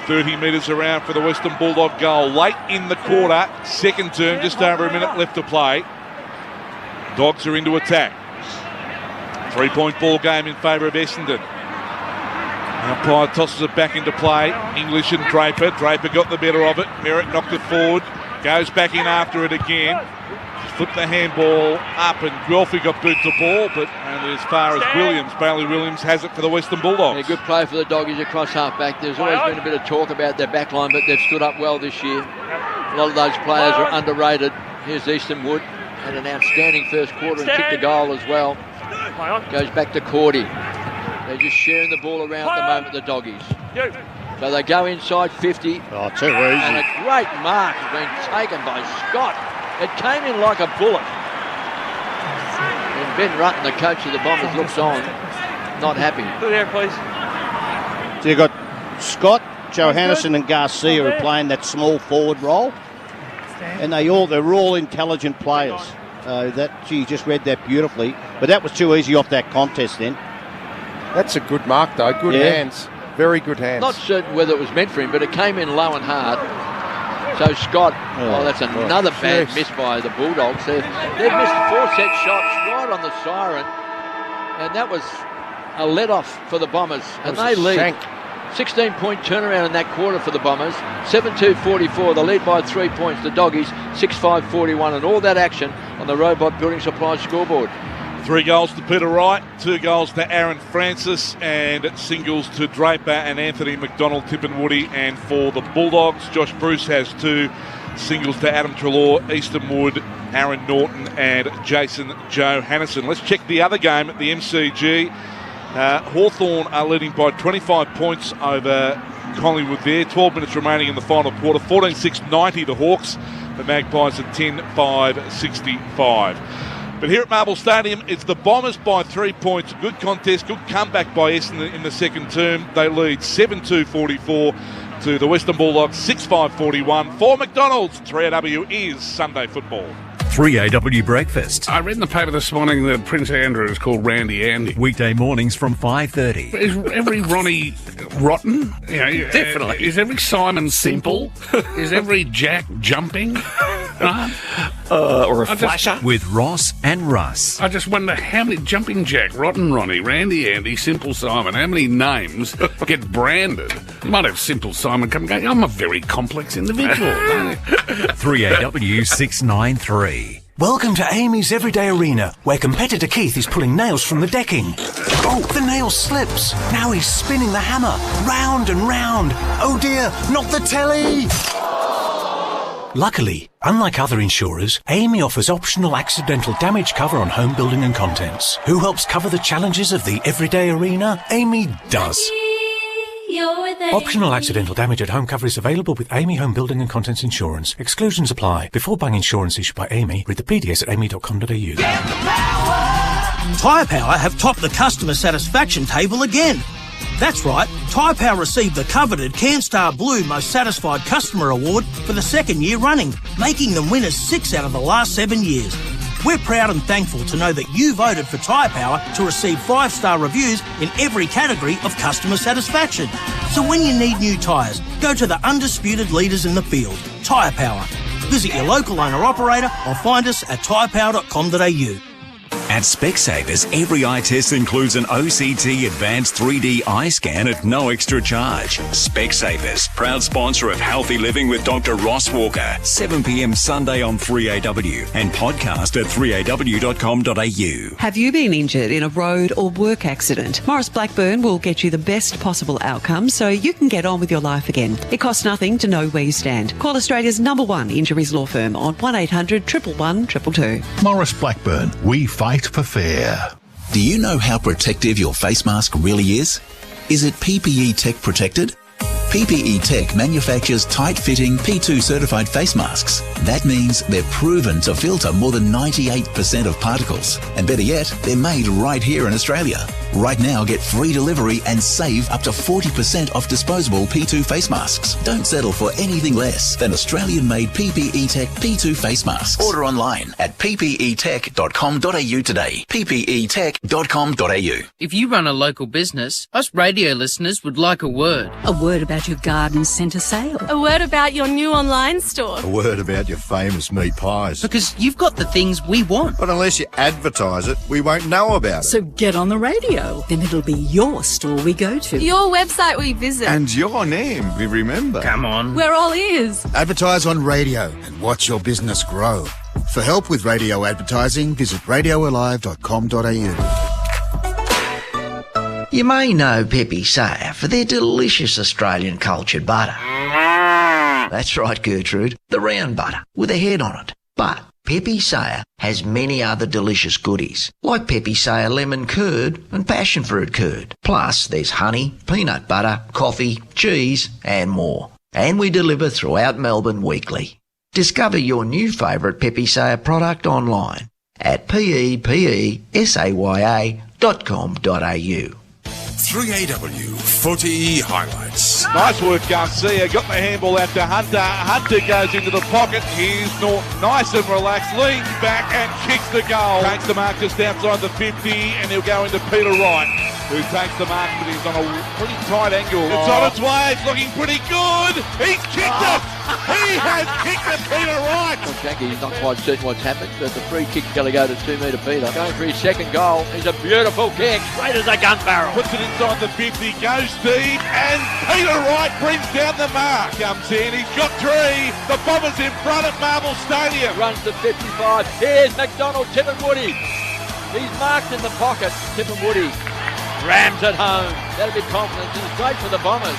30 metres around for the Western Bulldog goal. Late in the quarter, second term, just over a minute left to play. Dogs are into attack. 3-point ball game in favour of Essendon. Umpire tosses it back into play. English and Draper. Draper got the better of it. Merritt knocked it forward. Goes back in after it again. Flipped the handball up, and Guelphy got boots the ball, but only as far as Williams. Bailey Williams has it for the Western Bulldogs. Yeah, good play for the Doggies across half-back. There's always been a bit of talk about their backline, but they've stood up well this year. A lot of those players are underrated. Here's Easton Wood, had an outstanding first quarter and kicked a goal as well. Goes back to Cordy. They're just sharing the ball around at the moment, the Doggies. So they go inside 50. Oh, too easy. And a great mark has been taken by Scott. It came in like a bullet. And Ben Rutten, the coach of the Bombers, looks on, not happy. Put it there, please. So you've got Scott, Johannesson and Garcia are playing that small forward role. And they're all intelligent players. You just read that beautifully. But that was too easy off that contest then. That's a good mark, though. Good hands. Very good hands. Not certain whether it was meant for him, but it came in low and hard. So Scott, that's another bad miss by the Bulldogs. They've missed 4 set shots right on the siren. And that was a let-off for the Bombers. And they lead. 16-point turnaround in that quarter for the Bombers. 7-2-44. They lead by 3 points. The Doggies 6-5-41. And all that action on the Robot Building Supply scoreboard. 3 goals to Peter Wright, 2 goals to Aaron Francis, and singles to Draper and Anthony McDonald, Tippenwoody, and for the Bulldogs, Josh Bruce has 2 singles to Adam Treloar, Easton Wood, Aaron Norton, and Jason Johannesen. Let's check the other game at the MCG. Hawthorn are leading by 25 points over Collingwood there. 12 minutes remaining in the final quarter. 14-6-90 the Hawks. The Magpies at 10-5-65. But here at Marvel Stadium, it's the Bombers by 3 points. Good contest, good comeback by Essendon in the second term. They lead 7-2-44 to the Western Bulldogs 6-5-41. For McDonald's, 3AW is Sunday football. 3AW Breakfast. I read in the paper this morning that Prince Andrew is called Randy Andy. Weekday mornings from 5:30. Is every Ronnie rotten? You know, Definitely. Is every Simon simple? Is every Jack jumping? Or a flasher? With Ross and Russ. I just wonder how many Jumping Jack, Rotten Ronnie, Randy Andy, Simple Simon, how many names get branded? You might have Simple Simon come and go, I'm a very complex individual. 3AW 693. Welcome to Amy's Everyday Arena, where competitor Keith is pulling nails from the decking. Oh, the nail slips. Now he's spinning the hammer, round and round. Oh dear, not the telly! Luckily, unlike other insurers, Amy offers optional accidental damage cover on home building and contents. Who helps cover the challenges of the Everyday Arena? Amy does. Optional accidental damage at home cover is available with Amy Home Building and Contents Insurance. Exclusions apply. Before buying insurance issued by Amy, read the PDS at amy.com.au. Tyre Power have topped the customer satisfaction table again. That's right, Tyre Power received the coveted CanStar Blue Most Satisfied Customer Award for the second year running, making them winners 6 out of the last 7 years. We're proud and thankful to know that you voted for Tyre Power to receive 5-star reviews in every category of customer satisfaction. So when you need new tyres, go to the undisputed leaders in the field, Tyre Power. Visit your local owner-operator or find us at tyrepower.com.au. At Specsavers, every eye test includes an OCT Advanced 3D eye scan at no extra charge. Specsavers, proud sponsor of Healthy Living with Dr. Ross Walker. 7 p.m. Sunday on 3AW and podcast at 3aw.com.au. Have you been injured in a road or work accident? Morris Blackburn will get you the best possible outcome so you can get on with your life again. It costs nothing to know where you stand. Call Australia's #1 injuries law firm on 1800 111 222. Morris Blackburn, we fight for fair. Do you know how protective your face mask really is? Is it PPE Tech protected? PPE Tech manufactures tight-fitting P2 certified face masks. That means they're proven to filter more than 98% of particles. And better yet, they're made right here in Australia. Right now, get free delivery and save up to 40% off disposable P2 face masks. Don't settle for anything less than Australian-made PPE Tech P2 face masks. Order online at ppetech.com.au today. ppetech.com.au. If you run a local business, us radio listeners would like a word. A word about your garden centre sale. A word about your new online store. A word about your famous meat pies. Because you've got the things we want. But unless you advertise it, we won't know about it. So get on the radio. Then it'll be your store we go to. Your website we visit. And your name we remember. Come on. We're all ears. Advertise on radio and watch your business grow. For help with radio advertising, visit radioalive.com.au. You may know Pepe Sayer for their delicious Australian cultured butter. That's right, Gertrude, the round butter with a head on it. But Pepe Sayer has many other delicious goodies, like Pepe Sayer lemon curd and passion fruit curd. Plus, there's honey, peanut butter, coffee, cheese, and more. And we deliver throughout Melbourne weekly. Discover your new favourite Pepe Sayer product online at pepesaya.com.au. 3AW Footy Highlights. Nice work, Garcia. Got the handball out to Hunter. Hunter goes into the pocket. Here's Norton. Nice and relaxed. Leans back and kicks the goal. Takes the mark just outside the 50, and he'll go into Peter Wright, who takes the mark, but he's on a pretty tight angle. It's on its way. It's looking pretty good. He's kicked it. He has kicked it, Peter Wright. Well, Jackie's not quite certain what's happened, but the free kick's going to go to 2-metre Peter. Going for his second goal. He's a beautiful kick. Straight as a gun barrel. Puts it inside the 50. Goes deep, and Peter Wright brings down the mark. Comes in. He's got 3. The Bombers in front at Marvel Stadium. Runs to 55. Here's McDonald, Tippenwoody. He's marked in the pocket. Tippin Woody rams it home. That'll be confidence. It's great for the Bombers.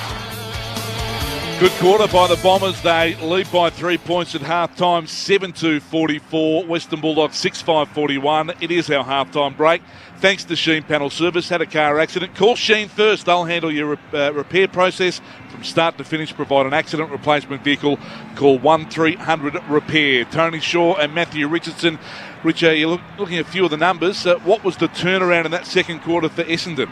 Good quarter by the Bombers. They lead by 3 points at half-time, 7-2-44. Western Bulldogs 6-5-41. It is our half-time break. Thanks to Sheen Panel Service. Had a car accident. Call Sheen first. They'll handle your repair process from start to finish. Provide an accident replacement vehicle. Call 1300-REPAIR. Tony Shaw and Matthew Richardson. Richard, you're looking at a few of the numbers. What was the turnaround in that second quarter for Essendon?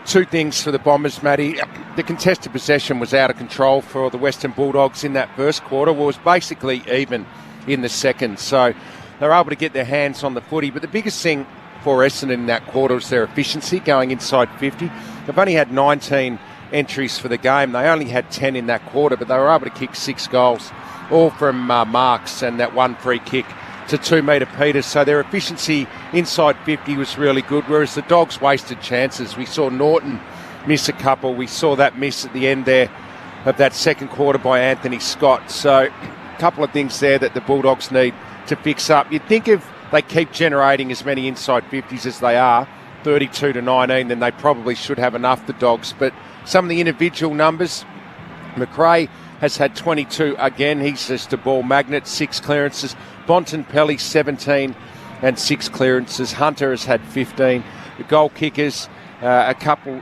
Two things for the Bombers, Matty. The contested possession was out of control for the Western Bulldogs in that first quarter. Well, it was basically even in the second. So they were able to get their hands on the footy. But the biggest thing for Essendon in that quarter was their efficiency, going inside 50. They've only had 19 entries for the game. They only had 10 in that quarter, but they were able to kick 6 goals, all from marks and that one free kick to 2-metre Peters. So their efficiency inside 50 was really good, whereas the Dogs wasted chances. We saw Norton miss a couple. We saw that miss at the end there of that second quarter by Anthony Scott. So a couple of things there that the Bulldogs need to fix up. You'd think if they keep generating as many inside 50s as they are, 32-19, then they probably should have enough, the Dogs. But some of the individual numbers, McRae has had 22 again. He's just a ball magnet, 6 clearances. Bontempelli 17 and 6 clearances. Hunter has had 15. The goal kickers, a couple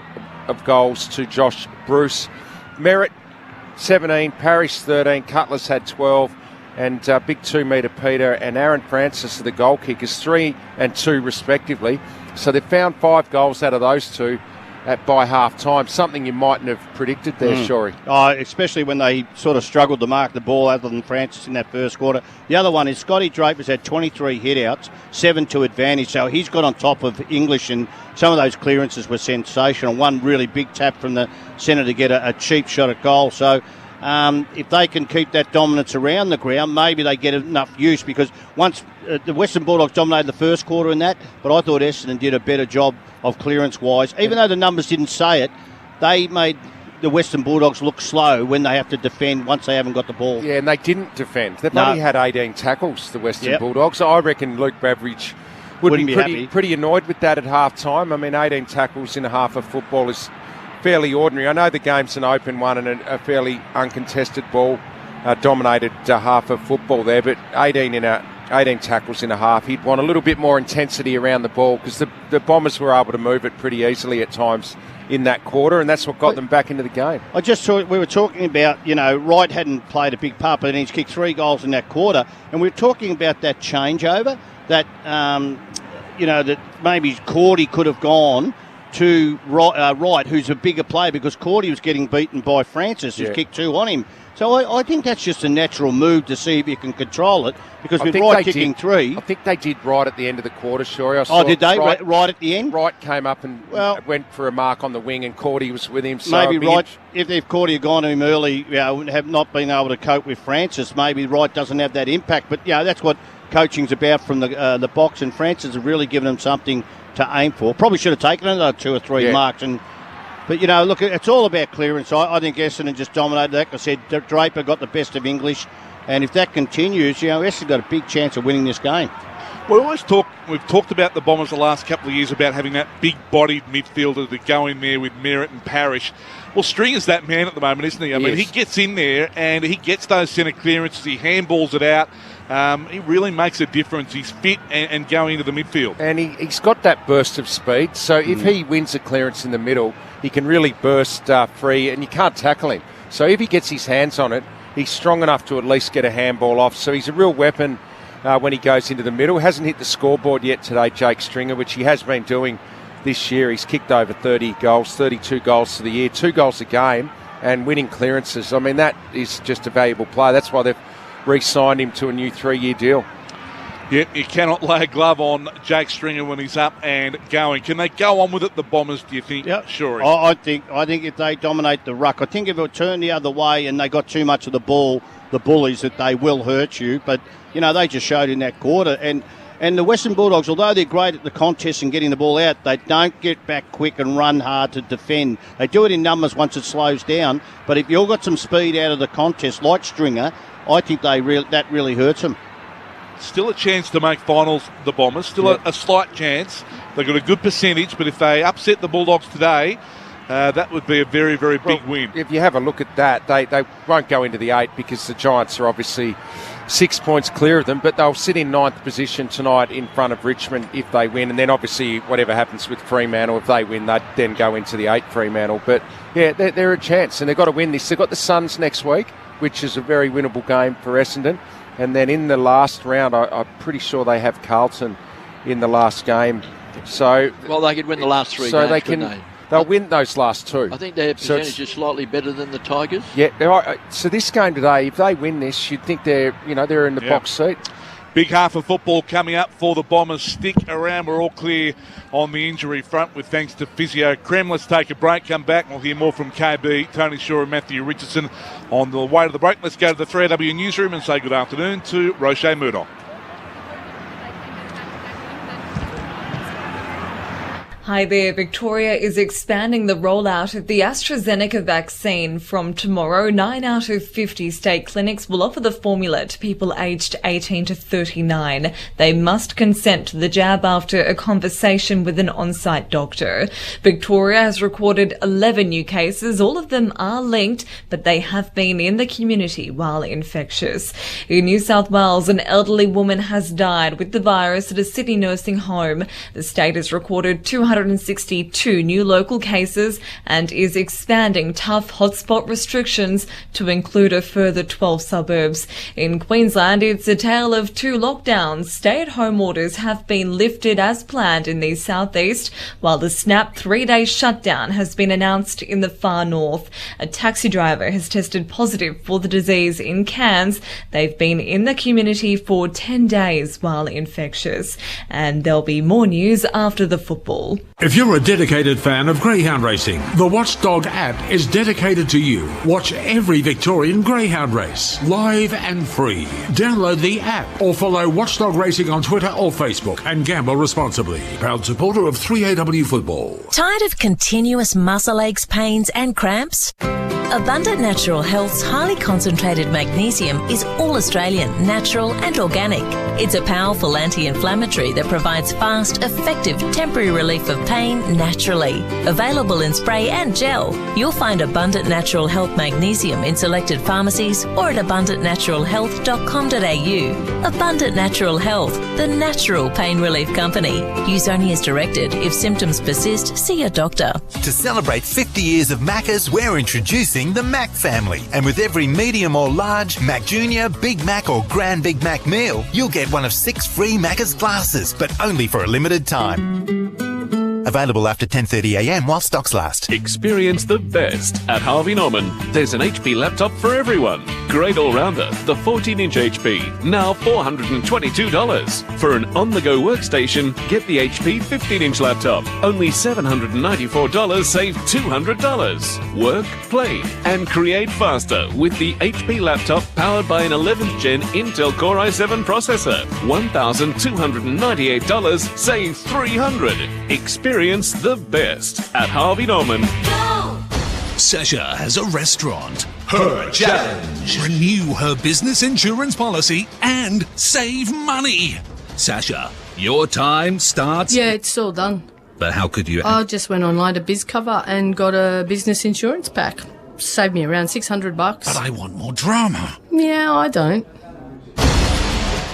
of goals to Josh Bruce. Merritt 17, Parrish 13, Cutlass had 12, and big 2-metre Peter and Aaron Francis are the goal kickers, 3 and 2 respectively. So they've found 5 goals out of those two by half-time, something you mightn't have predicted there, Shorey. Especially when they sort of struggled to mark the ball other than Francis in that first quarter. The other one is Scotty Draper's had 23 hit-outs, 7 to advantage, so he's got on top of English, and some of those clearances were sensational. One really big tap from the centre to get a cheap shot at goal. So if they can keep that dominance around the ground, maybe they get enough use, because once the Western Bulldogs dominated the first quarter in that, but I thought Essendon did a better job of clearance-wise. Even though the numbers didn't say it, they made the Western Bulldogs look slow when they have to defend once they haven't got the ball. Yeah, and they didn't defend. They've only had 18 tackles, the Western Bulldogs. I reckon Luke Beveridge would be pretty annoyed with that at half-time. I mean, 18 tackles in a half of football is fairly ordinary. I know the game's an open one and a fairly uncontested ball dominated half of football there, but 18 tackles in a half. He'd want a little bit more intensity around the ball, because the Bombers were able to move it pretty easily at times in that quarter, and that's what got them back into the game. I just thought we were talking about, Wright hadn't played a big part, but he's kicked 3 goals in that quarter, and we were talking about that changeover, that, that maybe Cordy could have gone to Wright, who's a bigger player, because Cordy was getting beaten by Francis, who's kicked 2 on him. So I think that's just a natural move to see if you can control it, because with Wright kicking 3... I think they did right at the end of the quarter, Shorey. Did they? Right at the end? Wright came up and went for a mark on the wing, and Cordy was with him. So maybe Wright, if Cordy had gone to him early, have not been able to cope with Francis, maybe Wright doesn't have that impact. But, that's what coaching's about from the box, and Francis has really given him something to aim for. Probably should have taken another 2 or 3 marks. But, look, it's all about clearance. I think Essendon just dominated that. Like I said, Draper got the best of English. And if that continues, Essendon got a big chance of winning this game. We've talked about the Bombers the last couple of years about having that big-bodied midfielder to go in there with Merritt and Parrish. Well, Stringer's that man at the moment, isn't he? I mean, he gets in there and he gets those centre clearances. He handballs it out. He really makes a difference. He's fit and going into the midfield. And he's got that burst of speed. So if he wins a clearance in the middle, he can really burst free, and you can't tackle him. So if he gets his hands on it, he's strong enough to at least get a handball off. So he's a real weapon when he goes into the middle. Hasn't hit the scoreboard yet today, Jake Stringer, which he has been doing this year. He's kicked over 30 goals, 32 goals for the year, 2 goals a game, and winning clearances. I mean, that is just a valuable player. That's why they've re-signed him to a new 3-year deal. Yeah, you cannot lay a glove on Jake Stringer when he's up and going. Can they go on with it, the Bombers, do you think? Yeah, sure. I think if they dominate the ruck, I think if it would turn the other way and they got too much of the ball, the Bullies, that they will hurt you. But, they just showed in that quarter. And the Western Bulldogs, although they're great at the contest and getting the ball out, they don't get back quick and run hard to defend. They do it in numbers once it slows down. But if you've got some speed out of the contest, like Stringer, I think that really hurts them. still a chance to make finals, the Bombers. Still a slight chance. They've got a good percentage, but if they upset the Bulldogs today, that would be a very, very big win. If you have a look at that, they won't go into the 8 because the Giants are obviously 6 points clear of them, but they'll sit in 9th position tonight in front of Richmond if they win, and then obviously whatever happens with Fremantle, if they win, they'd then go into the 8 Fremantle. But yeah, they're a chance, and they've got to win this. They've got the Suns next week, which is a very winnable game for Essendon, and then in the last round, I'm pretty sure they have Carlton in the last game. So well, they could win the last 3 so games, they can. They'll win those last 2. I think their percentage is slightly better than the Tigers. Yeah. So this game today, if they win this, you'd think they're in the box seat. Big half of football coming up for the Bombers. Stick around. We're all clear on the injury front with thanks to Physio Crem. Let's take a break. Come back and we'll hear more from KB, Tony Shaw and Matthew Richardson on the way to the break. Let's go to the 3AW newsroom and say good afternoon to Roche Murdoch. Hi there. Victoria is expanding the rollout of the AstraZeneca vaccine. From tomorrow, 9 out of 50 state clinics will offer the formula to people aged 18 to 39. They must consent to the jab after a conversation with an on-site doctor. Victoria has recorded 11 new cases. All of them are linked, but they have been in the community while infectious. In New South Wales, an elderly woman has died with the virus at a Sydney nursing home. The state has recorded 262 new local cases and is expanding tough hotspot restrictions to include a further 12 suburbs. In Queensland, it's a tale of 2 lockdowns. Stay-at-home orders have been lifted as planned in the southeast, while the snap 3-day shutdown has been announced in the far north. A taxi driver has tested positive for the disease in Cairns. They've been in the community for 10 days while infectious. And there'll be more news after the football. If you're a dedicated fan of greyhound racing, the Watchdog app is dedicated to you. Watch every Victorian greyhound race, live and free. Download the app or follow Watchdog Racing on Twitter or Facebook and gamble responsibly. Proud supporter of 3AW Football. Tired of continuous muscle aches, pains and cramps? Abundant Natural Health's highly concentrated magnesium is all Australian, natural and organic. It's a powerful anti-inflammatory that provides fast, effective, temporary relief of pain naturally. Available in spray and gel. You'll find Abundant Natural Health Magnesium in selected pharmacies or at abundantnaturalhealth.com.au. Abundant Natural Health, the natural pain relief company. Use only as directed. If symptoms persist, see your doctor. To celebrate 50 years of Maccas, we're introducing the Mac family. And with every medium or large Mac Junior, Big Mac or Grand Big Mac meal, you'll get one of 6 free Maccas glasses, but only for a limited time. Available after 10:30am while stocks last. Experience the best at Harvey Norman. There's an HP laptop for everyone. Great all-rounder, the 14-inch HP, now $422. For an on-the-go workstation, get the HP 15-inch laptop. Only $794, save $200. Work, play, and create faster with the HP laptop powered by an 11th Gen Intel Core i7 processor. $1,298, save $300. Experience the best at Harvey Norman. Sasha has a restaurant. Her challenge. Renew her business insurance policy and save money. Sasha, your time starts... Yeah, it's all done. But how could you... I just went online to BizCover and got a business insurance pack. Saved me around $600. But I want more drama. Yeah, I don't.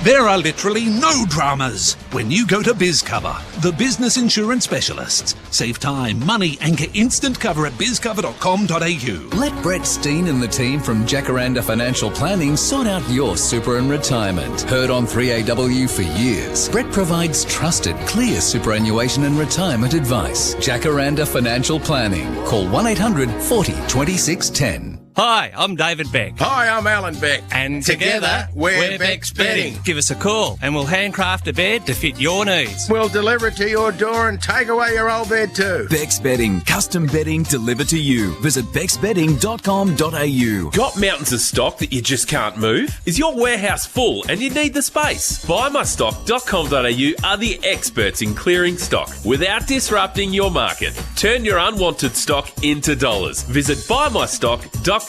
There are literally no dramas when you go to BizCover, the business insurance specialists. Save time, money and get instant cover at bizcover.com.au. Let Brett Steen and the team from Jacaranda Financial Planning sort out your super and retirement. Heard on 3AW for years, Brett provides trusted, clear superannuation and retirement advice. Jacaranda Financial Planning. Call 1800 40 26 10. Hi, I'm David Beck. Hi, I'm Alan Beck. And together, we're Beck's Bedding. Give us a call and we'll handcraft a bed to fit your needs. We'll deliver it to your door and take away your old bed too. Beck's Bedding. Custom bedding delivered to you. Visit becksbedding.com.au. Got mountains of stock that you just can't move? Is your warehouse full and you need the space? BuyMyStock.com.au are the experts in clearing stock without disrupting your market. Turn your unwanted stock into dollars. Visit BuyMyStock.com.au.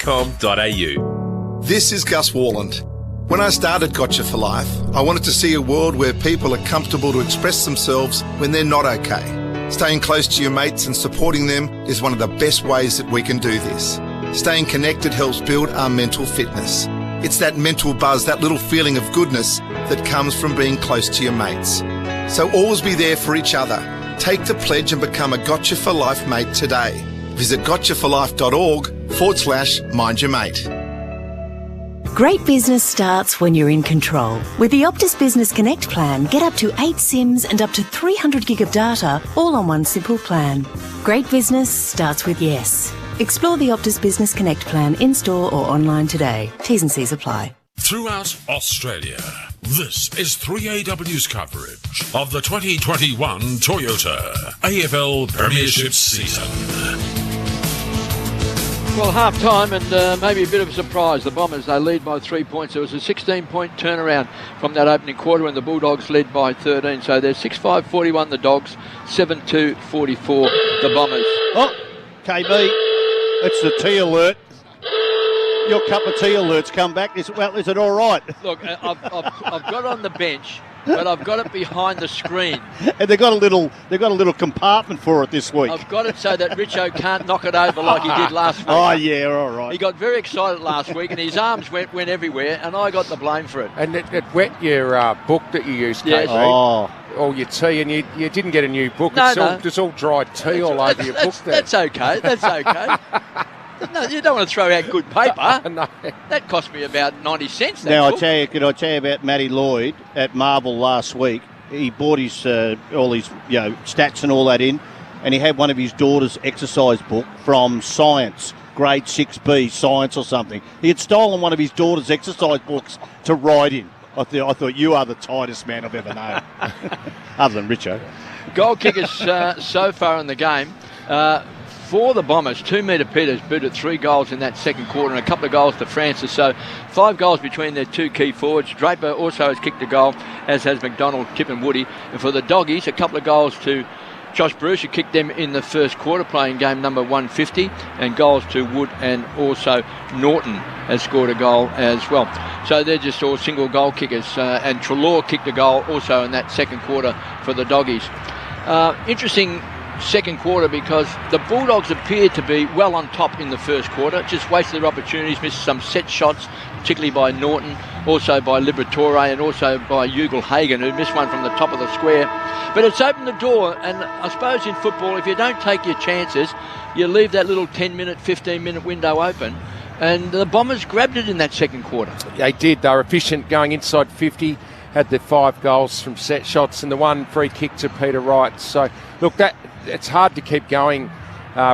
This is Gus Warland. When I started Gotcha for Life, I wanted to see a world where people are comfortable to express themselves when they're not okay. Staying close to your mates and supporting them is one of the best ways that we can do this. Staying connected helps build our mental fitness. It's that mental buzz, that little feeling of goodness that comes from being close to your mates. So always be there for each other. Take the pledge and become a Gotcha for Life mate today. Visit gotchaforlife.org/mindyourmate. Great business starts when you're in control. With the Optus Business Connect plan, get up to 8 SIMs and up to 300 gig of data, all on one simple plan. Great business starts with yes. Explore the Optus Business Connect plan in-store or online today. T's and C's apply. Throughout Australia, this is 3AW's coverage of the 2021 Toyota AFL Premiership season. Well, half-time and maybe a bit of a surprise. The Bombers, they lead by 3 points. There was a 16-point turnaround from that opening quarter when the Bulldogs led by 13. So they're 6-5-41 the Dogs, 7-2-44 the Bombers. Oh, KB, it's the tea alert. Your cup of tea alert's come back. Is it all right? Look, I've got it on the bench, but I've got it behind the screen. And they've got a little compartment for it this week. I've got it so that Richo can't knock it over like he did last week. Oh yeah, all right. He got very excited last week, and his arms went everywhere, and I got the blame for it. And it wet your book that you used, Yes. KB. All your tea, and you didn't get a new book. It's all dried tea all over your book there. That's okay. That's okay. No, you don't want to throw out good paper. No. That cost me about 90 cents. Now, can I tell you about Matty Lloyd at Marvel last week? He bought his all his stats and all that in, and he had one of his daughter's exercise book from Science, grade 6B, Science or something. He had stolen one of his daughter's exercise books to write in. I thought you are the tightest man I've ever known, other than Richo. Goal kickers so far in the game. For the Bombers, 2 metre Peters booted 3 goals in that second quarter and a couple of goals to Francis. So 5 goals between their 2 key forwards. Draper also has kicked a goal, as has McDonald, Tip and Woody. And for the Doggies, a couple of goals to Josh Bruce, who kicked them in the first quarter, playing game number 150, and goals to Wood, and also Norton has scored a goal as well. So they're just all single goal kickers. And Treloar kicked a goal also in that second quarter for the Doggies. Interesting second quarter because the Bulldogs appeared to be well on top in the first quarter, just wasted their opportunities, missed some set shots, particularly by Norton, also by Liberatore, and also by Ugle Hagan, who missed one from the top of the square. But it's opened the door, and I suppose in football, if you don't take your chances, you leave that little 10-minute, 15-minute window open, and the Bombers grabbed it in that second quarter. They did. They were efficient going inside 50, had the 5 goals from set shots and the 1 free kick to Peter Wright. So, look, it's hard to keep going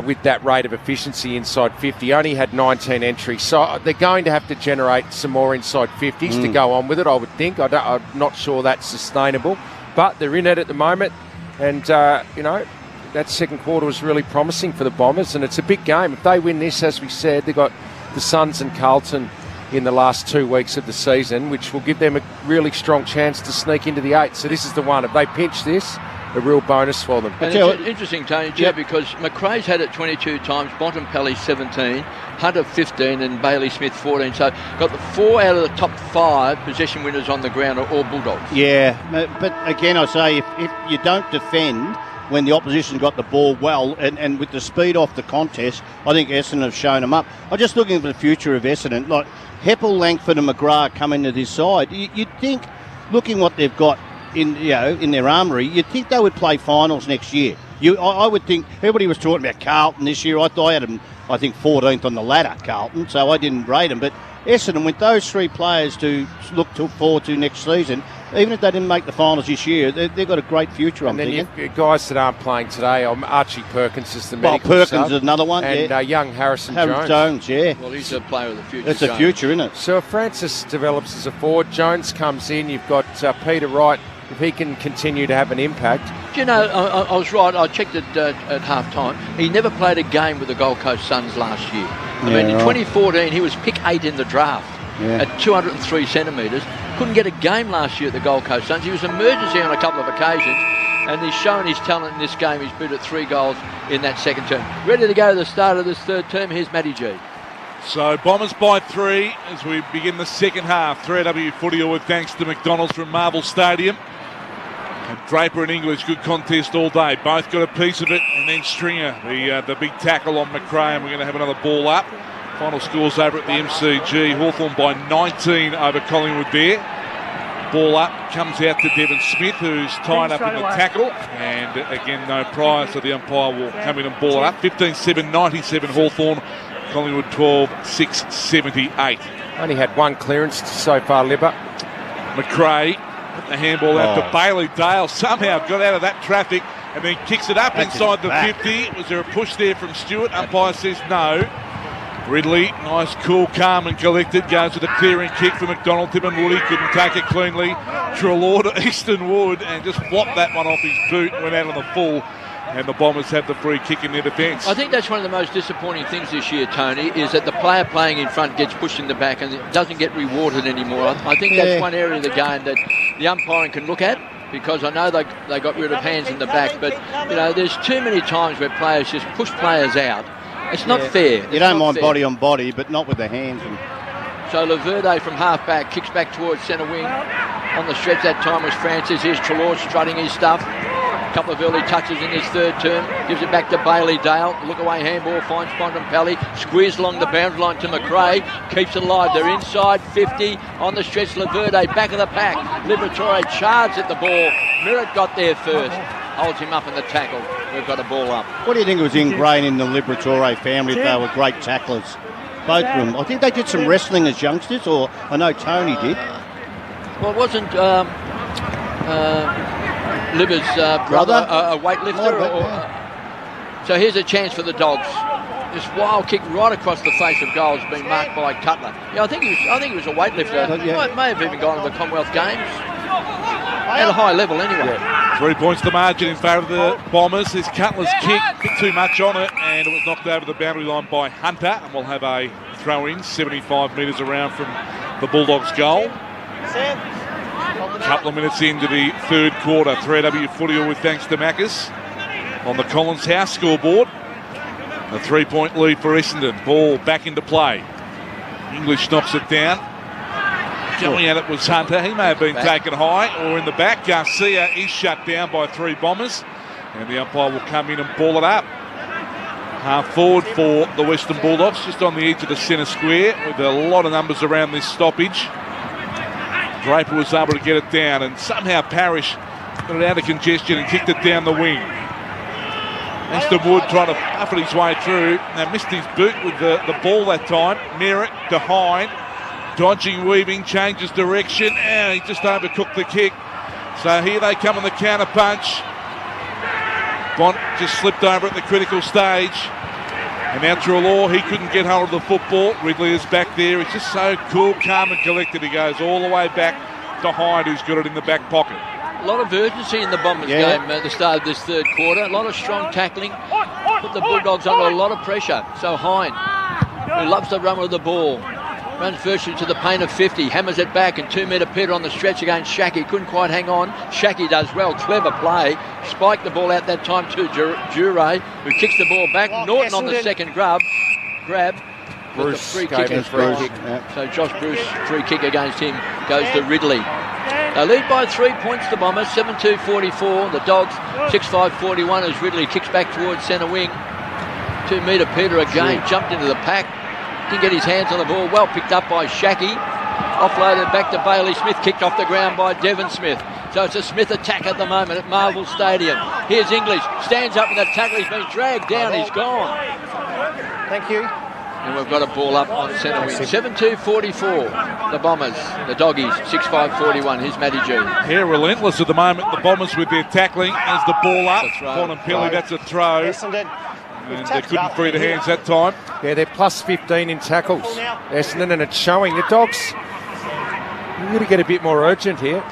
with that rate of efficiency inside 50. Only had 19 entries. So they're going to have to generate some more inside 50s to go on with it, I would think. I'm not sure that's sustainable. But they're in it at the moment. And, that second quarter was really promising for the Bombers. And it's a big game. If they win this, as we said, they've got the Suns and Carlton in the last 2 weeks of the season, which will give them a really strong chance to sneak into the 8. So this is the one. If they pinch this, a real bonus for them. And it's interesting, Tony, because McRae's had it 22 times, Bontempelli 17, Hunter 15 and Bailey Smith 14. So got the 4 out of the top 5 possession winners on the ground are all Bulldogs. Yeah, but again I say if you don't defend when the opposition got the ball well and with the speed off the contest, I think Essendon have shown them up. I'm just looking for the future of Essendon. Like Heppel, Langford and McGrath come into this side. You'd think, looking what they've got in their armoury, you'd think they would play finals next year. I would think everybody was talking about Carlton this year. I had them, I think, 14th on the ladder, Carlton, so I didn't rate them. But Essendon, with those 3 players to look forward to next season, even if they didn't make the finals this year, they've got a great future, I'm thinking. And then guys that aren't playing today, Archie Perkins is the medical Perkins is another one, and young Harrison Jones, yeah. Well, he's a player of the future. It's the future, isn't it? So if Francis develops as a forward, Jones comes in, you've got Peter Wright, if he can continue to have an impact. Do you know, I was right, I checked it at half-time. He never played a game with the Gold Coast Suns last year. In 2014, he was pick 8 in the draft at 203 centimetres. Couldn't get a game last year at the Gold Coast Suns. He was emergency on a couple of occasions, and he's shown his talent in this game. He's booted 3 goals in that second term. Ready to go to the start of this third term, here's Matty G. So Bombers by 3 as we begin the second half. 3AW footy with thanks to McDonald's from Marvel Stadium. And Draper and English, good contest all day. Both got a piece of it, and then Stringer, the big tackle on McRae, and we're going to have another ball up. Final scores over at the MCG. Hawthorn by 19 over Collingwood there. Ball up, comes out to Devon Smith, who's tied up in the tackle. And again, no prior, so the umpire will come in and ball it up. 15-7, 97 Hawthorn. Collingwood 12-6, 78. Only had one clearance so far, Libber. McRae put the handball out to Bailey. Dale somehow got out of that traffic and then kicks it up inside the 50. Was there a push there from Stewart? Umpire says no. Ridley, nice, cool, calm and collected, goes with a clearing kick for McDonald. Tim and Woody couldn't take it cleanly. Treloar to Easton Wood and just flopped that one off his boot and went out on the full. And the Bombers have the free kick in their defence. I think that's one of the most disappointing things this year, Tony, is that the player playing in front gets pushed in the back and it doesn't get rewarded anymore. I think that's one area of the game that the umpiring can look at, because I know they got rid of hands in the back, but you know, there's too many times where players just push players out. It's not fair. You don't mind body on body, but not with the hands. So Laverde from half-back kicks back towards centre wing. On the stretch that time was Francis. Here's Treloar strutting his stuff. A couple of early touches in his third term. Gives it back to Bailey Dale. Look away handball, finds Bontempelli. Squeezed along the boundary line to McRae. Keeps it alive. They're inside 50. On the stretch, Laverde, back of the pack. Liberatore charged at the ball. Merritt got there first. Holds him up in the tackle. We've got a ball up. What do you think was ingrained in the Liberatore family? They were great tacklers, both of them. I think they did some wrestling as youngsters, or I know Tony did. Well, it wasn't Libber's brother a weightlifter? So here's a chance for the Dogs. This wild kick right across the face of goal has been marked by Cutler. Yeah, I think he was a weightlifter. May have even gone to the Commonwealth Games. At a high level anyway. 3 points the margin in favour of the Bombers. There's Cutler's kick, a bit too much on it, and it was knocked over the boundary line by Hunter, and we'll have a throw-in 75 metres around from the Bulldogs' goal. A couple of minutes into the third quarter. 3AW footy with thanks to Maccas on the Collins House scoreboard. A 3-point lead for Essendon. Ball back into play. English knocks it down. Going at it was Hunter. He may have been taken high or in the back. Garcia is shut down by 3 Bombers. And the umpire will come in and ball it up. Half forward for the Western Bulldogs, just on the edge of the centre square with a lot of numbers around this stoppage. Draper was able to get it down, and somehow Parrish got it out of congestion and kicked it down the wing. Easton Wood trying to buffet his way through. Now missed his boot with the ball that time. Merritt behind. Dodging, weaving, changes direction, and he just overcooked the kick. So here they come on the counter punch. Bont just slipped over at the critical stage. And now Treloar, he couldn't get hold of the football. Ridley is back there. He's just so cool, calm and collected. He goes all the way back to Hyde, who's got it in the back pocket. A lot of urgency in the Bombers game at the start of this third quarter. A lot of strong tackling. Put the Bulldogs under a lot of pressure. So Hyde, who loves to run with the ball, runs virtually to the paint of 50, hammers it back, and 2 metre Peter on the stretch against Shackey. Couldn't quite hang on. Shackey does well. Clever play. Spiked the ball out that time to Jure, who kicks the ball back. Norton on the second grab. Bruce the free kick. So Josh Bruce, free kick against him, goes to Ridley. They lead by 3 points, the Bombers, 7-2-44. The Dogs, 6-5-41 as Ridley kicks back towards centre wing. 2 metre Peter again, jumped into the pack. Didn't get his hands on the ball. Well picked up by Shackey. Offloaded back to Bailey Smith. Kicked off the ground by Devon Smith. So it's a Smith attack at the moment at Marvel Stadium. Here's English. Stands up in the tackle. He's been dragged down. He's gone. Thank you. And we've got a ball up on centre wing. 7-2-44. The Bombers. The Doggies. 6-5-41. Here's Matty G. Here relentless at the moment. The Bombers with their tackling. As the ball up. Bontempelli, that's a throw. And they couldn't free the hands that time. Yeah, they're plus 15 in tackles, Essendon, and it's showing. The Dogs, you've got to get a bit more urgent here.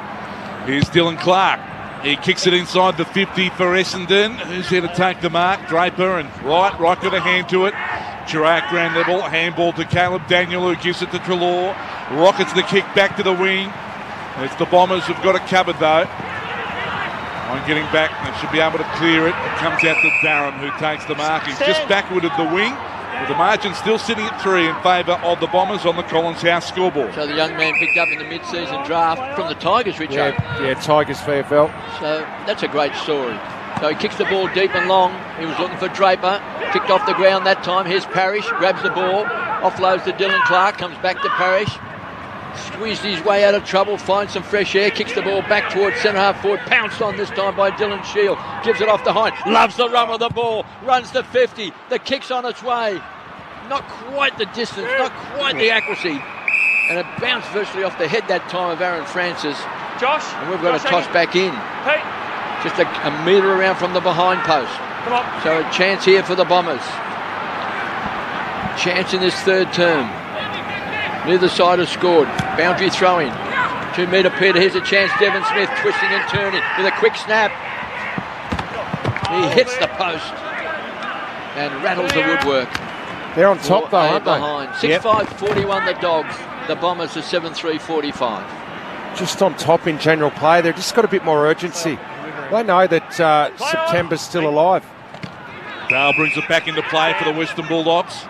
Here's Dylan Clark. He kicks it inside the 50 for Essendon. Who's here to take the mark? Draper, and right got a hand to it. Chirac ground level, handball to Caleb Daniel, who gives it to Treloar. Rockets the kick back to the wing. It's the Bombers who've got it covered though. On getting back, they should be able to clear it. It comes out to Darren, who takes the mark. He's just backward at the wing. With the margin still sitting at 3 in favour of the Bombers on the Collins House scoreboard. So the young man picked up in the mid-season draft from the Tigers, Richard. Yeah, Tigers VFL. So that's a great story. So he kicks the ball deep and long. He was looking for Draper. Kicked off the ground that time. Here's Parrish. Grabs the ball. Offloads to Dylan Clark. Comes back to Parrish. Squeezed his way out of trouble. Finds some fresh air. Kicks the ball back towards centre half forward. Pounced on this time by Dylan Shield. Gives it off to Hine. Loves the run of the ball. Runs to 50. The kick's on its way. Not quite the distance. Not quite the accuracy. And it bounced virtually off the head that time of Aaron Francis. Josh. And we've got to toss back in. Hey. Just a metre around from the behind post. Come on. So a chance here for the Bombers. Chance in this third term. Neither side has scored. Boundary throw-in. 2 metre Peter. Here's a chance. Devon Smith twisting and turning with a quick snap. He hits the post and rattles the woodwork. They're on top though, aren't they? Behind. 6-5-41 the Dogs. The Bombers are 7-3-45. Just on top in general play. They've just got a bit more urgency. They know that September's still alive. Dale brings it back into play for the Western Bulldogs.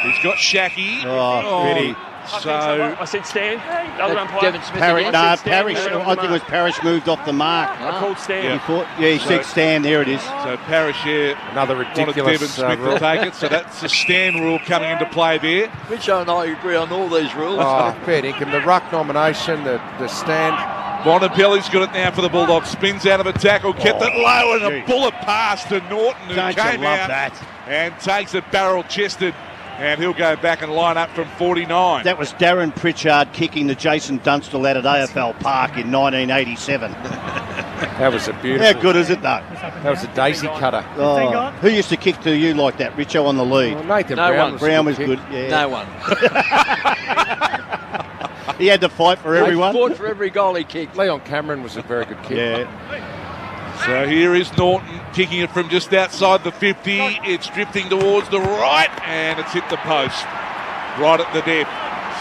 He's got Shacky. Pity. So I said stand. Devon Smith. Parrish, I think it was Parrish moved off the mark. I called stand. He said stand. There it is. So Parrish here. Another ridiculous Devon Smith will take it. So that's the stand rule coming into play there. Richo and I agree on all these rules. Fair dinkum. The ruck nomination, the stand. Bontempelli's got it now for the Bulldogs. Spins out of a tackle, kept it low, and a bullet pass to Norton, who came out and takes it barrel-chested. And he'll go back and line up from 49. That was Darren Pritchard kicking the Jason Dunstall out at AFL Park in 1987. That was a beautiful. How good is it, though? That was a daisy cutter. Who used to kick to you like that, Richo, on the lead? Nathan Brown was good. Yeah. No one. He had to fight for everyone. He fought for every goal he kicked. Leon Cameron was a very good kick. Yeah. So here is Norton kicking it from just outside the 50. It's drifting towards the right, and it's hit the post right at the depth.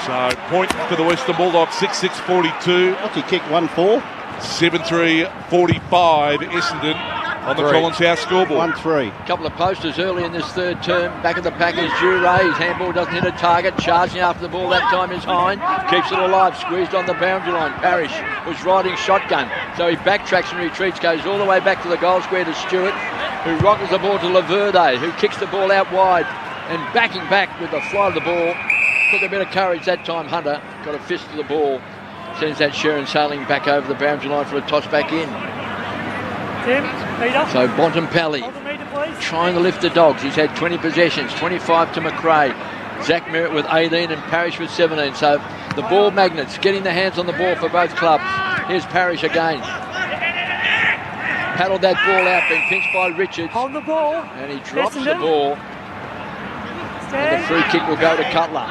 So point for the Western Bulldogs, 6-6-42. What's he kicked 1-4? 7-3-45 Essendon on the Collins House scoreboard. 1-3. A couple of posters early in this third term. Back of the pack is Jure. His handball doesn't hit a target. Charging after the ball that time is Hine. Keeps it alive. Squeezed on the boundary line. Parrish was riding shotgun. So he backtracks and retreats. Goes all the way back to the goal square to Stewart, who rockets the ball to Laverde, who kicks the ball out wide. And backing back with the fly of the ball. Took a bit of courage that time. Hunter got a fist to the ball. Sends that Sharon sailing back over the boundary line for a toss back in. Tim, Peter. So Bontempelli trying to lift the Dogs. He's had 20 possessions, 25 to McRae. Zach Merritt with 18 and Parrish with 17. So the ball magnets getting the hands on the ball for both clubs. Here's Parrish again. Paddled that ball out, being pinched by Richards. Hold the ball. And he drops the ball. And the free kick will go to Cutler.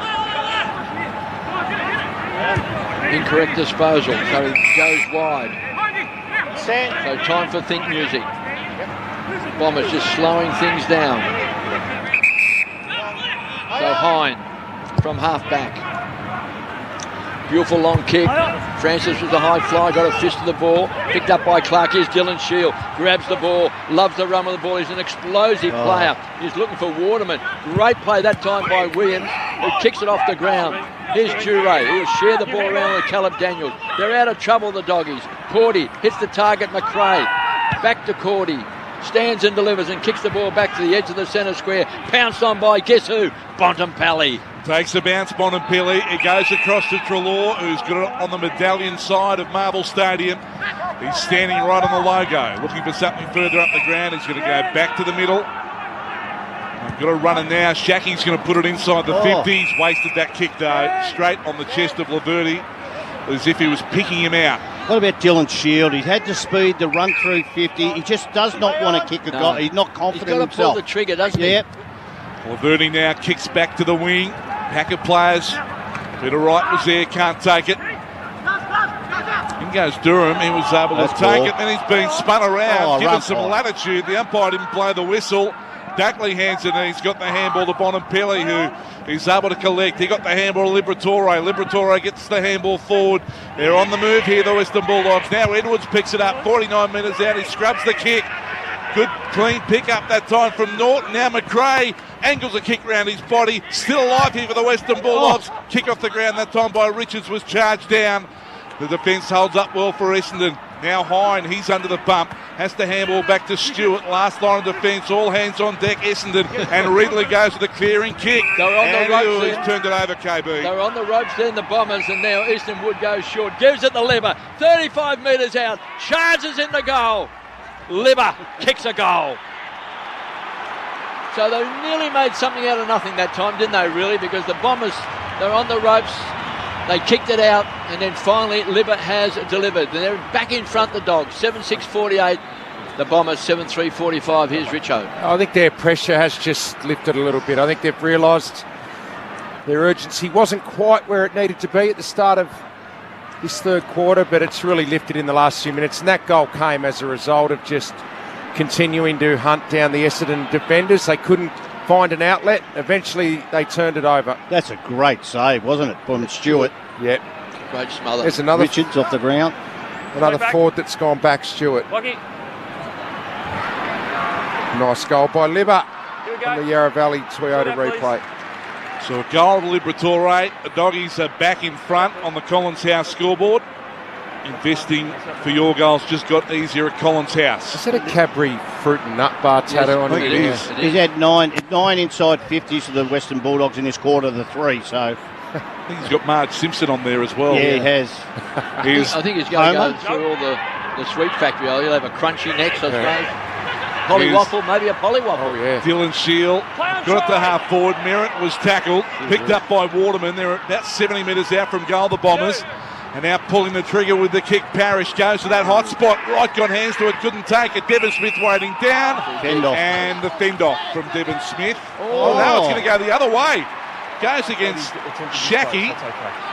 Incorrect disposal, so he goes wide. So time for think music. Bombers just slowing things down. So Hine from half back. Beautiful long kick. Francis with the high fly, got a fist to the ball. Picked up by Clark. Here's Dylan Shield. Grabs the ball, loves the run of the ball. He's an explosive player. He's looking for Waterman. Great play that time by Williams, who kicks it off the ground. Here's Jure. He'll share the ball around with Caleb Daniels. They're out of trouble, the Doggies. Cordy hits the target, McRae. Back to Cordy. Stands and delivers and kicks the ball back to the edge of the centre square. Pounced on by, guess who? Bontempelli. Takes the bounce, Bontempelli. It goes across to Treloar, who's got it on the medallion side of Marvel Stadium. He's standing right on the logo, looking for something further up the ground. He's going to go back to the middle. I've got a runner now. Shacky's going to put it inside the 50. He's wasted that kick, though, straight on the chest of Laverde, as if he was picking him out. What about Dylan Shield? He's had the speed to run through 50. He just does not want to kick a goal. He's not confident himself. He's got to pull the trigger, doesn't he? Yep. Laverde now kicks back to the wing. Pack of players. Peter Wright was there, can't take it. In goes Durham. He was able to take it, and he's been spun around, given some latitude. The umpire didn't blow the whistle. Duckley hands it, and he's got the handball to Bontempelli, who is able to collect. He got the handball to Liberatore. Liberatore gets the handball forward. They're on the move here, the Western Bulldogs. Now Edwards picks it up, 49 metres out. He scrubs the kick. Good, clean pick up that time from Norton. Now McRae angles a kick round his body. Still alive here for the Western Bulldogs. Kick off the ground that time by Richards was charged down. The defence holds up well for Essendon. Now Hine, he's under the bump, has to handball back to Stewart. Last line of defence, all hands on deck, Essendon, and Ridley goes to the clearing kick. They were on the ropes he's then. turned it over, KB. They were on the ropes then, the Bombers, and now Easton Wood goes short. Gives it to Libba, 35 metres out, charges in the goal. Libba kicks a goal. So they nearly made something out of nothing that time, didn't they, really? Because the Bombers, they're on the ropes, they kicked it out, and then finally Libba has delivered. They're back in front, the Dogs, 7-6-48. The Bombers, 7-3-45. Here's Richo. I think their pressure has just lifted a little bit. I think they've realised their urgency wasn't quite where it needed to be at the start of this third quarter, but it's really lifted in the last few minutes. And that goal came as a result of just continuing to hunt down the Essendon defenders. They couldn't find an outlet. Eventually, they turned it over. That's a great save, wasn't it, from Stewart? Yeah. Great smother. There's another Richards off the ground. Another forward that's gone back, Stewart. Lucky. Nice goal by Libba on the Yarra Valley Toyota replay. So a goal to Liberatore. The Doggies are back in front on the Collins House scoreboard. Investing for your goals just got easier at Collins House. Is that a Cadbury fruit and nut bar tattoo on it? It is. He's had nine inside 50s for the Western Bulldogs in this quarter of the 3, so... I think he's got Marge Simpson on there as well. Yeah, he has. I think he's going to go through all the sweet factory. He'll have a crunchy next, I suppose. Pollywaffle, maybe a pollywaffle. Oh, yeah. Dylan Shield got it to half forward. Merritt was tackled, picked up by Waterman. They're about 70 metres out from goal, the Bombers. And now pulling the trigger with the kick. Parrish goes to that hot spot. Right, got hands to it, couldn't take it. Devon Smith waiting down. And the fend off from Devon Smith. Oh, now it's going to go the other way. Goes against Shackey.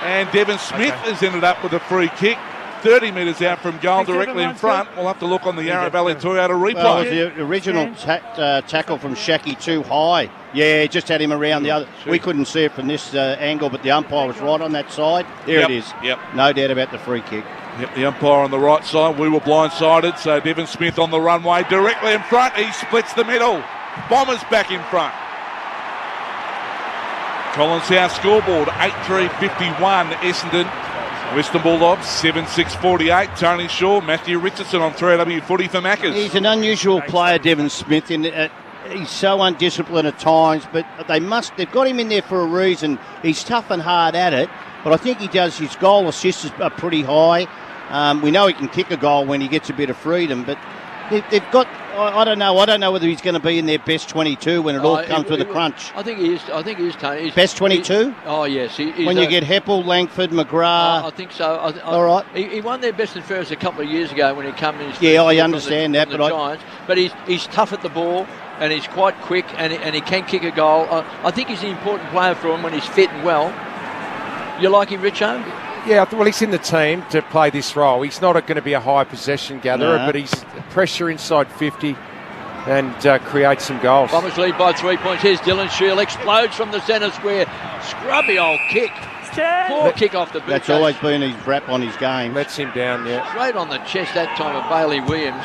And Devon Smith has ended up with a free kick. 30 metres out from goal, directly in front. We'll have to look on the Yarra Valley Toyota replay. Well, the original tackle from Shackey too high. Yeah, just had him around the other. We couldn't see it from this angle, but the umpire was right on that side. There it is. Yep. No doubt about the free kick. Yep, the umpire on the right side. We were blindsided, so Devon Smith on the runway, directly in front. He splits the middle. Bombers back in front. Collins House scoreboard, 8-3-51, Essendon. Western Bulldogs, 7-6-48. Tony Shaw, Matthew Richardson on 3AW footy for Maccas. He's an unusual player, Devon Smith. He's so undisciplined at times, but they've got him in there for a reason. He's tough and hard at it, but I think he does. His goal assists are pretty high. We know he can kick a goal when he gets a bit of freedom, but they've got. I don't know whether he's going to be in their best 22 when it all comes with a crunch. I think he is, Tony. Best 22? Oh, yes. He's when you get Heppel, Langford, McGrath. I think so. All right. He won their best and fairest a couple of years ago when he came in. Yeah, I understand that, but Giants. But he's tough at the ball and he's quite quick and he can kick a goal. I think he's an important player for him when he's fit and well. You like him, Richo? Yeah, well, he's in the team to play this role. He's not going to be a high possession gatherer, but he's pressure inside 50 and create some goals. Bombers lead by 3 points. Here's Dylan Shield, explodes from the centre square. Scrubby old kick. Poor kick off the boot. That's always been his rap on his game. Lets him down, yeah. Straight on the chest that time of Bailey Williams.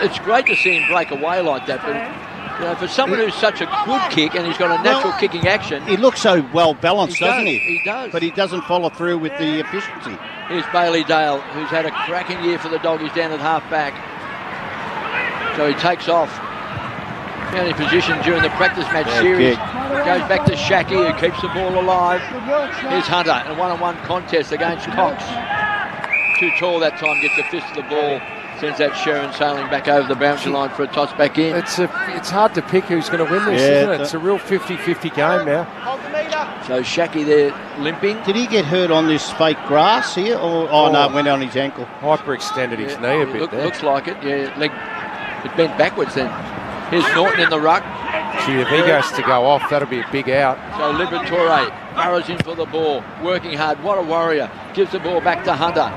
It's great to see him break away like that, but for someone who's such a good kick and he's got a natural kicking action. He looks so well balanced, doesn't he? He does. But he doesn't follow through with the efficiency. Here's Bailey Dale, who's had a cracking year for the Doggies down at half back. So he takes off. Found in position during the practice match series. Goes back to Shackey, who keeps the ball alive. Here's Hunter in a one-on-one contest against Cox. Too tall that time, gets a fist of the ball. Sends that Sharon sailing back over the boundary line for a toss back in. It's hard to pick who's going to win this, isn't it? It's a real 50-50 game now. So Shackey there limping. Did he get hurt on this fake grass here? No, it went on his ankle. Hyperextended his knee a bit there. Looks like it, leg. It bent backwards then. Here's Norton in the ruck. Gee, if he goes to go off, that'll be a big out. So Liberatore burrows in for the ball, working hard. What a warrior. Gives the ball back to Hunter.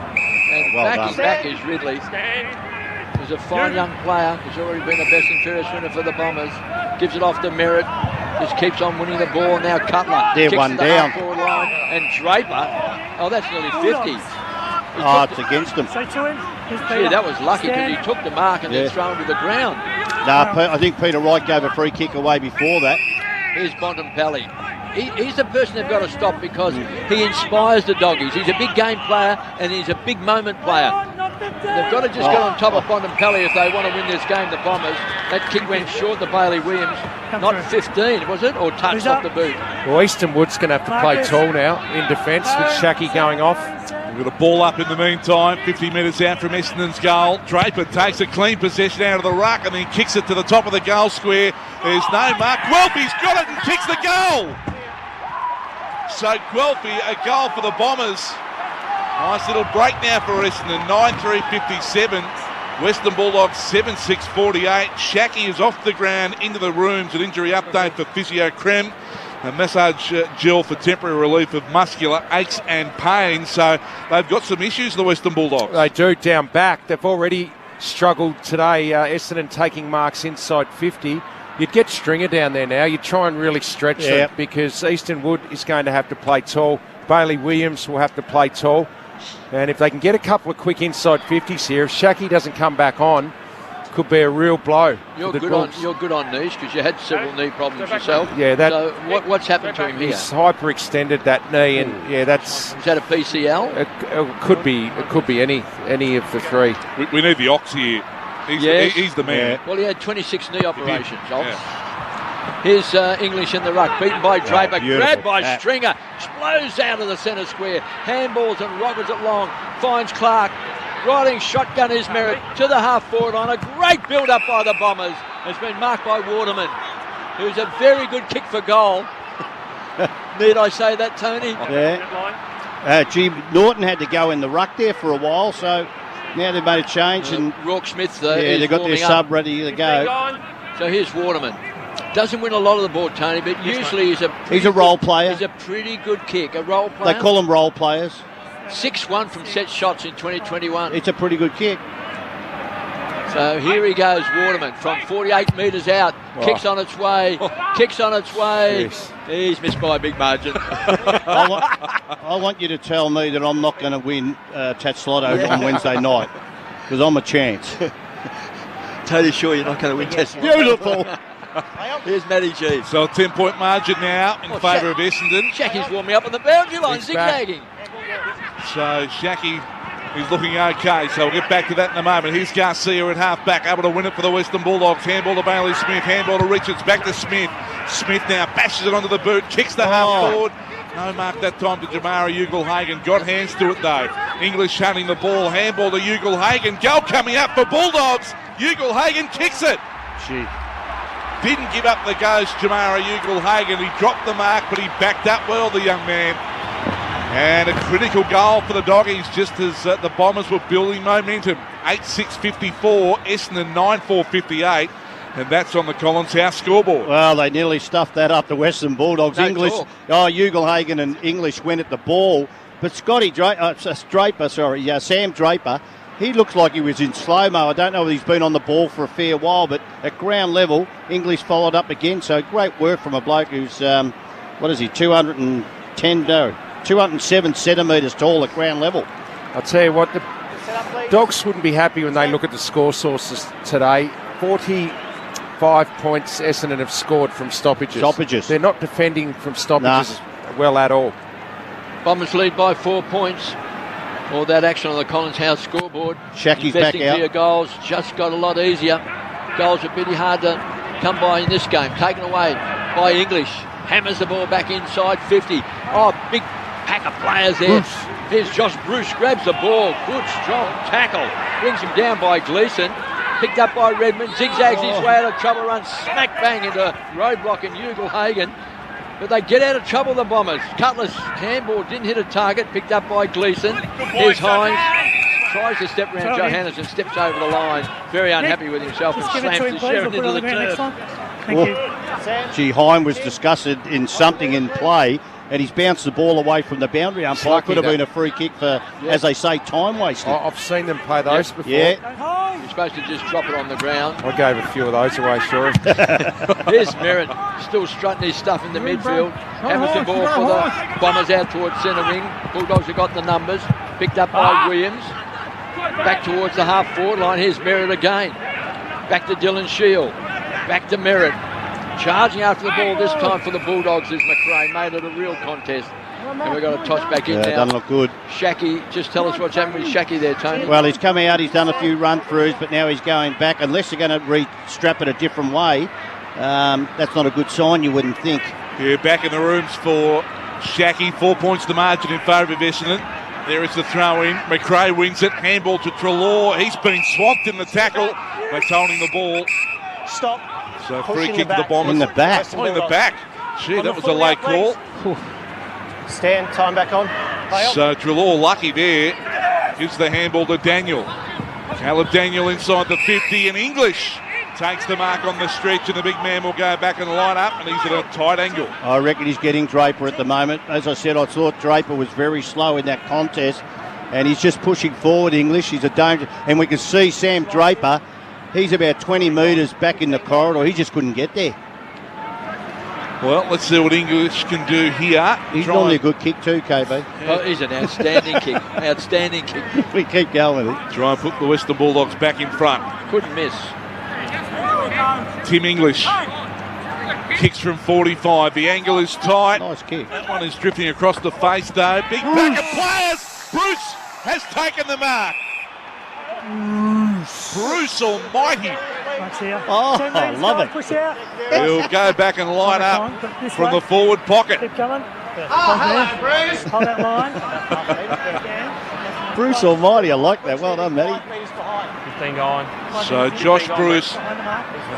And back is Ridley. He's a fine young player. He's already been a best and fairest winner for the Bombers. Gives it off to Merritt. Just keeps on winning the ball. Now Cutler. They're one down. Forward line. And Draper. Oh, that's nearly 50. It's against him. Gee, that was lucky because he took the mark and then thrown to the ground. I think Peter Wright gave a free kick away before that. Here's Bontempelli. He's the person they've got to stop because he inspires the doggies. He's a big game player and he's a big moment player. They've got to just get on top of Bontempelli if they want to win this game, the Bombers. That kick went short to Bailey Williams. Not 15, was it? Or touched off the boot. Well, Easton Wood's going to have to play tall now in defence with Shaki going off. We've got a ball up in the meantime, 50 metres out from Essendon's goal. Draper takes a clean possession out of the ruck and then kicks it to the top of the goal square. There's no mark. Guelphy's got it and kicks the goal. So Guelphy, a goal for the Bombers. Nice little break now for Essendon, 9-3-57. Western Bulldogs 7-6-48. Shaki is off the ground into the rooms. An injury update for physio Krem. A massage gel for temporary relief of muscular aches and pain. So they've got some issues, the Western Bulldogs. They do down back. They've already struggled today. Essendon taking marks inside 50. You'd get Stringer down there now. You try and really stretch them because Easton Wood is going to have to play tall. Bailey Williams will have to play tall. And if they can get a couple of quick inside 50s here, if Shaki doesn't come back on, could be a real blow. You're good on knees because you had several knee problems yourself. Yeah, that. So what's happened to him here? He's hyperextended that knee, and that's. Is that a PCL? It could be. It could be any of the three. We need the Ox here. He's the man. Yeah. Well, he had 26 knee operations. Here's English in the ruck, beaten by Draper, grabbed by Stringer, explodes out of the centre square, handballs and rockets it long, finds Clark, riding shotgun is Merritt to the half-forward line. A great build-up by the Bombers. Has been marked by Waterman, who's a very good kick for goal. Need I say that, Tony? Yeah. Norton had to go in the ruck there for a while, so now they've made a change. And Rourke Smith, they've got their sub ready to go. So here's Waterman. Doesn't win a lot of the ball, Tony, but usually he's a role player. He's a pretty good kick, a role player. They call them role players. 6-1 from set shots in 2021. It's a pretty good kick. So here he goes, Waterman, from 48 metres out. Kicks on its way. Kicks on its way. Yes. He's missed by a big margin. I want you to tell me that I'm not going to win Tats Lotto on Wednesday night because I'm a chance. Totally sure you're not going to win Tats Lotto. Beautiful. Here's Matty G. So a 10-point margin now in favour of Essendon. Shaki's warming up on the boundary line, zigzagging. So Shaki is looking okay. So we'll get back to that in a moment. Here's Garcia at half-back, able to win it for the Western Bulldogs. Handball to Bailey Smith, handball to Richards, back to Smith. Smith now bashes it onto the boot, kicks the half-forward. No mark that time to Jamara Ugle-Hagan. Got hands to it though. English hunting the ball. Handball to Ugle-Hagan. Goal coming up for Bulldogs. Ugle-Hagan kicks it. Didn't give up the ghost, Jamara Ugle-Hagan. He dropped the mark, but he backed up well, the young man. And a critical goal for the Doggies, just as the Bombers were building momentum. 8-6-54, Essendon 9-4-58. And that's on the Collins House scoreboard. Well, they nearly stuffed that up, the Western Bulldogs. Ugle-Hagan and English went at the ball. But Sam Draper, he looks like he was in slow-mo. I don't know if he's been on the ball for a fair while, but at ground level, English followed up again. So great work from a bloke who's, 207 centimetres tall at ground level. I'll tell you what, the Dogs wouldn't be happy when they look at the score sources today. 45 points Essendon have scored from stoppages. They're not defending from stoppages well at all. Bombers lead by 4 points. All that action on the Collins House scoreboard. Shaki's back out. Investing for your goals just got a lot easier. Goals are pretty hard to come by in this game. Taken away by English. Hammers the ball back inside 50. Oh, big pack of players there. Here's Josh Bruce, grabs the ball. Good, strong tackle. Brings him down by Gleeson. Picked up by Redmond. Zigzags his way out of trouble. Runs smack bang into roadblock in Ugle-Hagan. But they get out of trouble, the Bombers. Cutlass handball didn't hit a target. Picked up by Gleeson. Here's Hines. Tries to step around Johannes and steps over the line. Very unhappy with himself and slams the Sheridan into the turf. Thank you. Gee, Hine was disgusted in something in play, and he's bounced the ball away from the boundary umpire. Could have been a free kick for, as they say, time wasting. I've seen them play those before. Yeah. You're supposed to just drop it on the ground. I gave a few of those away, sure. Here's Merritt, still strutting his stuff in the midfield. Hammers the ball for the Bombers out towards centre wing. Bulldogs have got the numbers. Picked up by Williams. Back towards the half-forward line. Here's Merritt again. Back to Dylan Shield. Back to Merritt. Charging after the ball this time for the Bulldogs is McRae. Made it a real contest. And we've got a toss back in now. Doesn't look good. Shackey, just tell us what's happened with Shackey there, Tony. Well, he's come out, he's done a few run-throughs, but now he's going back. Unless they're going to re-strap it a different way, that's not a good sign, you wouldn't think. Yeah, back in the rooms for Shackey. 4 points the margin in favour of Essendon. There is the throw-in. McRae wins it. Handball to Treloar. He's been swamped in the tackle. They're holding the ball. Stop. So free kick to the Bombers. In the back. Oh, in the back. Gee, that was a late call. Stand, time back on. So Treloar lucky there. Gives the handball to Daniel. Caleb Daniel inside the 50, and English takes the mark on the stretch, and the big man will go back and line up, and he's at a tight angle. I reckon he's getting Draper at the moment. As I said, I thought Draper was very slow in that contest, and he's just pushing forward, English. He's a danger. And we can see Sam Draper, he's about 20 metres back in the corridor. He just couldn't get there. Well, let's see what English can do here. He's normally a good kick too, KB. Yeah. Oh, he's an outstanding kick. Outstanding kick. We keep going with it. Try and put the Western Bulldogs back in front. Couldn't miss. Tim English kicks from 45. The angle is tight. Nice kick. That one is drifting across the face, though. Big pack of players. Bruce has taken the mark. Bruce Almighty. Oh, I love it. Push out. He'll go back and line up from the forward pocket. Keep coming. Hello, Bruce. Hold that line. Bruce Almighty, I like that. Well done, Matty. 15 going. So Josh Bruce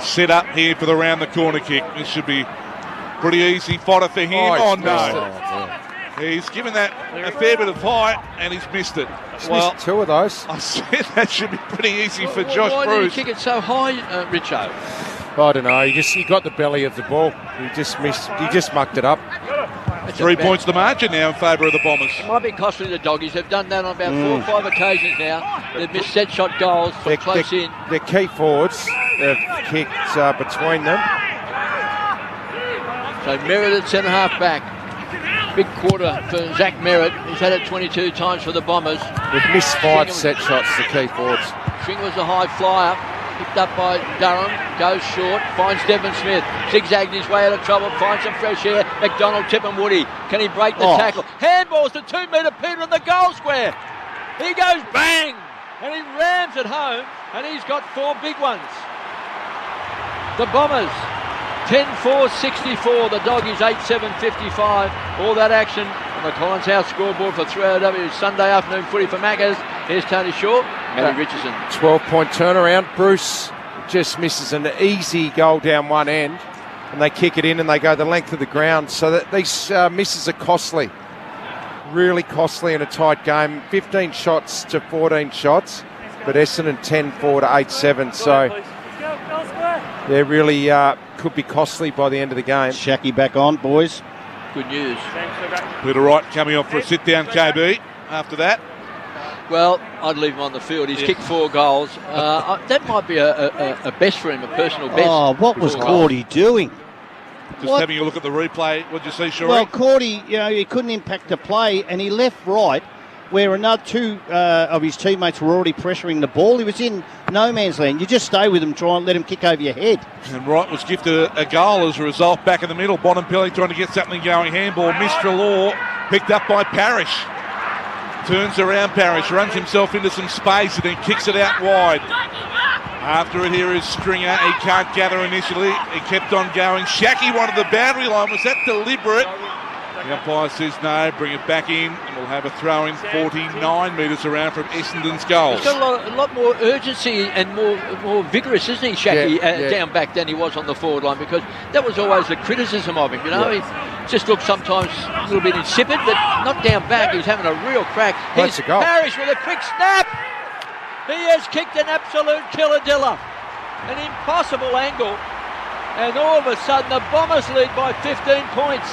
set up here for the round the corner kick. This should be pretty easy fodder for him. Oh, no. He's given that a fair bit of height, and he's missed it. Well, missed two of those. I said that should be pretty easy for Josh Why Bruce. did he kick it so high, Richo? I don't know. He got the belly of the ball. He just missed. He just mucked it up. That's 3 points the margin now in favour of the Bombers. It might be costly the Doggies. They've done that on about 4 or 5 occasions now. They've missed set shot goals from close in. Their key forwards have kicked between them. So Merritt at centre half back. Big quarter for Zach Merritt. He's had it 22 times for the Bombers. They've missed 5 set shots, the key forwards. String was a high flyer. Picked up by Durham. Goes short. Finds Devon Smith. Zigzagged his way out of trouble. Finds some fresh air. McDonald, Tip and Woody. Can he break the tackle? Handballs to 2 metre Peter in the goal square. He goes bang! And he rams it home. And he's got 4 big ones. The Bombers 10-4-64, the Doggies 8-7-55. All that action on the Collins House scoreboard for 3AW Sunday afternoon footy for Maccas. Here's Tony Shaw, Matty Richardson. 12-point turnaround. Bruce just misses an easy goal down one end, and they kick it in and they go the length of the ground. So that these misses are costly, really costly in a tight game. 15 shots to 14 shots, but Essendon 10-4 to 8-7. So they're really could be costly by the end of the game. Shackey back on, boys. Good news. Peter Wright coming off for a sit-down, KB, after that. Well, I'd leave him on the field. He's kicked 4 goals. That might be a best for him, a personal best. Oh, what was Cordy doing? Just having a look at the replay. What did you see, Shorey? Well, Cordy, he couldn't impact the play, and he left right where another 2 of his teammates were already pressuring the ball. He was in no man's land. You just stay with him, try and let him kick over your head. And Wright was gifted a goal as a result. Back in the middle, Bonampelli trying to get something going. Handball, Mr. Law, picked up by Parrish. Turns around Parrish, runs himself into some space and then kicks it out wide. After it here is Stringer. He can't gather initially. He kept on going. Shackey wanted the boundary line. Was that deliberate? The umpire says no, bring it back in, and we'll have a throw in 49 metres around from Essendon's goals. He's got a lot more urgency and more vigorous, isn't he, Shackey, down back than he was on the forward line, because that was always the criticism of him, you know. He just looked sometimes a little bit insipid, but not down back. He's having a real crack. Here's Parrish with a quick snap. He has kicked an absolute killer-diller. An impossible angle. And all of a sudden, the Bombers lead by 15 points.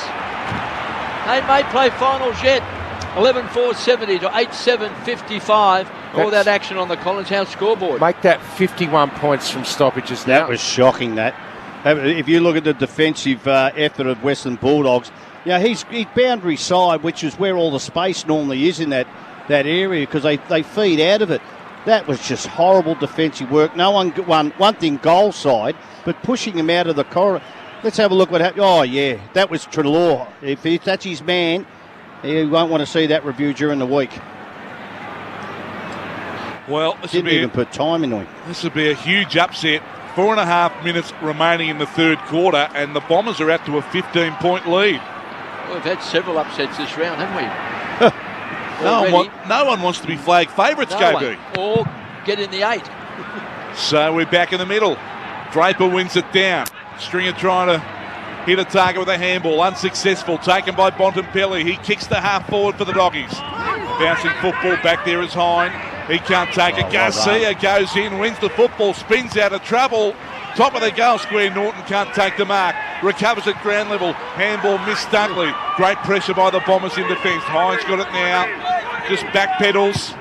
They may play finals yet. 11-4-70 to 8-7-55. All that action on the Collins House scoreboard. Make that 51 points from stoppages now. That was shocking, that. If you look at the defensive effort of Western Bulldogs, he's boundary side, which is where all the space normally is in that area, because they feed out of it. That was just horrible defensive work. No one one thing goal side, but pushing him out of the corridor. Let's have a look what happened. Oh, yeah, that was Treloar. If that's his man, he won't want to see that review during the week. Well, didn't even put time into him. This would be a huge upset. 4.5 minutes remaining in the third quarter, and the Bombers are out to a 15-point lead. Well, we've had several upsets this round, haven't we? No one wants to be flag favourites, KB. Or get in the 8. So we're back in the middle. Draper wins it down. Stringer trying to hit a target with a handball. Unsuccessful. Taken by Bontempelli. He kicks the half forward for the Doggies. Bouncing football back there is Hine. He can't take it. Garcia goes in, wins the football, spins out of trouble. Top of the goal square, Norton can't take the mark. Recovers at ground level. Handball missed Dunkley. Great pressure by the Bombers in defence. Hine's got it now. Just backpedals.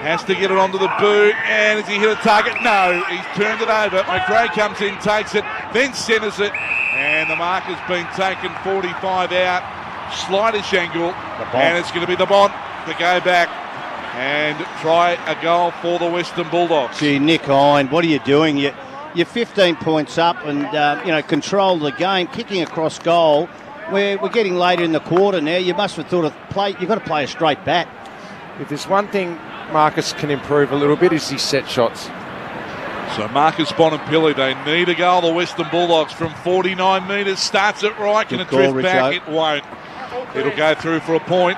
Has to get it onto the boot. And has he hit a target? No. He's turned it over. McRae comes in, takes it, then centres it. And the mark has been taken 45 out. Slightish angle. And it's going to be the Bont to go back and try a goal for the Western Bulldogs. Gee, Nick Hine, what are you doing? You're 15 points up and, control the game, kicking across goal. We're getting later in the quarter now. You must have thought you've got to play a straight bat. If there's one thing Marcus can improve a little bit is his set shots. So Marcus Bontempelli, they need a goal. The Western Bulldogs from 49 metres. Starts it right. Can it drift back? It won't. It'll go through for a point.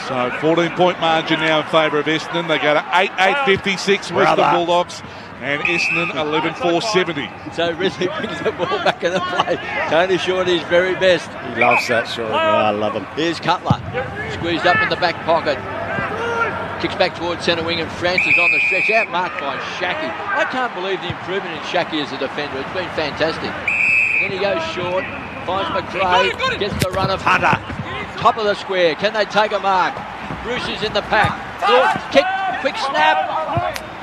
So 14-point margin now in favour of Essendon. They go to 8-8-56 Western Bulldogs. And Essendon 11-4-70. So Ridley brings the ball back in the play. Tony Shorty's very best. He loves that, Shorty. I love him. Here's Cutler. Squeezed up in the back pocket. Kicks back towards centre wing and Francis on the stretch. Out marked by Shackey. I can't believe the improvement in Shackey as a defender. It's been fantastic. Then he goes short. Finds McRae. Gets the run of Hunter. Top of the square. Can they take a mark? Bruce is in the pack. Kick. Quick snap.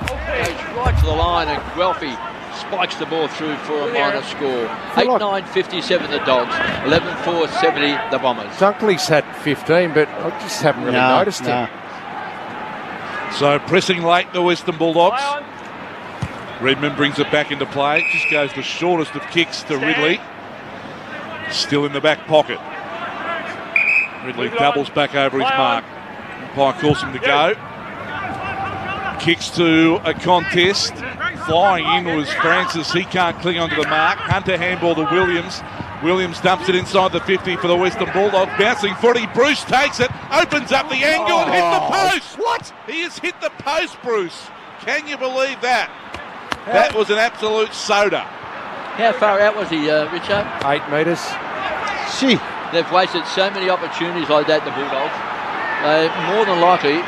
Goes right to the line and Guelphy spikes the ball through for a minor score. 8-9-57 the Dogs, 11-4-70 the Bombers. Dunkley's had 15, but I just haven't really noticed him. So pressing late the Western Bulldogs. Redmond brings it back into play. Just goes the shortest of kicks to Ridley. Still in the back pocket. Ridley doubles back over his mark. Umpire calls him to go. Kicks to a contest. Flying in was Francis. He can't cling onto the mark. Hunter handball to Williams. Williams dumps it inside the 50 for the Western Bulldogs. Bouncing footy. Bruce takes it. Opens up the angle and hit the post. What? He has hit the post, Bruce. Can you believe that? That was an absolute soda. How far out was he, Richo? 8 metres. Gee. They've wasted so many opportunities like that, the Bulldogs. More than likely,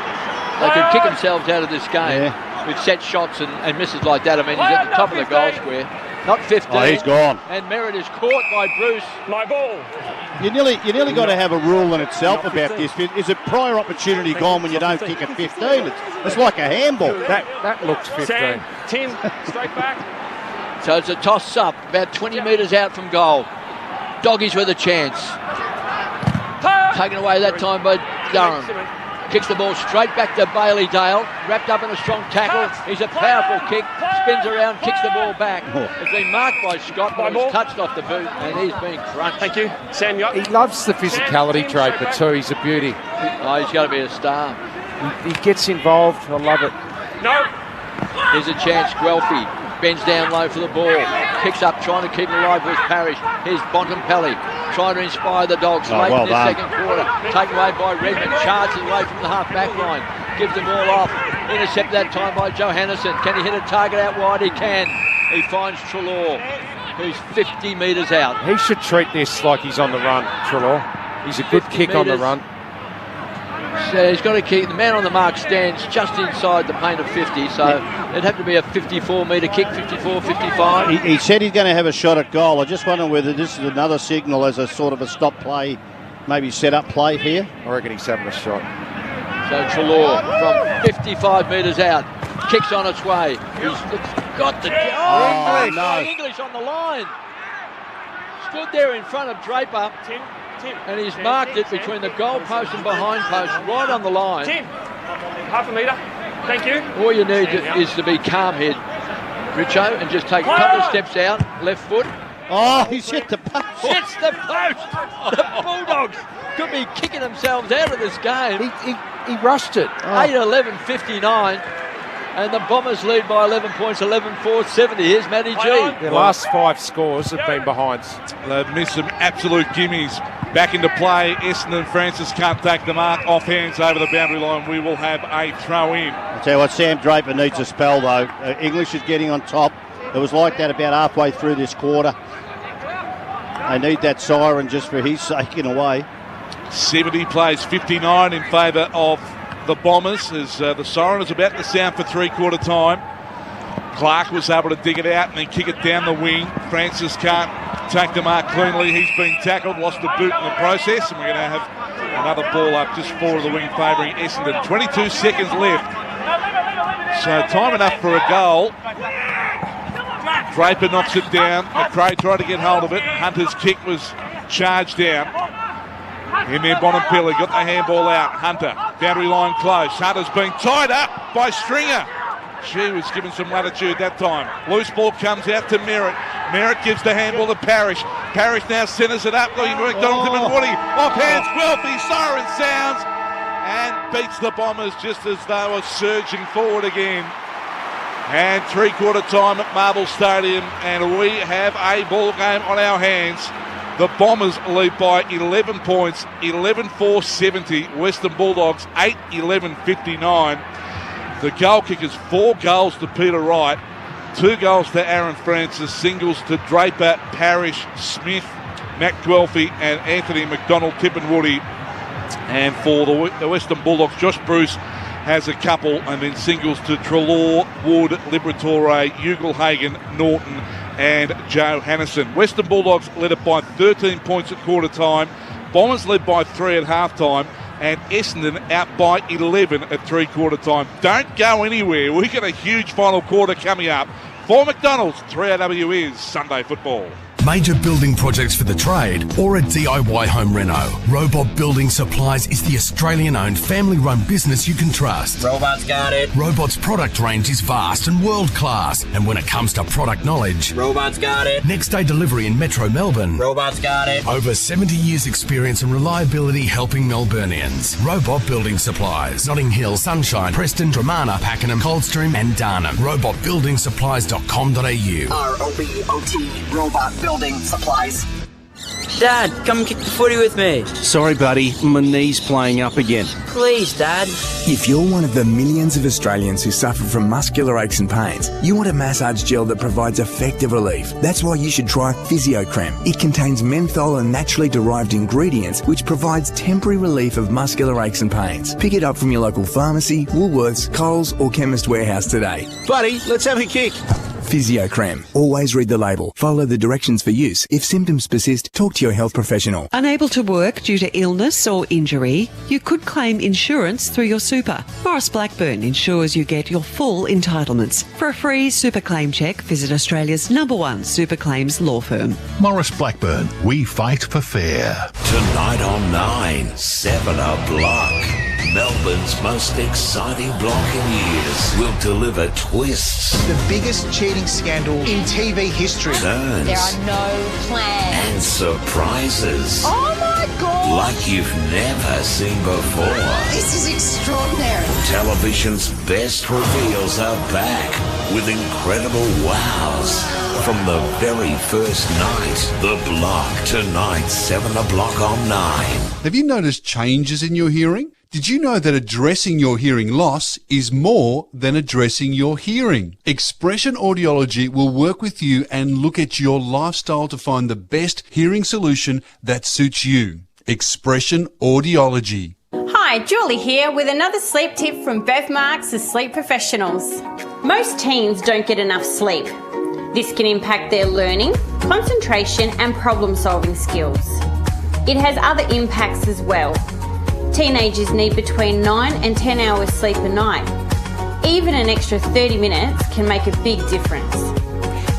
they could kick themselves out of this game with set shots and misses like that. I mean, he's at the top of the goal square. Not 15. Oh, he's gone. And Merritt is caught by Bruce. My ball. You nearly got to have a rule in itself about this. Is it prior opportunity gone when you don't kick at 15? It's like a handball. That looks 15. Sam, 10, straight back. So it's a toss up, about 20 metres out from goal. Doggies with a chance. Taken away that time by Durham. Kicks the ball straight back to Bailey Dale. Wrapped up in a strong tackle. He's a powerful kick. Spins around, kicks the ball back. It's been marked by Scott, but it's touched off the boot, and he's been crunched. Thank you. Sam, he loves the physicality, Draper, too. He's a beauty. Oh, he's got to be a star. He gets involved. I love it. No. Here's a chance. Guelphy bends down low for the ball. Picks up, trying to keep it alive with Parrish. Here's Bontempelli trying to inspire the Dogs late in the second quarter. Taken away by Redmond. Charges away from the half-back line. Gives the ball off. Intercepted that time by Johannesson. Can he hit a target out wide? He can. He finds Treloar, who's 50 metres out. He should treat this like he's on the run, Treloar. He's a good kick on the run. So he's got to keep the man on the mark stands just inside the paint of 50, so it'd have to be a 54-metre kick, 54, 55. He said he's going to have a shot at goal. I just wonder whether this is another signal as a sort of a stop play, maybe set up play here. I reckon he's having a shot. So Treloar from 55 metres out, kicks on its way. He's got the... Oh, no. English on the line. Stood there in front of Draper. And he's marked it between the goal post and behind post, right on the line. 10, half a metre. Thank you. All you need is to be calm here, Richo, and just take a couple of steps out, left foot. Oh, he's hit the post. Hits the post. The Bulldogs could be kicking themselves out of this game. He rushed it. 8-11-59. And the Bombers lead by 11 points, 11-4-70. Here's Matty G. Their last 5 scores have been behinds. They've missed some absolute gimmies. Back into play. Essendon Francis can't take the mark. Off hands over the boundary line. We will have a throw in. I'll tell you what, Sam Draper needs a spell, though. English is getting on top. It was like that about halfway through this quarter. They need that siren just for his sake in a way. 70 plays 59 in favour of the Bombers as the siren is about to sound for three-quarter time. Clark was able to dig it out and then kick it down the wing. Francis can't take the mark cleanly. He's been tackled, lost the boot in the process, and we're going to have another ball up just forward of the wing favouring Essendon. 22 seconds left. So time enough for a goal. Draper knocks it down. McRae tried to get hold of it. Hunter's kick was charged down. In there, Bonampili got the handball out. Hunter, boundary line close. Hunter's been tied up by Stringer. She was given some latitude that time. Loose ball comes out to Merritt. Merritt gives the handball to Parrish. Parrish now centres it up. Looking for McDonald to Woody. Off hands, Guelphy. Siren sounds and beats the Bombers just as they were surging forward again. And three-quarter time at Marble Stadium, and we have a ball game on our hands. The Bombers lead by 11 points, 11-4-70. Western Bulldogs 8-11-59. The goal kickers, 4 goals to Peter Wright, 2 goals to Aaron Francis, singles to Draper, Parrish, Smith, Matt Guelphy and Anthony McDonald, Tippenwoody. And for the Western Bulldogs, Josh Bruce has a couple, and then singles to Treloar, Wood, Liberatore, Ugelhagen, Norton and Joe Hannison. Western Bulldogs led it by 13 points at quarter time. Bombers led by 3 at half time. And Essendon out by 11 at three-quarter time. Don't go anywhere. We've got a huge final quarter coming up. For McDonald's, 3AW is Sunday Football. Major building projects for the trade or a DIY home reno. Robot Building Supplies is the Australian-owned family-run business you can trust. Robot's got it. Robot's product range is vast and world-class. And when it comes to product knowledge, Robot's got it. Next-day delivery in Metro Melbourne. Robot's got it. Over 70 years experience and reliability helping Melburnians. Robot Building Supplies. Notting Hill, Sunshine, Preston, Dramana, Pakenham, Coldstream and Darnham. robotbuildingsupplies.com.au. ROBOT. Robot Building Supplies. Dad, come kick the footy with me. Sorry, buddy. My knee's playing up again. Please, Dad. If you're one of the millions of Australians who suffer from muscular aches and pains, you want a massage gel that provides effective relief. That's why you should try PhysioCrem. It contains menthol and naturally derived ingredients which provides temporary relief of muscular aches and pains. Pick it up from your local pharmacy, Woolworths, Coles or Chemist Warehouse today. Buddy, let's have a kick. PhysioCrem. Always read the label. Follow the directions for use. If symptoms persist, talk to your health professional. Unable to work due to illness or injury? You could claim insurance through your super. Morris Blackburn ensures you get your full entitlements. For a free super claim check, visit Australia's #1 super claims law firm. Morris Blackburn. We fight for fair. Tonight on 9, 7 o'clock. Melbourne's most exciting block in years will deliver twists. The biggest cheating scandal in TV history. Turns. There are no plans. And surprises. Oh my God! Like you've never seen before. This is extraordinary. Television's best reveals are back with incredible wows. From the very first night, The Block. Tonight, 7 o'clock on 9. Have you noticed changes in your hearing? Did you know that addressing your hearing loss is more than addressing your hearing? Expression Audiology will work with you and look at your lifestyle to find the best hearing solution that suits you. Expression Audiology. Hi, Julie here with another sleep tip from Bev Marks, the Sleep Professionals. Most teens don't get enough sleep. This can impact their learning, concentration and problem-solving skills. It has other impacts as well. Teenagers need between 9 and 10 hours sleep a night. Even an extra 30 minutes can make a big difference.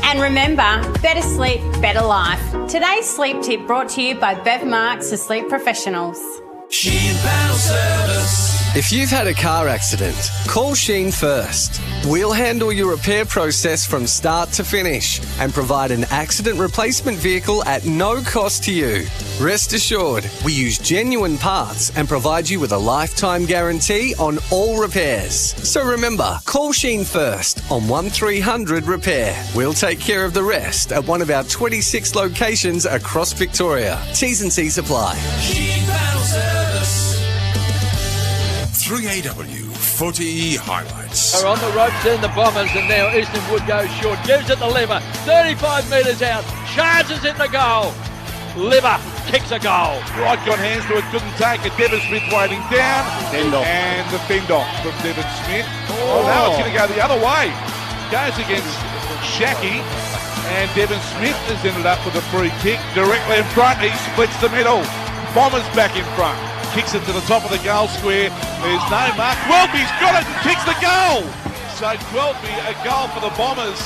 And remember, better sleep, better life. Today's sleep tip brought to you by Bev Marks, the Sleep Professionals. She and Panel Service. If you've had a car accident, call Sheen first. We'll handle your repair process from start to finish and provide an accident replacement vehicle at no cost to you. Rest assured, we use genuine parts and provide you with a lifetime guarantee on all repairs. So remember, call Sheen first on 1300 Repair. We'll take care of the rest at one of our 26 locations across Victoria. T's and C's apply. Sheen Battle Service. 3AW footy highlights. Are on the ropes then the Bombers, and now Easton Wood goes short, gives it the Liver, 35 metres out, charges in the goal. Liver kicks a goal. Right, got hands to it, couldn't take it. Devon Smith waiting down. And the fend-off from Devon Smith. Oh, now it's going to go the other way. Goes against Shackey, and Devon Smith has ended up with a free kick directly in front. He splits the middle. Bombers back in front. Kicks it to the top of the goal square. There's no mark. Quelby's got it and kicks the goal. So Quelby, a goal for the Bombers.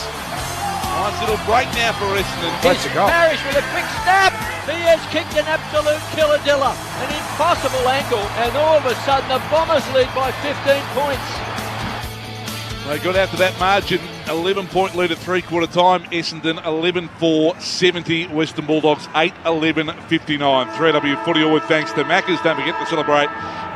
Nice little break now for Essendon. Here's Parrish with a quick snap. He has kicked an absolute killadilla. An impossible angle. And all of a sudden the Bombers lead by 15 points. They got out to that margin, 11-point lead at three-quarter time. Essendon 11-4-70. Western Bulldogs 8-11-59. 3AW footy all with thanks to Macca's. Don't forget to celebrate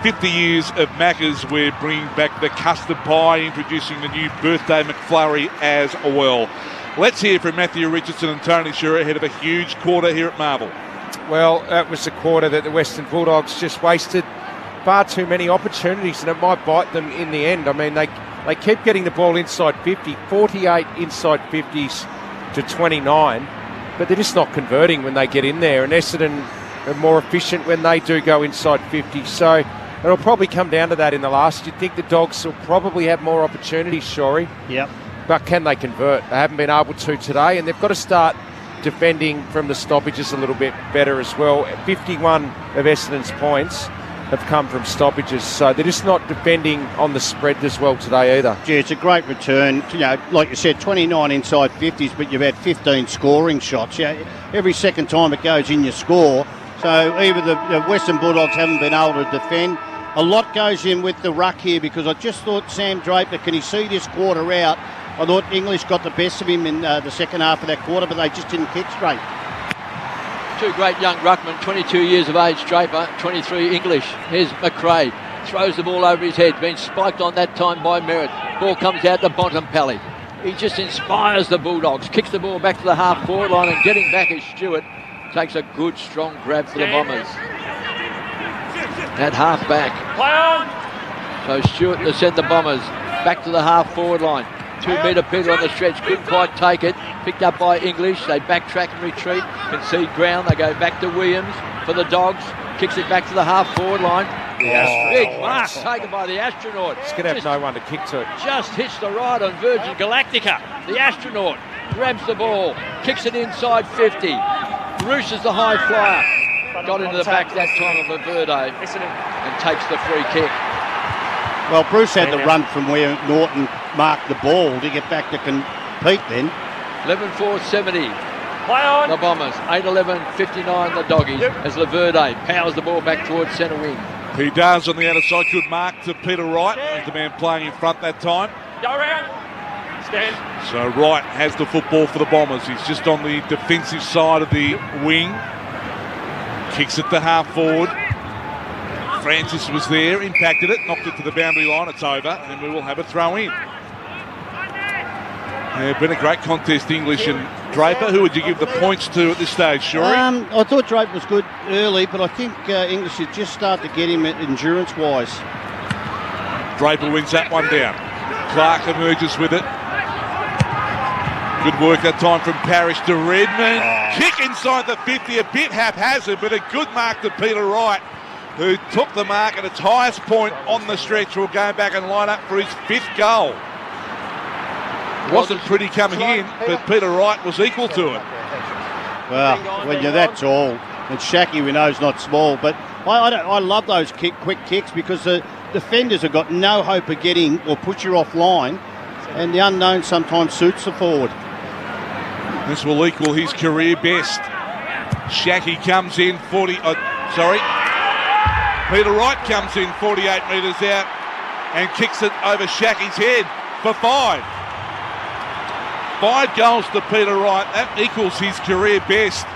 50 years of Macca's. We're bringing back the custard pie, introducing the new birthday McFlurry as well. Let's hear from Matthew Richardson and Tony Shearer ahead of a huge quarter here at Marvel. Well, that was the quarter that the Western Bulldogs just wasted far too many opportunities, and it might bite them in the end. I mean, they keep getting the ball inside 50, 48 inside 50s to 29, but they're just not converting when they get in there. And Essendon are more efficient when they do go inside 50. So it'll probably come down to that in the last. You'd think the Dogs will probably have more opportunities, Shorey. Yep. But can they convert? They haven't been able to today, and they've got to start defending from the stoppages a little bit better as well. 51 of Essendon's points have come from stoppages, so they're just not defending on the spread as well today either. Yeah, it's a great return. You know, like you said, 29 inside 50s, but you've had 15 scoring shots. Yeah, every second time it goes in, you score. So either the Western Bulldogs haven't been able to defend. A lot goes in with the ruck here, because I just thought Sam Draper, can he see this quarter out? I thought English got the best of him in the second half of that quarter, but they just didn't kick straight. Two great young ruckmen, 22 years of age, Draper, 23 English. Here's McRae, throws the ball over his head, been spiked on that time by Merritt. Ball comes out to Bontempelli. He just inspires the Bulldogs, kicks the ball back to the half-forward line, and getting back is Stewart. Takes a good, strong grab for the Bombers. At half-back. So Stewart to send the Bombers back to the half-forward line. 2-metre Peter on the stretch, couldn't quite take it. Picked up by English, they backtrack and retreat, concede ground, they go back to Williams for the Dogs, kicks it back to the half-forward line. Big mark taken by the astronaut. It's going to have no one to kick to it. Just hits the ride on Virgin Galactica. The astronaut grabs the ball, kicks it inside 50. Roos is the high flyer. Got into the back that time of Verde and takes the free kick. Well, Bruce had to run from where Norton marked the ball to get back to compete then. 11-4-70. The Bombers. 8-11-59 the Doggies as Laverde powers the ball back towards centre wing. He does on the outer side. Good mark to Peter Wright. He's the man playing in front that time. Go around. Stand. So Wright has the football for the Bombers. He's just on the defensive side of the wing. Kicks it to half forward. Francis was there, impacted it, knocked it to the boundary line. It's over, and we will have a throw in. Yeah, been a great contest, English and Draper. Who would you give the points to at this stage, Shorey? I thought Draper was good early, but I think English should just start to get him endurance-wise. Draper wins that one down. Clark emerges with it. Good work that time from Parrish to Redmond. Kick inside the 50, a bit haphazard, but a good mark to Peter Wright, who took the mark at its highest point on the stretch. Will go back and line up for his 5th goal. Wasn't pretty coming in, but Peter Wright was equal to it. Well, when you're that tall, and Shackey we know is not small, but I love those quick kicks, because the defenders have got no hope of getting or put you offline, and the unknown sometimes suits the forward. This will equal his career best. Shackey comes in, Peter Wright comes in 48 metres out and kicks it over Shackie's head for 5. 5 goals to Peter Wright. That equals his career best.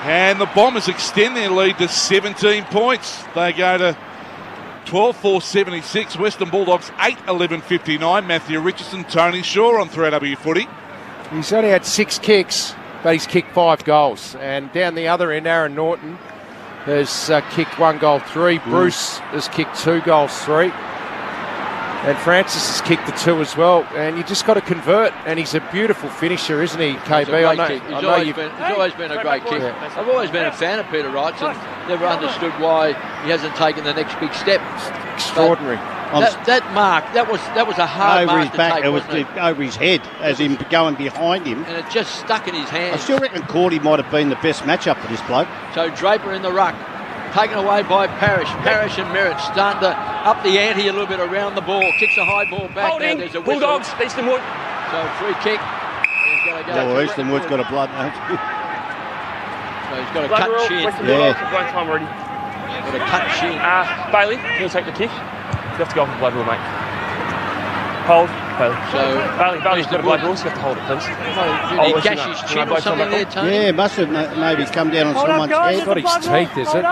And the Bombers extend their lead to 17 points. They go to 12-4-76. Western Bulldogs 8-11-59. Matthew Richardson, Tony Shaw on 3AW Footy. He's only had 6 kicks, but he's kicked 5 goals. And down the other end, Aaron Norton has kicked 1 goal, 3. Bruce has kicked 2 goals, 3. And Francis has kicked the 2 as well. And you just got to convert. And he's a beautiful finisher, isn't he, KB? He's always been a great kicker. Yeah. I've always been a fan of Peter Wright's and never understood why he hasn't taken the next big step. Extraordinary. That mark, that was a hard over mark his to back, take, it was wasn't it? over his head, as him going behind him. And it just stuck in his hands. I still reckon Cordy might have been the best matchup for this bloke. So Draper in the ruck, taken away by Parrish. Parrish and Merritt starting to up the ante a little bit around the ball. Kicks a high ball back. Holding. Now there's a whistle. Bulldogs, Easton Wood. So free kick. He's got to go. Oh, Easton Wood's got a blood note. So he's got a Blood cut rule, shin. Western Bulldogs have blown time already. Got a cut shin. Bailey, he'll take the kick. You have to go off the blood rule, mate. Hold, Bailey. So Bailey's got a blood rule, so you have to hold it, please. Did he gash his chin or something there, Tony? Yeah, must have maybe come down on someone's head. It's got his teeth, is it?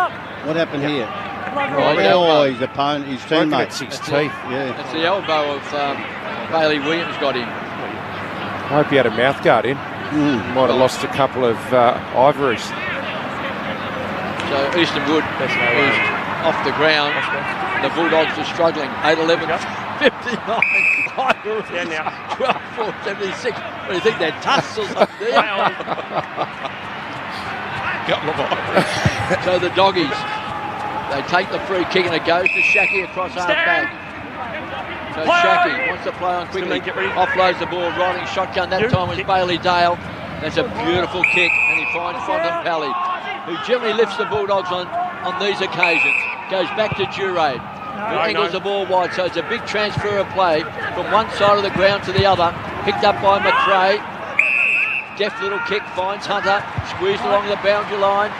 What happened here? Right, his opponent, his teammate. It's his teeth. Yeah. That's the elbow of Bailey Williams got him. I hope he had a mouthguard in. Might have lost a couple of ivories. So Easton Wood is off the ground. The Bulldogs are struggling. 8-11, 59. Yeah, now. 12-4-76. What do you think, they're tusks or something? So the Doggies, they take the free kick and it goes to Shackie across half back. So Shackie wants to play on quickly, offloads the ball, riding shotgun. That time was Bailey Dale. That's a beautiful kick, and he finds Fontaine-Pelly, who generally lifts the Bulldogs on these occasions. Goes back to Dure, who angles the ball wide. So it's a big transfer of play from one side of the ground to the other. Picked up by McRae. Deft little kick, finds Hunter, squeezed along the boundary line.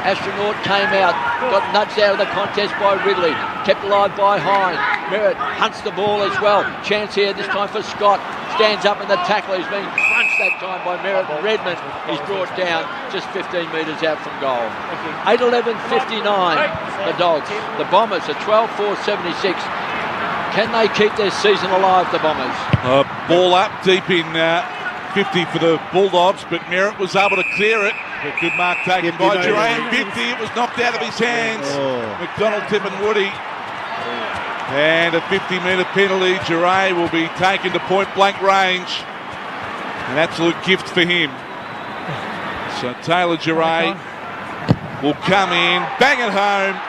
Astronaut came out, got nudged out of the contest by Ridley, kept alive by Hine. Merritt hunts the ball as well. Chance here, this time for Scott. Stands up in the tackle. He's been crunched that time by Merritt. Redmond is brought down just 15 metres out from goal. 8-11-59, the Dogs. The Bombers are 12-4-76. Can they keep their season alive, the Bombers? Ball up deep in 50 for the Bulldogs, but Merritt was able to clear it. A good mark taken by Duran. 50, it was knocked out of his hands. McDonald, Tip and Woody. And a 50-metre penalty. Duray will be taken to point-blank range. An absolute gift for him. So Taylor Duray will come in, bang it home,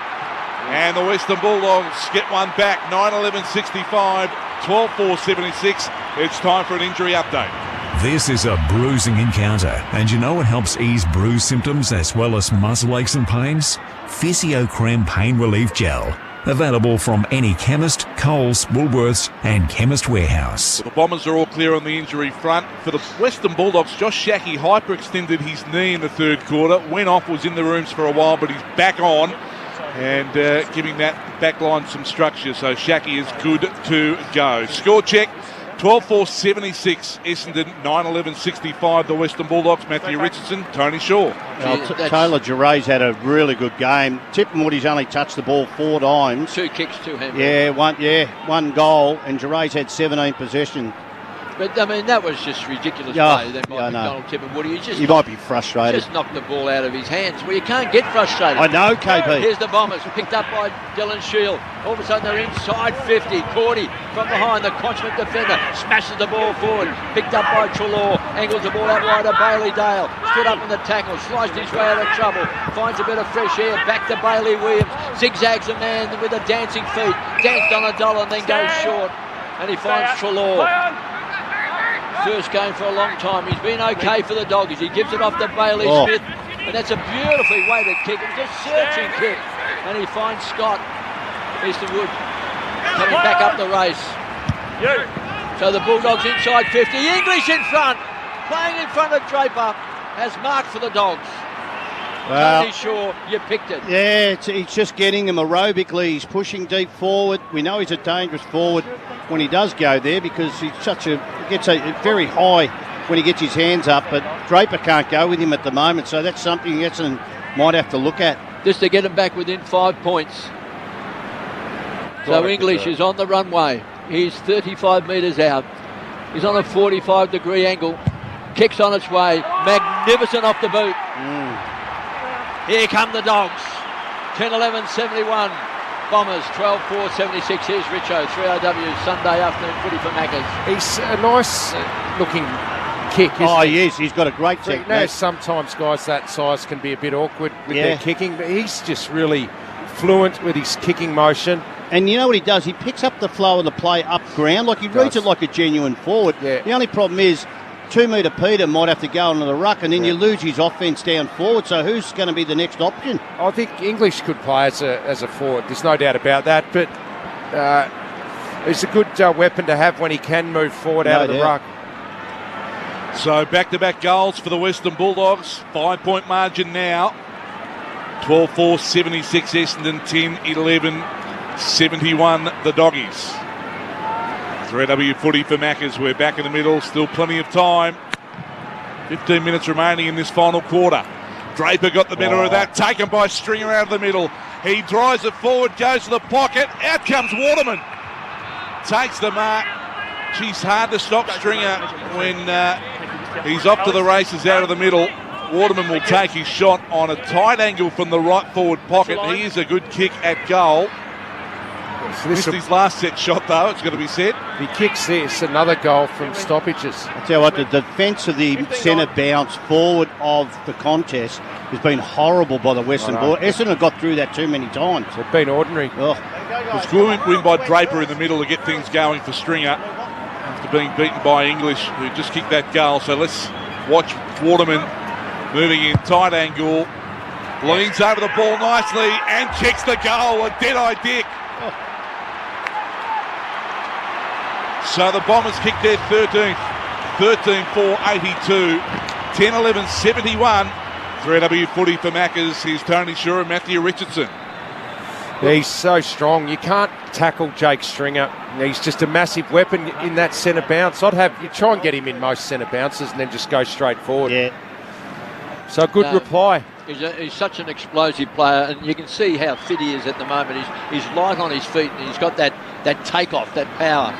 and the Western Bulldogs get one back. 9-11-65, 12-4-76. It's time for an injury update. This is a bruising encounter, and you know what helps ease bruise symptoms as well as muscle aches and pains? Physiocrem Pain Relief Gel. Available from any chemist, Coles, Woolworths and Chemist Warehouse. The Bombers are all clear on the injury front. For the Western Bulldogs, Josh Shackie hyperextended his knee in the third quarter. Went off, was in the rooms for a while, but he's back on and giving that back line some structure. So Shackie is good to go. Score check. 12-4-76, Essendon 9-11-65, the Western Bulldogs. Matthew Richardson, Tony Shaw. Taylor Duray's had a really good game. Tippenwoody's only touched the ball 4 times. 2 kicks, 2 handballs. One goal, and Duray's had 17 possession. But, I mean, that was just ridiculous play then by McDonald, Tippenwoody. He might be frustrated. Just knocked the ball out of his hands. Well, you can't get frustrated. I know, KP. Here's the Bombers, picked up by Dylan Shield. All of a sudden, they're inside 50. Cordy from behind, the consummate defender, smashes the ball forward. Picked up by Trelaw, angles the ball out wide to Bailey Dale. Stood up in the tackle, sliced his way out of trouble. Finds a bit of fresh air, back to Bailey Williams. Zigzags a man with the dancing feet. Danced on a dollar and then goes short. And he finds Trelaw. First game for a long time. He's been okay for the Doggies. He gives it off to Bailey Smith, and that's a beautifully weighted kick. It's a searching kick, and he finds Scott Eastonwood coming back up the race. So the Bulldogs inside 50. English in front, playing in front of Draper, has marked for the Dogs. Well, Tony Shaw, you picked it. Yeah, he's just getting him aerobically. He's pushing deep forward. We know he's a dangerous forward when he does go there because he gets very high when he gets his hands up, but Draper can't go with him at the moment, so that's something Essendon might have to look at. Just to get him back within 5 points. So English is on the runway. He's 35 metres out. He's on a 45-degree angle. Kicks on its way. Magnificent off the boot. Here come the Dogs. 10-11-71. Bombers 12-4-76. Here's Richo. 3OW Sunday afternoon footy for Maccas. He's a nice looking kick, isn't he? He is. He's got a great technique. You know, sometimes guys that size can be a bit awkward with their kicking, but he's just really fluent with his kicking motion. And you know what he does? He picks up the flow of the play up ground. Like he reads it like a genuine forward. Yeah. The only problem is 2 metre Peter might have to go into the ruck and then you lose his offence down forward. So who's going to be the next option? I think English could play as a forward. There's no doubt about that. But he's a good weapon to have when he can move forward out of the ruck. So back-to-back goals for the Western Bulldogs. 5-point margin now. 12-4-76 Essendon, 10-11-71 the Doggies. 3W footy for Maccas. We're back in the middle. Still plenty of time. 15 minutes remaining in this final quarter. Draper got the better of that. Taken by Stringer out of the middle. He drives it forward, goes to the pocket. Out comes Waterman. Takes the mark. She's hard to stop Stringer when he's off to the races out of the middle. Waterman will take his shot on a tight angle from the right forward pocket. He is a good kick at goal. So missed his last set shot though, it's going to be said. If he kicks this, another goal from stoppages. I tell you what, the defence of the centre bounce forward of the contest has been horrible by the Western Bulldogs. Essendon got through that too many times. It's been ordinary. It was good win by Draper in the middle to get things going for Stringer after being beaten by English, who just kicked that goal. So let's watch Waterman moving in tight angle, leans over the ball nicely and kicks the goal. A dead-eye dick. So the Bombers kicked their 13th, 13-4-82, 10-11-71. 3W footy for Maccas. Here's Tony Shaw and Matthew Richardson. He's so strong. You can't tackle Jake Stringer. He's just a massive weapon in that centre bounce. You try and get him in most centre bounces and then just go straight forward. Yeah. So good reply. He's such an explosive player, and you can see how fit he is at the moment. He's light on his feet, and he's got that takeoff, that power.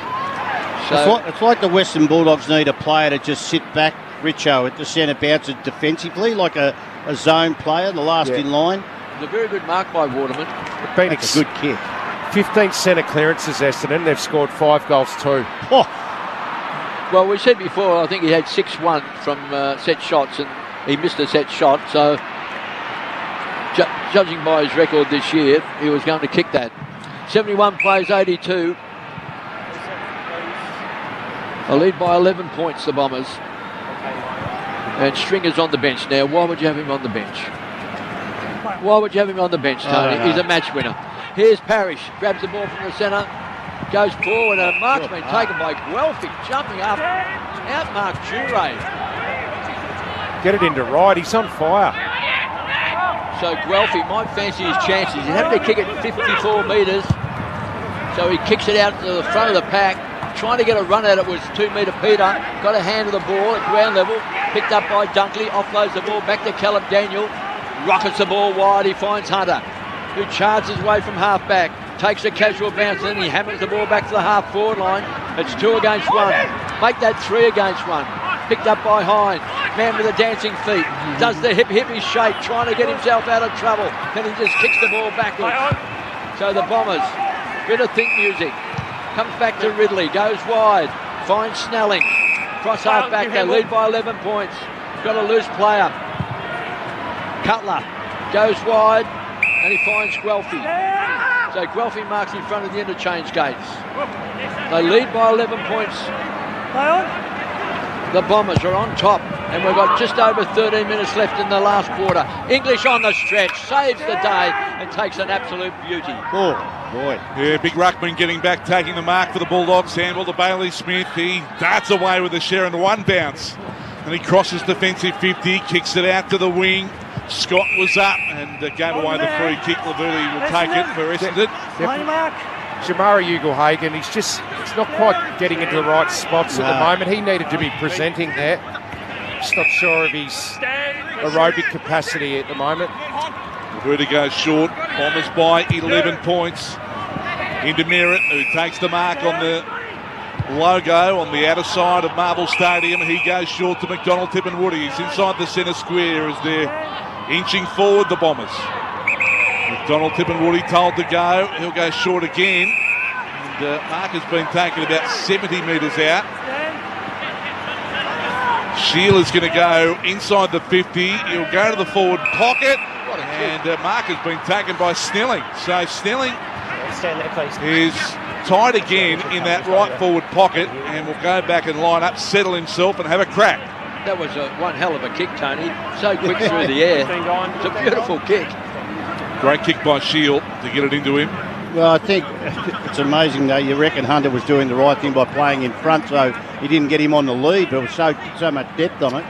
So it's like the Western Bulldogs need a player to just sit back, Richo, at the centre bounce defensively, like a zone player, the last in line. It's a very good mark by Waterman. That's a good kick. 15 centre clearances, Essendon. They've scored 5 goals too. Oh. Well, we said before, I think he had 6-1 from set shots, and he missed a set shot. So, judging by his record this year, he was going to kick that. 71 plays 82. A lead by 11 points, the Bombers. And Stringer's on the bench now. Why would you have him on the bench? Why would you have him on the bench, Tony? He's a match winner. Here's Parrish. Grabs the ball from the centre. Goes forward. And a mark's been taken by Guelphy. Jumping up. Outmarked Jure. Get it into right. He's on fire. So Guelphy might fancy his chances. He'd have to kick it 54 metres. So he kicks it out to the front of the pack. Trying to get a run at it was 2 metre Peter. Got a hand of the ball at ground level. Picked up by Dunkley. Offloads the ball back to Callum Daniel. Rockets the ball wide. He finds Hunter, who charges away from half back. Takes a casual bounce and he hammers the ball back to the half forward line. It's 2 against 1. Make that 3 against 1. Picked up by Hine. Man with the dancing feet. Does the hippie shake. Trying to get himself out of trouble. Then he just kicks the ball backwards. So the Bombers. Bit of think music. Comes back to Ridley, goes wide, finds Snelling, cross half back, they lead by 11 points, got a loose player. Cutler goes wide and he finds Guelphy. So Guelphy marks in front of the interchange gates. They lead by 11 points. The Bombers are on top and we've got just over 13 minutes left in the last quarter. English on the stretch, saves the day and takes an absolute beauty. Oh, boy. Yeah, big ruckman getting back, taking the mark for the Bulldogs. Handball to Bailey Smith. He darts away with a share and 1 bounce. And he crosses defensive 50, kicks it out to the wing. Scott was up and gave away the free kick. Laverty will take it for Essendon. Jamari Ugle-Hagan, he's not quite getting into the right spots at the moment. He needed to be presenting there. Just not sure of his aerobic capacity at the moment. Laverty goes short. Bombers by 11 points. Into Merritt, who takes the mark on the logo on the outer side of Marvel Stadium. He goes short to McDonald, Tipperwoody. He's inside the centre square as they're inching forward, the Bombers. McDonald, Tipperwoody told to go. He'll go short again. And mark has been taken about 70 metres out. Sheila's going to go inside the 50. He'll go to the forward pocket. And mark has been taken by Snelling. So Snelling is tied again in that right forward pocket and will go back and line up, settle himself and have a crack. That was one hell of a kick, Tony. So quick through the air. It's a beautiful kick. Great kick by Shield to get it into him. Well, I think it's amazing though. You reckon Hunter was doing the right thing by playing in front, so he didn't get him on the lead, but there was so much depth on it.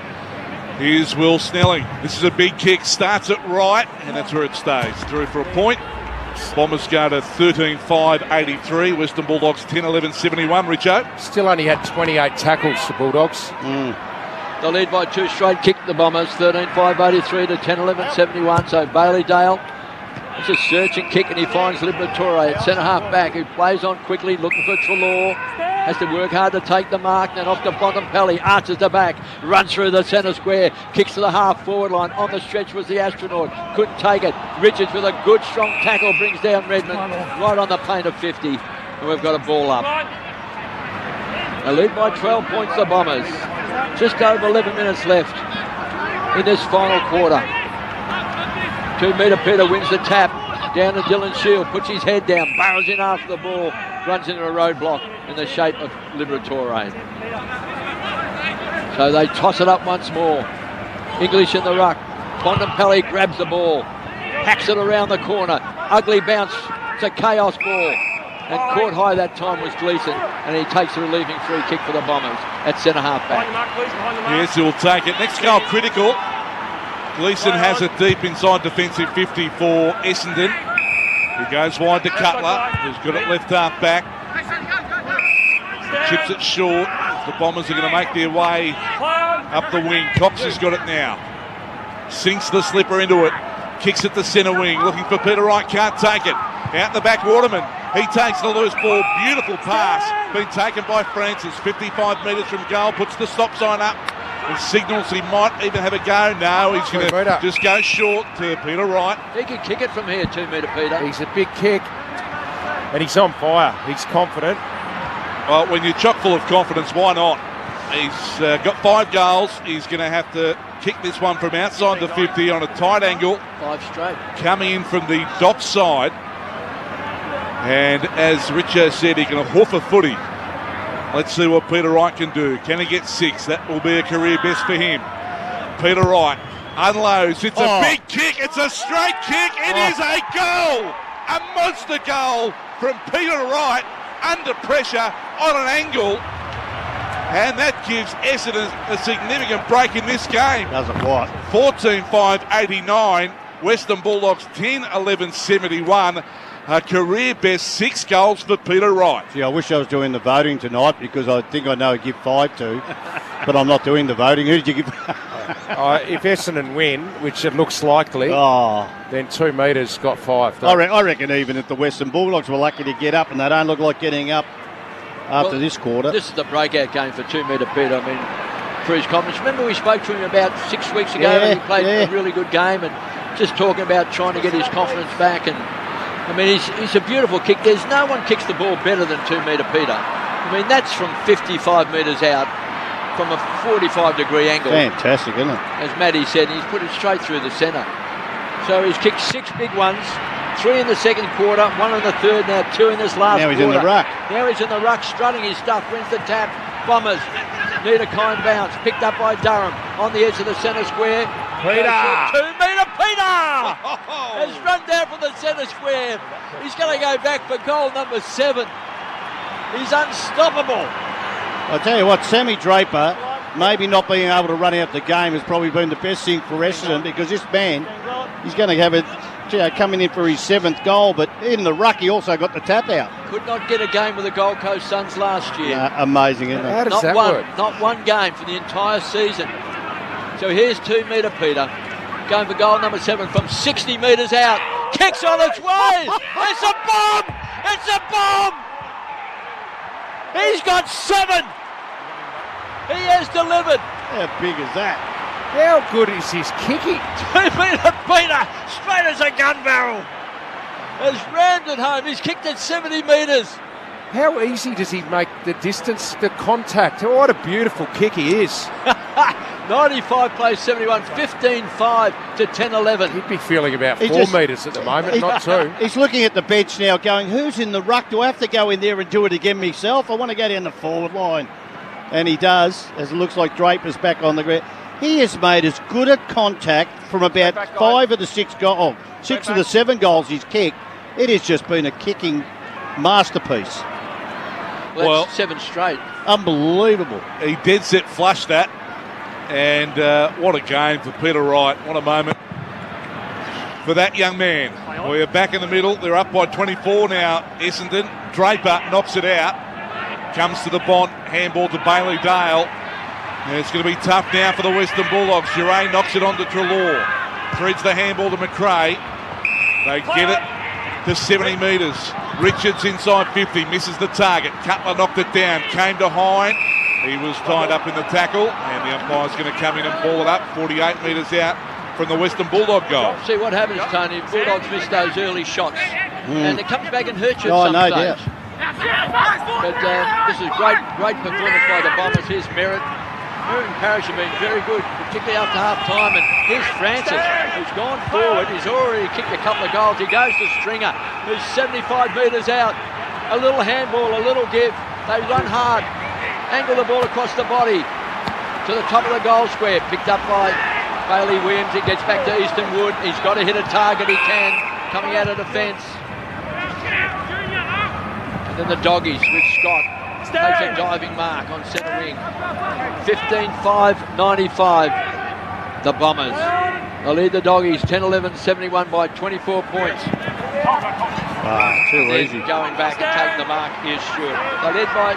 Here's Will Snelling. This is a big kick. Starts it right, and that's where it stays. Through for a point. Bombers go to 13-5-83. Western Bulldogs 10-11-71. Richo? Still only had 28 tackles, the Bulldogs. They lead by 2 straight. Kicked the Bombers 13-5-83 to 10-11-71. So Bailey Dale. It's a searching kick and he finds Liberatore at centre half back, who plays on quickly looking for Treloar. Has to work hard to take the mark. Then off to Bontempelli, arches the back, runs through the centre square, kicks to the half forward line. On the stretch was the astronaut, couldn't take it. Richards with a good strong tackle brings down Redmond right on the paint of 50, and we've got a ball up. They lead by 12 points, the Bombers. Just over 11 minutes left in this final quarter. 2 metre Peter wins the tap. Down to Dylan Shield, puts his head down, barrels in after the ball, runs into a roadblock in the shape of Liberatore. So they toss it up once more. English in the ruck. Bontempelli grabs the ball, hacks it around the corner. Ugly bounce. It's a chaos ball. And caught high that time was Gleeson, and he takes a relieving free kick for the Bombers at centre half back. Yes, he'll take it. Next goal critical. Gleeson has it deep inside defensive 50 for Essendon. He goes wide to Cutler, who's got it left half back. Chips it short. The Bombers are going to make their way up the wing. Cox has got it now. Sinks the slipper into it. Kicks it to centre wing. Looking for Peter Wright. Can't take it. Out the back, Waterman. He takes the loose ball. Beautiful pass. Been taken by Francis. 55 metres from goal. Puts the stop sign up. And signals he might even have a go. No, he's going to just go short to Peter Wright. He can kick it from here, 2 metre Peter. He's a big kick. And he's on fire. He's confident. Well, when you're chock full of confidence, why not? He's got 5 goals. He's going to have to kick this one from outside the 50 on a tight angle. 5 straight. Coming in from the dock side. And as Richo said, he can hoof a footy. Let's see what Peter Wright can do. Can he get 6? That will be a career best for him. Peter Wright unloads. It's a big kick. It's a straight kick. It is a goal. A monster goal from Peter Wright under pressure on an angle. And that gives Essendon a significant break in this game. Does it what? 14-5-89. Western Bulldogs 10-11-71. A career best 6 goals for Peter Wright. Gee, I wish I was doing the voting tonight because I think I know who to give 5 to, but I'm not doing the voting. Who did you give? If Essendon win, which it looks likely, then 2 metres got 5. I reckon even if the Western Bulldogs were lucky to get up, and they don't look like getting up after this quarter. This is the breakout game for 2 metre Peter. I mean, for his comments. Remember we spoke to him about 6 weeks ago and he played a really good game and just talking about trying to get his confidence back. And I mean, he's a beautiful kick. There's no one kicks the ball better than 2 metre Peter. I mean, that's from 55 metres out from a 45-degree angle. Fantastic, isn't it? As Matty said, he's put it straight through the centre. So he's kicked 6 big ones, 3 in the second quarter, 1 in the third, now 2 in this last quarter. Now he's in the ruck. Now he's in the ruck, strutting his stuff, wins the tap. Bombers need a kind bounce, picked up by Durham on the edge of the centre square. Peter! 2 metre Peter has run down from the centre square. He's going to go back for goal number 7. He's unstoppable. I'll tell you what, Sammy Draper maybe not being able to run out the game has probably been the best thing for Essendon, because this man, he's going to have it coming in for his 7th goal, but in the ruck he also got the tap out. Could not get a game with the Gold Coast Suns last year. Amazing, isn't it? How does that work? Not one game for the entire season. So here's 2 metre Peter, going for goal number 7 from 60 metres out. Kicks on its way. It's a bomb. It's a bomb. He's got 7. He has delivered. How big is that? How good is his kicking? 2 metre Peter, straight as a gun barrel. Has rammed it home. He's kicked it 70 metres. How easy does he make the distance, the contact? What a beautiful kick he is. 95 plays 71, 15-5 to 10-11. He'd be feeling about 4 metres at the moment, not 2. He's looking at the bench now going, who's in the ruck? Do I have to go in there and do it again myself? I want to go down the forward line. And he does, as it looks like Draper's back on the ground. He has made as good a contact from about 5 of the 6 goals, 6 of the 7 goals he's kicked. It has just been a kicking masterpiece. Well, 7 straight. Unbelievable. He dead set flushed that. And what a game for Peter Wright. What a moment for that young man. We're back in the middle. They're up by 24 now, Essendon. Draper knocks it out. Comes to the Bont. Handball to Bailey Dale. And it's going to be tough now for the Western Bulldogs. Giray knocks it on to Treloar. Threads the handball to McRae. They get it to 70 metres. Richards inside 50. Misses the target. Cutler knocked it down. Came to Hine. He was tied up in the tackle, and the umpire's going to come in and ball it up 48 metres out from the Western Bulldog goal. See what happens, Tony. Bulldogs miss those early shots, and it comes back and hurts you at some no stage. But this is great performance by the Bombers. Here's Merritt. Merritt and Parrish have been very good, particularly after half-time. And here's Francis, who's gone forward. He's already kicked a couple of goals. He goes to Stringer, who's 75 metres out. A little handball, a little give. They run hard. Angle the ball across the body to the top of the goal square. Picked up by Bailey Williams. It gets back to Easton Wood. He's got to hit a target. He can. Coming out of defence. And then the Doggies with Scott. Takes a diving mark on centre wing. 15-5-95. The Bombers. They lead the Doggies 10-11, 71 by 24 points. Too easy. Going back and taking the mark is Stewart. They led by...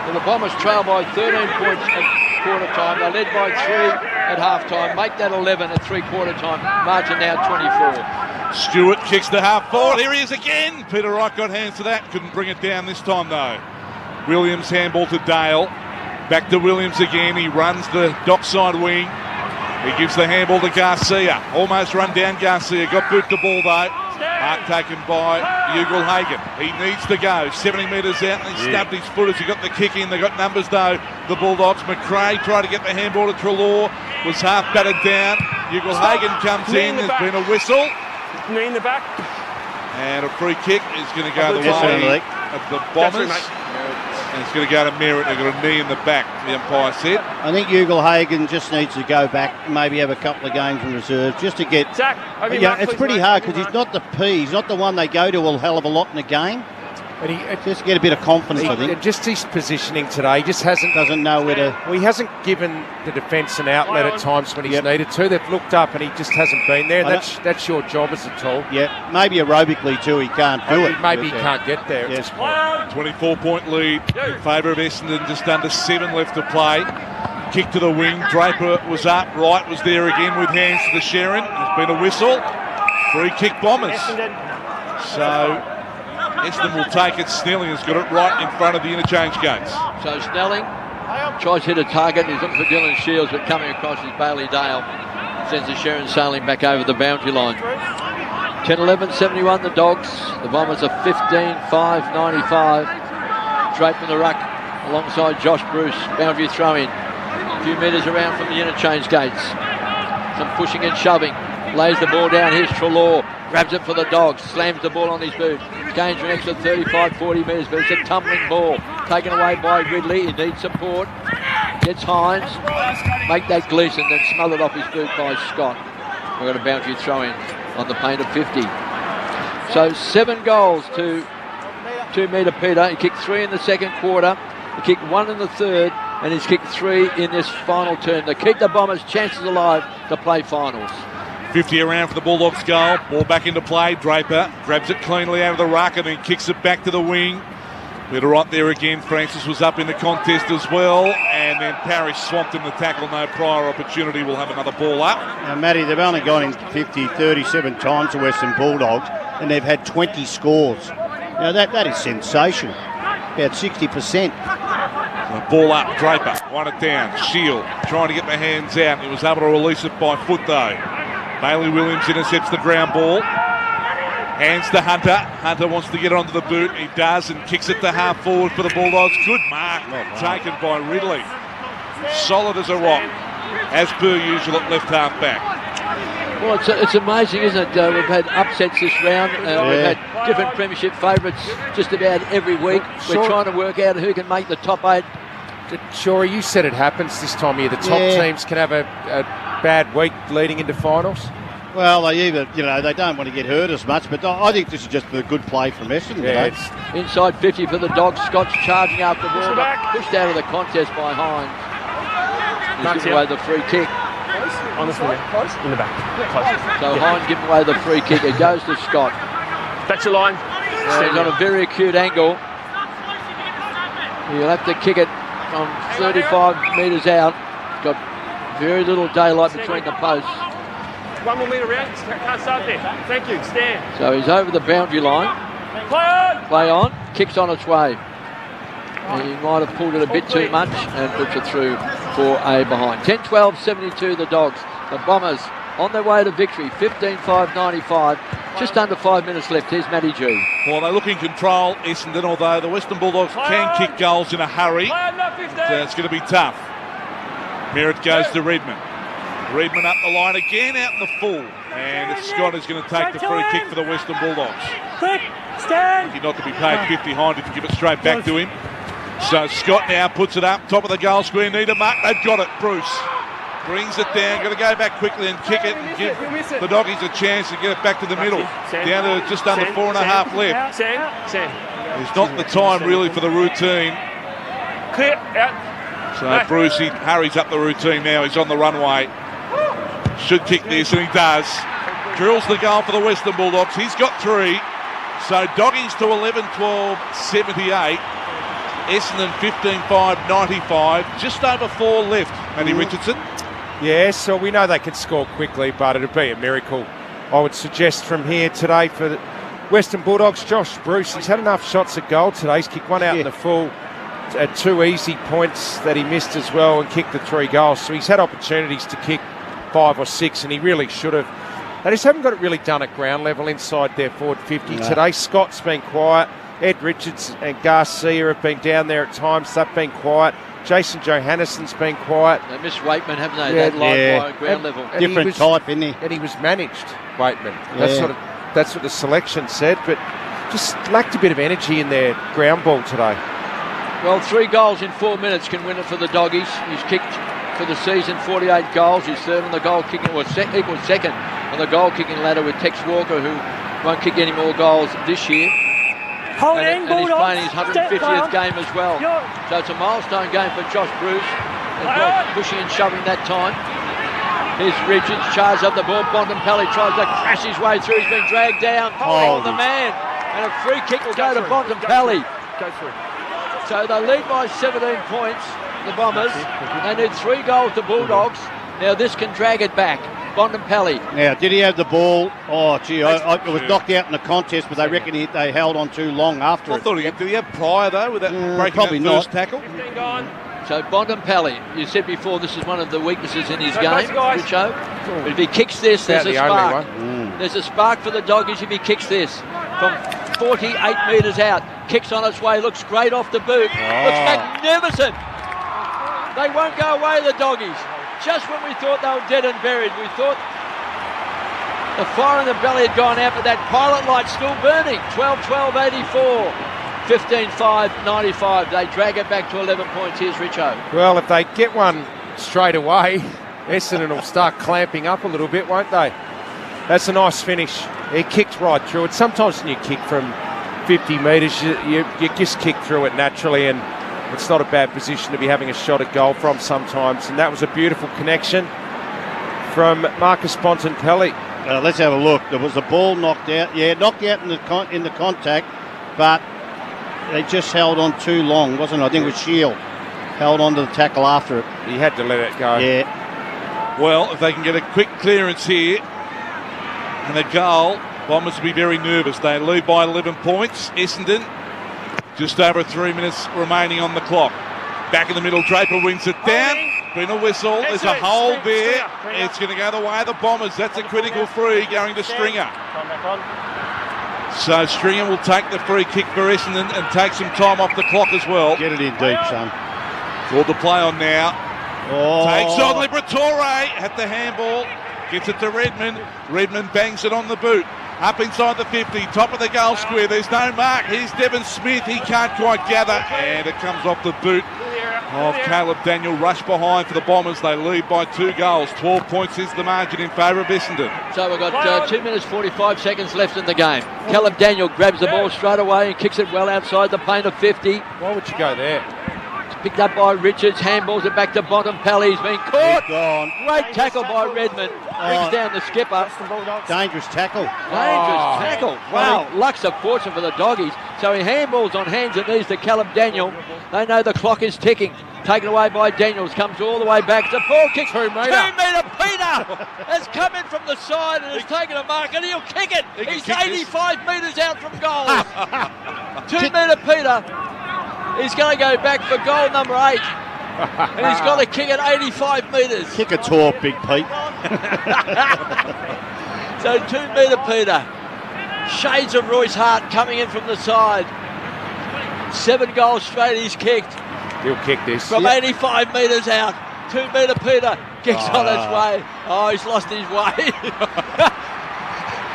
Well, the Bombers trail by 13 points at quarter time. They led by 3 at half time. Make that 11 at 3/4 time. Margin now 24. Stewart kicks to half forward. Here he is again. Peter Wright got hands to that. Couldn't bring it down this time though. Williams handball to Dale. Back to Williams again. He runs the dockside wing. He gives the handball to Garcia. Almost run down Garcia. Got boot the ball though. Mark taken by Ugle-Hagan. He needs to go 70 metres out, and he stabbed his foot as he got the kick in. They got numbers though, the Bulldogs. McRae tried to get the handball to Treloar, was half battered down. Ugle-Hagan comes in. There's been a whistle. Knee in the back. And a free kick is going to go the way of the Bombers. And it's going to go to Merritt. They've got a knee in the back, the umpire said. I think Ugle-Hagan just needs to go back, maybe have a couple of games in reserve, just to get... Zach, it's pretty hard because he's not the P. He's not the one they go to a hell of a lot in the game. But he just get a bit of confidence, I think. Just his positioning today, he just doesn't know where to... Well, he hasn't given the defence an outlet at times when he's needed to. They've looked up and he just hasn't been there. That's your job as a tall. Yeah, maybe aerobically too, he can't do it. Maybe he can't get there. Yes. 24-point lead in favour of Essendon, just under 7 left to play. Kick to the wing, Draper was up, Wright was there again with hands to the Sharon. There's been a whistle. Free kick Bombers. So Essendon will take it. Snelling has got it right in front of the interchange gates. So Snelling tries to hit a target. He's looking for Dylan Shields, but coming across is Bailey Dale. Sends the Sharon sailing back over the boundary line. 10-11, 71 the Dogs. The Bombers are 15-5-95. Drape in the ruck alongside Josh Bruce. Boundary throw in. A few metres around from the interchange gates. Some pushing and shoving. Lays the ball down. Here's Treloar. Grabs it for the Dogs. Slams the ball on his boot. Gains an extra 35-40 metres, but it's a tumbling ball. Taken away by Ridley. He needs support. Gets Hines. Make that Gleeson, then smothered off his boot by Scott. We've got a boundary throw in on the paint of 50. So 7 goals to 2 metre Peter. He kicked 3 in the second quarter. He kicked 1 in the third. and he's kicked 3 in this final turn to keep the Bombers' chances alive to play finals. 50 around for the Bulldogs goal. Ball back into play. Draper grabs it cleanly out of the ruck and then kicks it back to the wing. Bit right there again. Francis was up in the contest as well, and then Parrish swamped in the tackle. No prior opportunity. We'll have another ball up. Now, Matty, they've only gone in 37 times to Western Bulldogs, and they've had 20 scores. Now, that is sensational. About 60%. Ball up. Draper won it down. Shield trying to get the hands out. He was able to release it by foot though. Bailey Williams intercepts the ground ball. Hands to Hunter. Hunter wants to get onto the boot. He does and kicks it to half forward for the Bulldogs. Good mark taken by Ridley. Solid as a rock, as per usual at left half back. Well, it's amazing, isn't it? We've had upsets this round. We've had different premiership favourites just about every week. We're trying to work out who can make the top 8. Shorey, you said it happens this time of year. The top teams can have a bad week leading into finals. Well, they don't want to get hurt as much, but I think this is just a good play from Essendon. Yeah, inside 50 for the Dogs. Scott's charging after the ball, pushed out of the contest by Hines. He's given away the free kick. Honestly, in the back. Close. So Hines giving away the free kick. It goes to Scott. That's your line. He's on a very acute angle. He'll have to kick it from 35 metres out. He's got very little daylight between the posts. 1 more metre around. Can't start there. Thank you. Stand. So he's over the boundary line. Play on. Kicks on its way. He might have pulled it a bit too much and puts it through for a behind. 10-12, 72 the Dogs. The Bombers on their way to victory. 15-5, 95. Just under 5 minutes left. Here's Matty G. Well, they look in control, Essendon, although the Western Bulldogs can kick goals in a hurry. It's going to be tough. Merritt goes to Redmond. Redmond up the line again, out in the full. And it's Scott who's going to take the free kick for the Western Bulldogs. Quick, stand. Lucky not to be paid 50 behind if you give it straight back to him. So Scott now puts it up, top of the goal square, need a mark. They've got it, Bruce. Brings it down, going to go back quickly and kick it and give the Doggies a chance to get it back to the middle. Down to just under 4.5 left. It's not the time really for the routine. Clear, out. So Bruce, he hurries up the routine now. He's on the runway. Should kick this, and he does. Drills the goal for the Western Bulldogs. He's got 3. So Doggies to 11-12, 78. Essendon 15-5, 95. Just over 4 left, Matty Richardson. Yeah, so we know they can score quickly, but it'd be a miracle, I would suggest, from here today for the Western Bulldogs. Josh Bruce, he's had enough shots at goal today. He's kicked one out in the full, 2 easy points that he missed as well, and kicked the 3 goals. So he's had opportunities to kick 5 or 6, and he really should have. They just haven't got it really done at ground level inside their forward 50 today. Scott's been quiet. Ed Richards and Garcia have been down there at times. They've been quiet. Jason Johannesson's been quiet. They missed Waitman, haven't they? That live ground level. And different type, isn't he? And he was managed, Waitman. That's what the selection said, but just lacked a bit of energy in their ground ball today. Well, 3 goals in 4 minutes can win it for the Doggies. He's kicked for the season 48 goals. He's third on the goal kicking, or equal second on the goal kicking ladder with Tex Walker, who won't kick any more goals this year. And he's playing his 150th game as well. So it's a milestone game for Josh Bruce, as well, pushing and shoving that time. Here's Richards, charged up the ball. Bontempelli tries to crash his way through. He's been dragged down on the man. And a free kick will go to Bontempelli. So they lead by 17 points, the Bombers. They need 3 goals to Bulldogs. Now this can drag it back. Bontempelli. Now, did he have the ball? Oh, gee, it was knocked out in the contest, but they reckon they held on too long after it. I thought did he have prior, though, with that breaking that first tackle? So Bontempelli, you said before this is one of the weaknesses in his game, Richo. But if he kicks this, there's a spark. There's a spark for the Doggies if he kicks this. From 48 metres out, kicks on its way, looks great off the boot. Looks magnificent. They won't go away, the Doggies. Just when we thought they were dead and buried, we thought the fire in the belly had gone out, but that pilot light still burning. 12-12, 84. 15-5, 95. They drag it back to 11 points. Here's Richo. Well, if they get one straight away, Essendon will start clamping up a little bit, won't they? That's a nice finish. He kicked right through it. Sometimes when you kick from 50 metres, you just kick through it naturally, and it's not a bad position to be having a shot at goal from sometimes. And that was a beautiful connection from Marcus Bontempelli. Let's have a look. There was the ball knocked out. Yeah, knocked out in the contact, but they just held on too long, wasn't it? I think it was Shield. Held on to the tackle after it. He had to let it go. Yeah. Well, if they can get a quick clearance here and a goal, Bombers will be very nervous. They lead by 11 points. Essendon, just over 3 minutes remaining on the clock. Back in the middle, Draper wins it down. Been a whistle. There's a hole there. It's going to go the way of the Bombers. That's a critical free going to Stringer. So Stringer will take the free kick for Essendon and take some time off the clock as well. Get it in deep, son. Called the play on now. Oh. Takes on Liberatore at the handball. Gets it to Redmond. Redmond bangs it on the boot. Up inside the 50, top of the goal square. There's no mark. Here's Devon Smith. He can't quite gather. And it comes off the boot of Caleb Daniel. Rush behind for the Bombers. They lead by 2 goals. 12 points is the margin in favour of Essendon. So we've got 2 minutes 45 seconds left in the game. Caleb Daniel grabs the ball straight away and kicks it well outside the paint of 50. Why would you go there? Picked up by Richards, handballs it back to Bontempelli. He's been caught. Great tackle by Redmond. Brings down the skipper. Dangerous tackle. Dangerous tackle. Wow, luck's a fortune for the doggies. So he handballs on hands and knees to Caleb Daniel. They know the clock is ticking. Taken away by Daniels, comes all the way back. It's a ball kick. 2 metre Peter has come in from the side and has taken a mark and he'll kick it. He's 85 metres out from goal. 2 metre Peter. He's going to go back for goal number 8. And he's got to kick it 85 metres. Kick a tour, Big Pete. So 2 metre Peter. Shades of Royce Hart coming in from the side. 7 goals straight he's kicked. He'll kick this. From 85 metres out. 2 metre Peter kicks on its way. Oh, he's lost his way.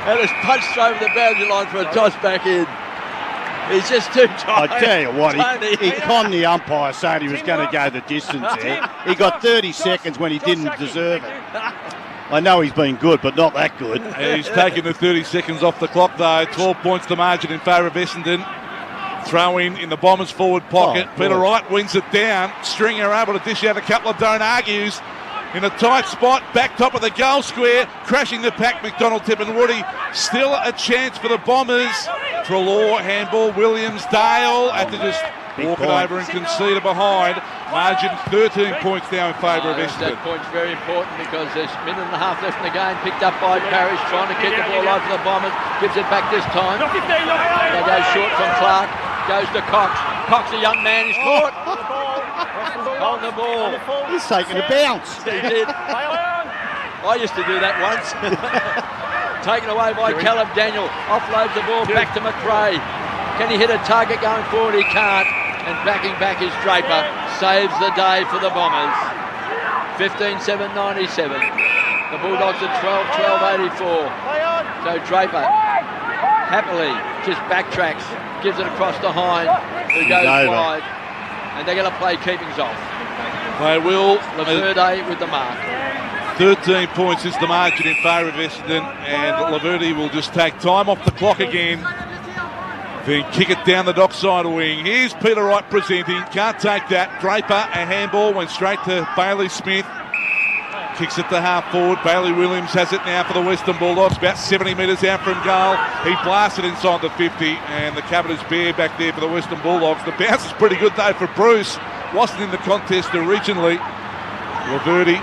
And it's punched over the boundary line for a toss back in. He's just too tired. I tell you what, he conned the umpire saying he was going to go the distance there. He got 30 seconds when he didn't deserve it. I know he's been good, but not that good. He's taken the 30 seconds off the clock, though. 12 points the margin in favour of Essendon. Throw in the Bombers' forward pocket. Peter Wright wins it down. Stringer able to dish out a couple of don't argues. In a tight spot, back top of the goal square, crashing the pack, McDonald, Tip and Woody. Still a chance for the Bombers. Trelaw, handball, Williams, Dale had to just walk it over and concede it behind. Margin 13 points now in favour of Essendon. That point's very important because there's a minute and a half left in the game. Picked up by Parrish, trying to kick the ball over the Bombers. Gives it back this time. They go short from Clark. Goes to Cox. Cox, a young man, is caught. On the ball. He's taking a bounce. He did. I used to do that once. Taken away by Caleb Daniel. Offloads the ball back to McRae. Can he hit a target going forward? He can't. And backing back is Draper. Saves the day for the Bombers. 15-7-97. The Bulldogs at 12-12-84. So Draper happily just backtracks. Gives it across to Hine, who goes wide. And they're going to play keepings off. They will. Laverde with the mark. 13 points is the margin in favour of Essendon, and Laverde will just take time off the clock again. Then kick it down the dockside wing. Here's Peter Wright presenting. Can't take that. Draper, a handball, went straight to Bailey Smith. Kicks it to half forward. Bailey Williams has it now for the Western Bulldogs, about 70 metres out from goal. He blasted inside the 50, and the cabin is bare back there for the Western Bulldogs. The bounce is pretty good though for Bruce. Wasn't in the contest originally. Laverde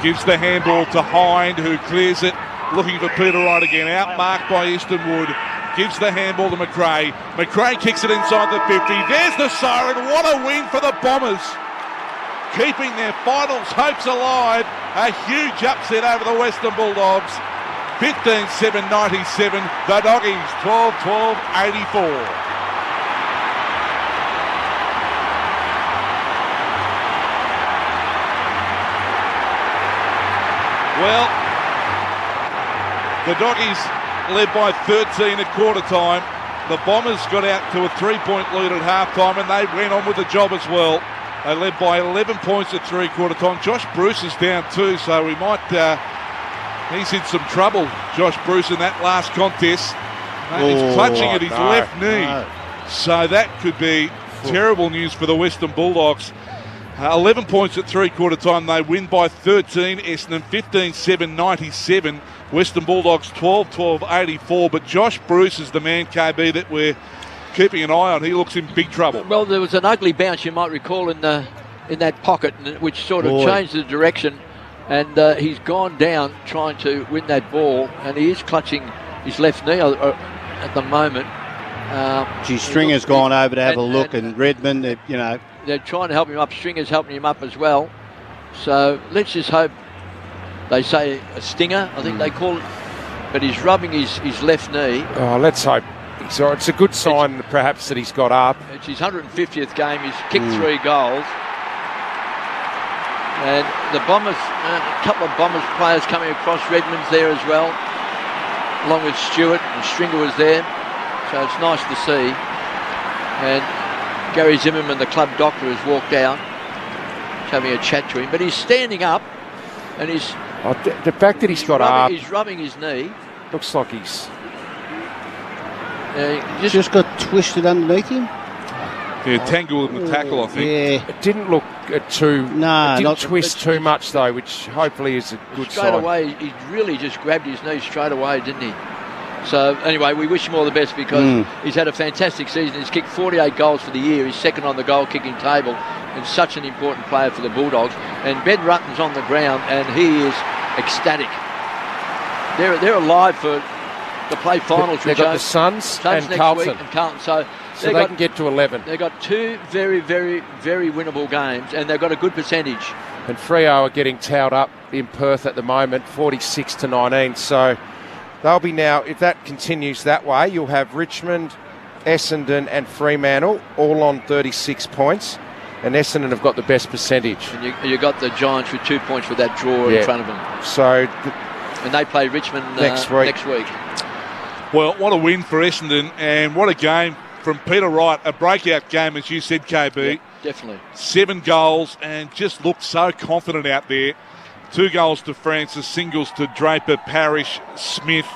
gives the handball to Hind, who clears it, looking for Peter Wright again. Outmarked by Eastonwood. Gives the handball to McRae. McRae kicks it inside the 50. There's the siren. What a win for the Bombers. Keeping their finals hopes alive. A huge upset over the Western Bulldogs. 15-7-97. The Doggies 12-12-84. Well, the Doggies led by 13 at quarter time. The Bombers got out to a 3-point lead at half time and they went on with the job as well. They led by 11 points at three-quarter time. Josh Bruce is down too, so we might... he's in some trouble, Josh Bruce, in that last contest. He's clutching at his left knee. So that could be terrible news for the Western Bulldogs. 11 points at three-quarter time. They win by 13. Essendon 15-7-97. Western Bulldogs 12-12-84. But Josh Bruce is the man, KB, that we're keeping an eye on. He looks in big trouble. Well, there was an ugly bounce, you might recall, in that pocket, which sort of changed the direction. And he's gone down trying to win that ball, and he is clutching his left knee at the moment. Stringer's gone over to have a look, and Redmond, they're trying to help him up. Stringer's helping him up as well. So let's just hope. They say a stinger, I think they call it, but he's rubbing his left knee. Oh, let's hope. So it's a good sign, perhaps, that he's got up. It's his 150th game. He's kicked 3 goals. And the Bombers, a couple of Bombers players coming across. Redmond's there as well, along with Stewart, and Stringer was there. So it's nice to see. And Gary Zimmerman, the club doctor, has walked out, having a chat to him. But he's standing up, and he's... the fact that he's got up... He's rubbing his knee. Looks like he's... just got twisted underneath him. Yeah, tangled in the tackle, I think. Yeah. It didn't look too... No, it didn't twist too much, though, which hopefully is a good sign. Straight away, he really just grabbed his knee straight away, didn't he? So, anyway, we wish him all the best because he's had a fantastic season. He's kicked 48 goals for the year. He's second on the goal-kicking table and such an important player for the Bulldogs. And Ben Rutten's on the ground, and he is ecstatic. They're alive to play finals. They've got the Suns and Carlton. So they can get to 11. They've got 2 very, very, very winnable games, and they've got a good percentage. And Freo are getting towed up in Perth at the moment, 46-19. So they'll be now, if that continues that way, you'll have Richmond, Essendon and Fremantle all on 36 points. And Essendon have got the best percentage. And you got the Giants with 2 points with that draw in front of them. So... and they play Richmond next week. Well, what a win for Essendon, and what a game from Peter Wright. A breakout game, as you said, KB. Yeah, definitely. 7 goals, and just looked so confident out there. 2 goals to Francis, singles to Draper, Parrish, Smith,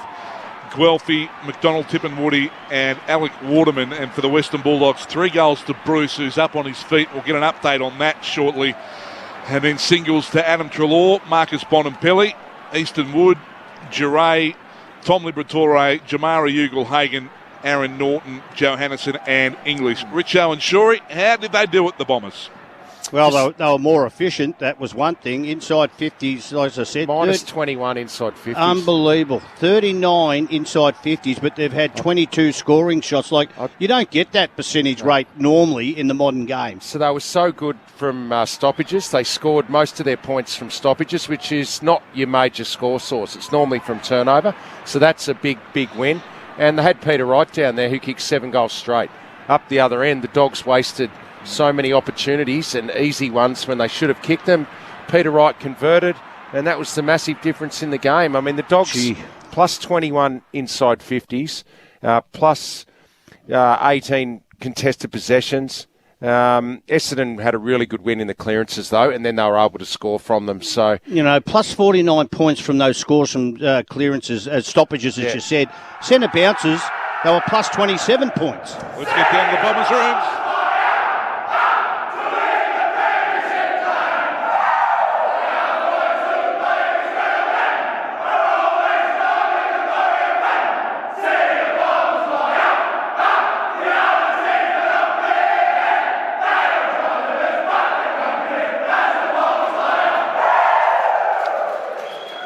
Guelphy, McDonald, Tippenwoody and Alec Waterman. And for the Western Bulldogs, 3 goals to Bruce, who's up on his feet. We'll get an update on that shortly. And then singles to Adam Treloar, Marcus Bonampelli, Easton Wood, Giray, Tom Liberatore, Jamara Ugle-Hagan, Aaron Norton, Johannesson and English. Richo and Shorey, how did they do it, the Bombers? Well, they were more efficient. That was one thing. Inside 50s, as I said. Minus 21 inside 50s. Unbelievable. 39 inside 50s, but they've had 22 scoring shots. You don't get that percentage rate normally in the modern game. So they were so good from stoppages. They scored most of their points from stoppages, which is not your major score source. It's normally from turnover. So that's a big, big win. And they had Peter Wright down there who kicked 7 goals straight. Up the other end, the Dogs wasted so many opportunities and easy ones when they should have kicked them. Peter Wright converted, and that was the massive difference in the game. I mean, the Dogs plus 21 inside 50s, plus 18 contested possessions. Essendon had a really good win in the clearances, though, and then they were able to score from them. So plus 49 points from those scores from clearances, stoppages, as you said. Centre bounces, they were plus 27 points. Let's get down to the Bombers' rooms.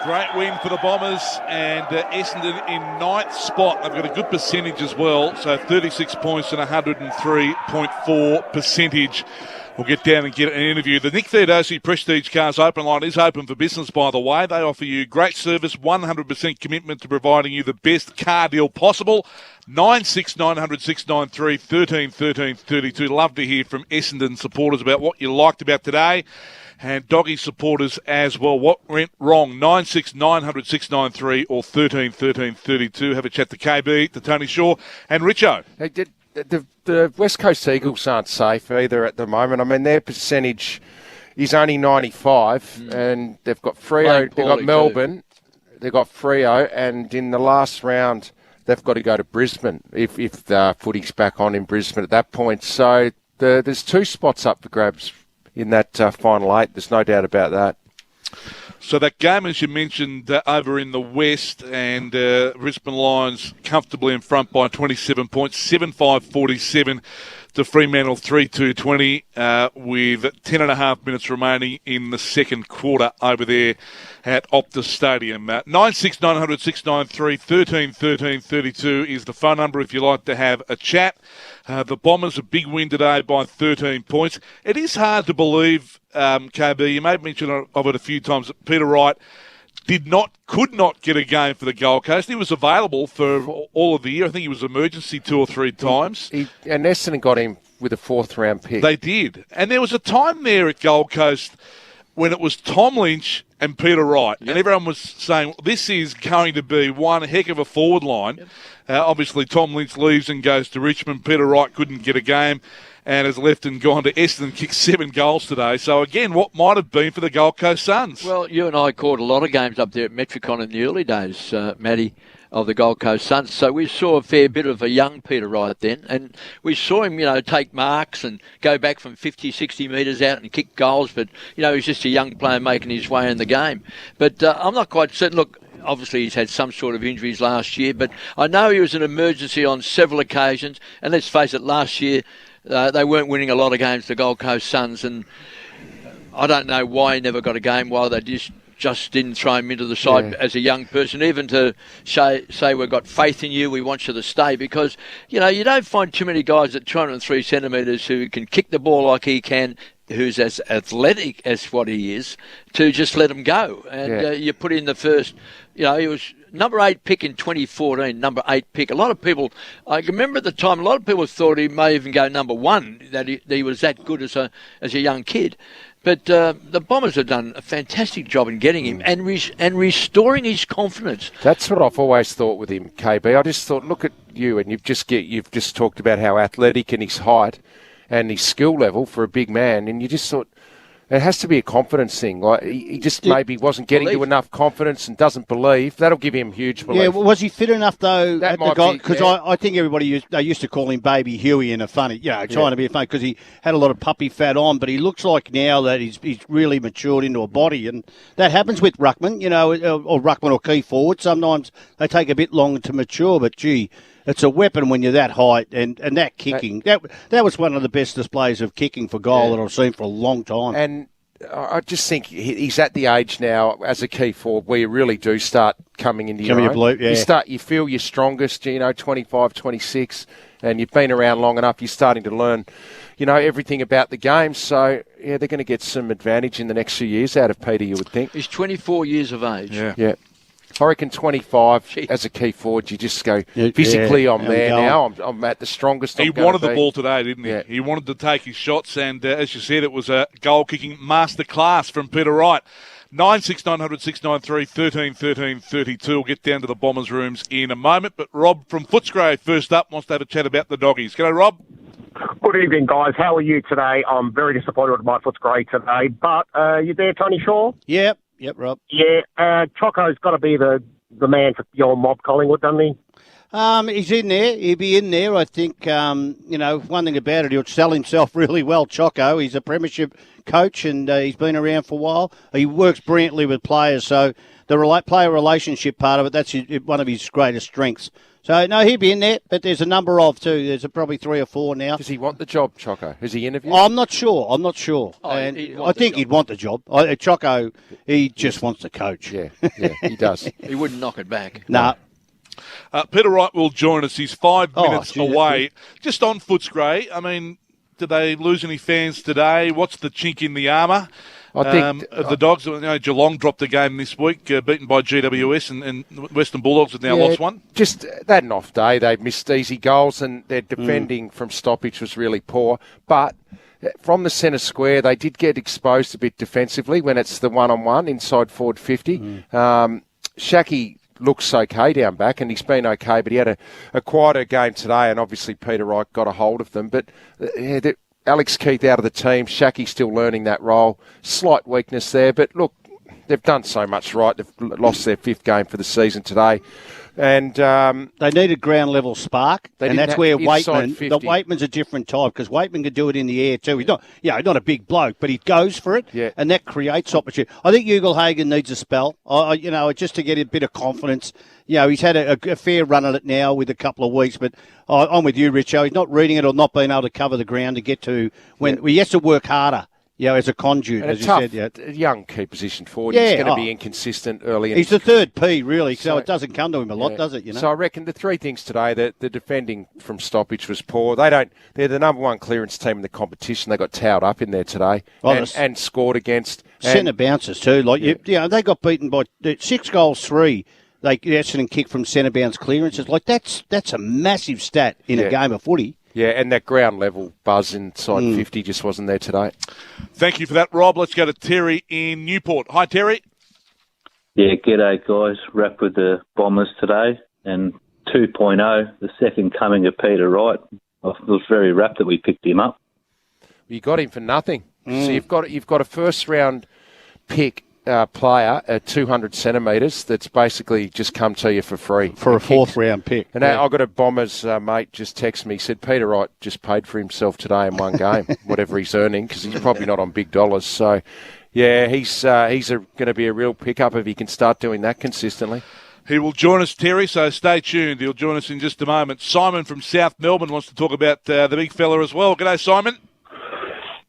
Great win for the Bombers, and Essendon in 9th spot. They've got a good percentage as well, so 36 points and 103.4 percentage. We'll get down and get an interview. The Nick Theodosi Prestige Cars Open Line is open for business, by the way. They offer you great service, 100% commitment to providing you the best car deal possible. 96900 693 13 13 32. Love to hear from Essendon supporters about what you liked about today. And Doggy supporters as well. What went wrong? 96900 693 or 13 13 32. Have a chat to KB, to Tony Shaw and Richo. The West Coast Eagles aren't safe either at the moment. I mean, their percentage is only 95, and they've got Freo, they've got Melbourne, they've got Freo, and in the last round, they've got to go to Brisbane if the footy's back on in Brisbane at that point. So There's 2 spots up for grabs in that final 8. There's no doubt about that. So that game, as you mentioned, over in the West, and Brisbane Lions comfortably in front by 27 points, 7-5-47 to Fremantle 3-2-20 with 10 and a half minutes remaining in the second quarter over there at Optus Stadium. 96 900 693 13 13 32 is the phone number if you like to have a chat. The Bombers a big win today by 13 points. It is hard to believe, KB, you made mention of it a few times, that Peter Wright could not get a game for the Gold Coast. He was available for all of the year. I think he was emergency 2 or 3 times. And Essendon got him with a 4th round pick. They did. And there was a time there at Gold Coast when it was Tom Lynch and Peter Wright. Yep. And everyone was saying, this is going to be one heck of a forward line. Yep. Obviously, Tom Lynch leaves and goes to Richmond. Peter Wright couldn't get a game and has left and gone to Essendon and kicked 7 goals today. So, again, what might have been for the Gold Coast Suns? Well, you and I caught a lot of games up there at Metricon in the early days, Matty, of the Gold Coast Suns. So we saw a fair bit of a young Peter Wright then, and we saw him, take marks and go back from 50, 60 metres out and kick goals. But, he's just a young player making his way in the game. But I'm not quite certain. Look, obviously he's had some sort of injuries last year, but I know he was an emergency on several occasions. And let's face it, last year, they weren't winning a lot of games, the Gold Coast Suns, and I don't know why he never got a game, why they just didn't throw him into the side as a young person, even to say we've got faith in you, we want you to stay, because, you don't find too many guys at 203 centimetres who can kick the ball like he can, who's as athletic as what he is, to just let him go. And you put in the first, he was number 8 pick in 2014, number 8 pick. A lot of people, I remember at the time, a lot of people thought he may even go number 1, that he was that good as a young kid. But the Bombers have done a fantastic job in getting him and restoring his confidence. That's what I've always thought with him, KB. I just thought, look at you, and you've just talked about how athletic and his height and his skill level for a big man, and you just thought, it has to be a confidence thing. Like he just maybe wasn't getting to enough confidence and doesn't believe. That'll give him huge belief. Yeah, was he fit enough though? That at the goal? Because I think they used to call him Baby Huey in a funny, trying to be funny, because he had a lot of puppy fat on. But he looks like now that he's really matured into a body, and that happens with ruckman, or ruckman or key forward. Sometimes they take a bit longer to mature, but gee, it's a weapon when you're that height and that kicking. That was one of the best displays of kicking for goal that I've seen for a long time. And I just think he's at the age now as a key forward where you really do start coming into your own. You feel your strongest, 25, 26, and you've been around long enough, you're starting to learn, everything about the game. So, they're going to get some advantage in the next few years out of Peter, you would think. He's 24 years of age. Yeah. I reckon 25 as a key forward, you just go, physically I'm there now, I'm at the strongest. He wanted the ball today, didn't he? Yeah. He wanted to take his shots, and as you said, it was a goal-kicking masterclass from Peter Wright. 96900 693 13 13 32. We'll get down to the Bombers' rooms in a moment, but Rob from Footscray first up wants to have a chat about the Doggies. G'day, Rob. Good evening, guys. How are you today? I'm very disappointed with my Footscray today, but you there, Tony Shaw? Yep, Rob. Yeah, Choco's got to be the man for your mob, Collingwood, doesn't he? He's in there. He'll be in there. I think, one thing about it, he'll sell himself really well, Choco. He's a premiership coach, and he's been around for a while. He works brilliantly with players, so the player relationship part of it, that's one of his greatest strengths. So, no, he'll be in there, but there's a number of too. There's probably 3 or 4 now. Does he want the job, Choco? Has he interviewed? I'm not sure. And I think he'd want the job. Choco, he just wants to coach. Yeah, he does. He wouldn't knock it back. No. Peter Wright will join us. He's 5 minutes away. Just on Footscray, I mean, did they lose any fans today? What's the chink in the armour? I think the Dogs, Geelong dropped a game this week, beaten by GWS, and Western Bulldogs have now lost one. Just they had an off day. They missed easy goals, and their defending from stoppage was really poor. But from the centre square, they did get exposed a bit defensively when it's the one-on-one inside forward 50. Shaki looks okay down back, and he's been okay, but he had a quieter game today, and obviously Peter Wright got a hold of them. But Alex Keith out of the team, Shaki still learning that role. Slight weakness there, but look, they've done so much right. They've lost their 5th game for the season today And they needed ground level spark, and that's where Waitman's a different type, because Waitman can do it in the air too. He's not a big bloke, but he goes for it, and that creates opportunity. I think Ugle-Hagan needs a spell, just to get a bit of confidence. He's had a fair run at it now with a couple of weeks, but I'm with you, Richo. He's not reading it or not being able to cover the ground to get to when he has to work harder. As a conduit, as you said. Young key position forward. He's going to be inconsistent early. He's the third P, really, so it doesn't come to him a lot, does it? So I reckon the three things today, the defending from stoppage was poor. They're the number one clearance team in the competition. They got towed up in there today and scored against. Centre bouncers too. They got beaten by 6-3. Essendon kicked from centre bounce clearances. That's a massive stat in a game of footy. Yeah, and that ground level buzz inside 50 just wasn't there today. Thank you for that, Rob. Let's go to Terry in Newport. Hi, Terry. Yeah, g'day, guys. Wrapped with the Bombers today. And 2.0, the second coming of Peter Wright. I was very rapt that we picked him up. You got him for nothing. So you've got a first-round pick player at 200 centimetres that's basically just come to you for free. For a fourth-round pick. And I got a Bombers mate just text me. He said, Peter Wright just paid for himself today in one game, whatever he's earning, because he's probably not on big dollars. So, he's going to be a real pickup if he can start doing that consistently. He will join us, Terry, so stay tuned. He'll join us in just a moment. Simon from South Melbourne wants to talk about the big fella as well. G'day, Simon.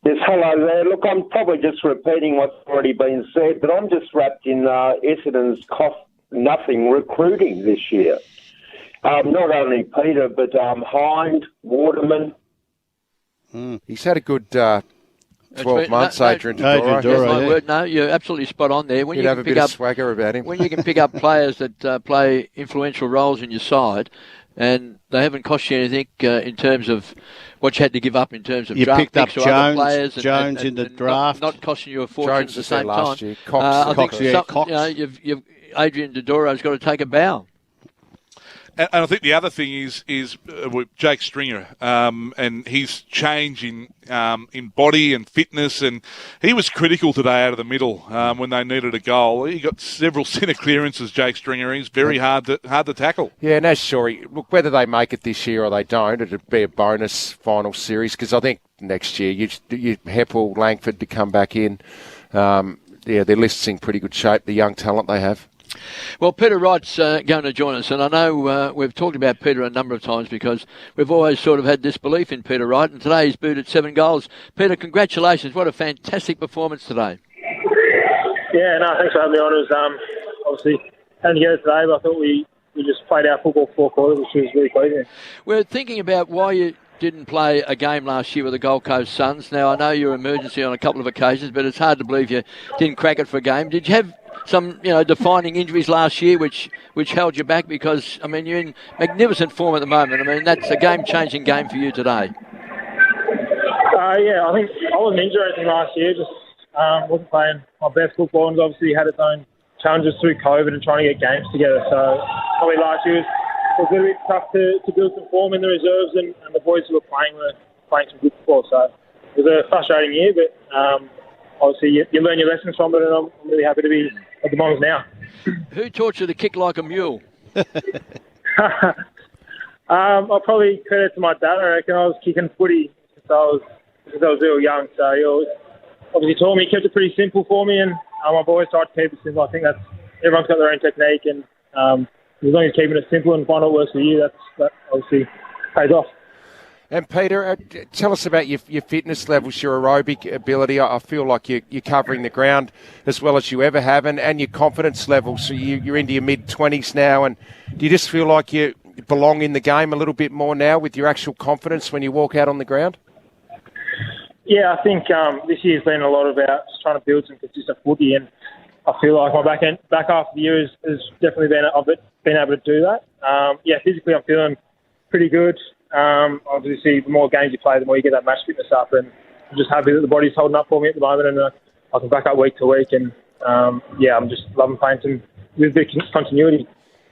Yes, hello there. Look, I'm probably just repeating what's already been said, but I'm just wrapped in Essendon's cost-nothing recruiting this year. Not only Peter, but Hind, Waterman. He's had a good 12 months, Adrian Dodoro. No, you're absolutely spot on there. When You'd you have can a bit of swagger about him. When you can pick up players that play influential roles in your side, and they haven't cost you anything in terms of what you had to give up in terms of you draft picked up picks or other players. Jones in the draft. Not costing you a fortune Jones at the same time. Year. I think Cox. Adrian Dodoro's got to take a bow. And I think the other thing is Jake Stringer and his change in body and fitness, and he was critical today out of the middle when they needed a goal. He got several centre clearances, Jake Stringer. He's very hard to tackle. Yeah, no, sure. Look, whether they make it this year or they don't, it'd be a bonus final series, because I think next year you Heppel, Langford to come back in. Their list's in pretty good shape, the young talent they have. Well, Peter Wright's going to join us, and I know we've talked about Peter a number of times because we've always sort of had this belief in Peter Wright, and today he's booted 7 goals. Peter, congratulations. What a fantastic performance today. Yeah, no, thanks for having me on. It was obviously having to get it today, but I thought we just played our football 4 quarters, which was really pleasing. We're thinking about why you didn't play a game last year with the Gold Coast Suns. Now, I know you're emergency on a couple of occasions, but it's hard to believe you didn't crack it for a game. Did you have some, defining injuries last year which held you back? Because, I mean, you're in magnificent form at the moment. I mean, that's a game-changing game for you today. Yeah, I think I wasn't injured or anything last year. Just wasn't playing my best football, and obviously had its own challenges through COVID and trying to get games together. So probably last year was a little bit tough to build some form in the reserves, and the boys who were playing some good football. So it was a frustrating year, but obviously you learn your lessons from it, and I'm really happy to be at the Bombers now. Who taught you to kick like a mule? I'll probably credit it to my dad. I reckon I was kicking footy since I was real young. So he always obviously taught me, kept it pretty simple for me, and I've always tried to keep it simple. I think everyone's got their own technique, and as long as you're keeping it simple and find what works for you, that obviously pays off. And Peter, tell us about your fitness levels, your aerobic ability. I feel like you're covering the ground as well as you ever have, and your confidence levels. So you're into your mid-20s now, and do you just feel like you belong in the game a little bit more now with your actual confidence when you walk out on the ground? Yeah, I think this year's been a lot about just trying to build some consistent footy, and I feel like my back half of the year has definitely been able to do that. Physically I'm feeling pretty good. Obviously, the more games you play, the more you get that match fitness up, and I'm just happy that the body's holding up for me at the moment, and I can back up week to week, and I'm just loving playing with a bit of continuity.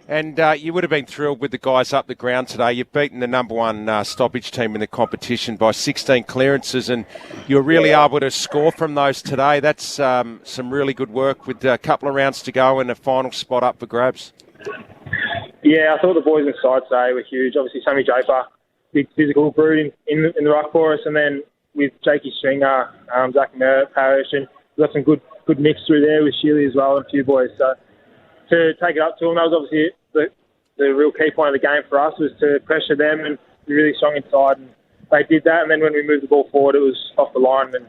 And you would have been thrilled with the guys up the ground today. You've beaten the number one stoppage team in the competition by 16 clearances, and you're really able to score from those today. That's some really good work with a couple of rounds to go and a final spot up for grabs. Yeah, I thought the boys inside today were huge. Obviously, Sammy Draper, big physical brute in the ruck for us, and then with Jakey Stringer, Zach Merritt, Parrish, and we've got some good mix through there with Sheely as well and a few boys. So to take it up to them, that was obviously the real key point of the game for us, was to pressure them and be really strong inside. And they did that, and then when we moved the ball forward, it was off the line, and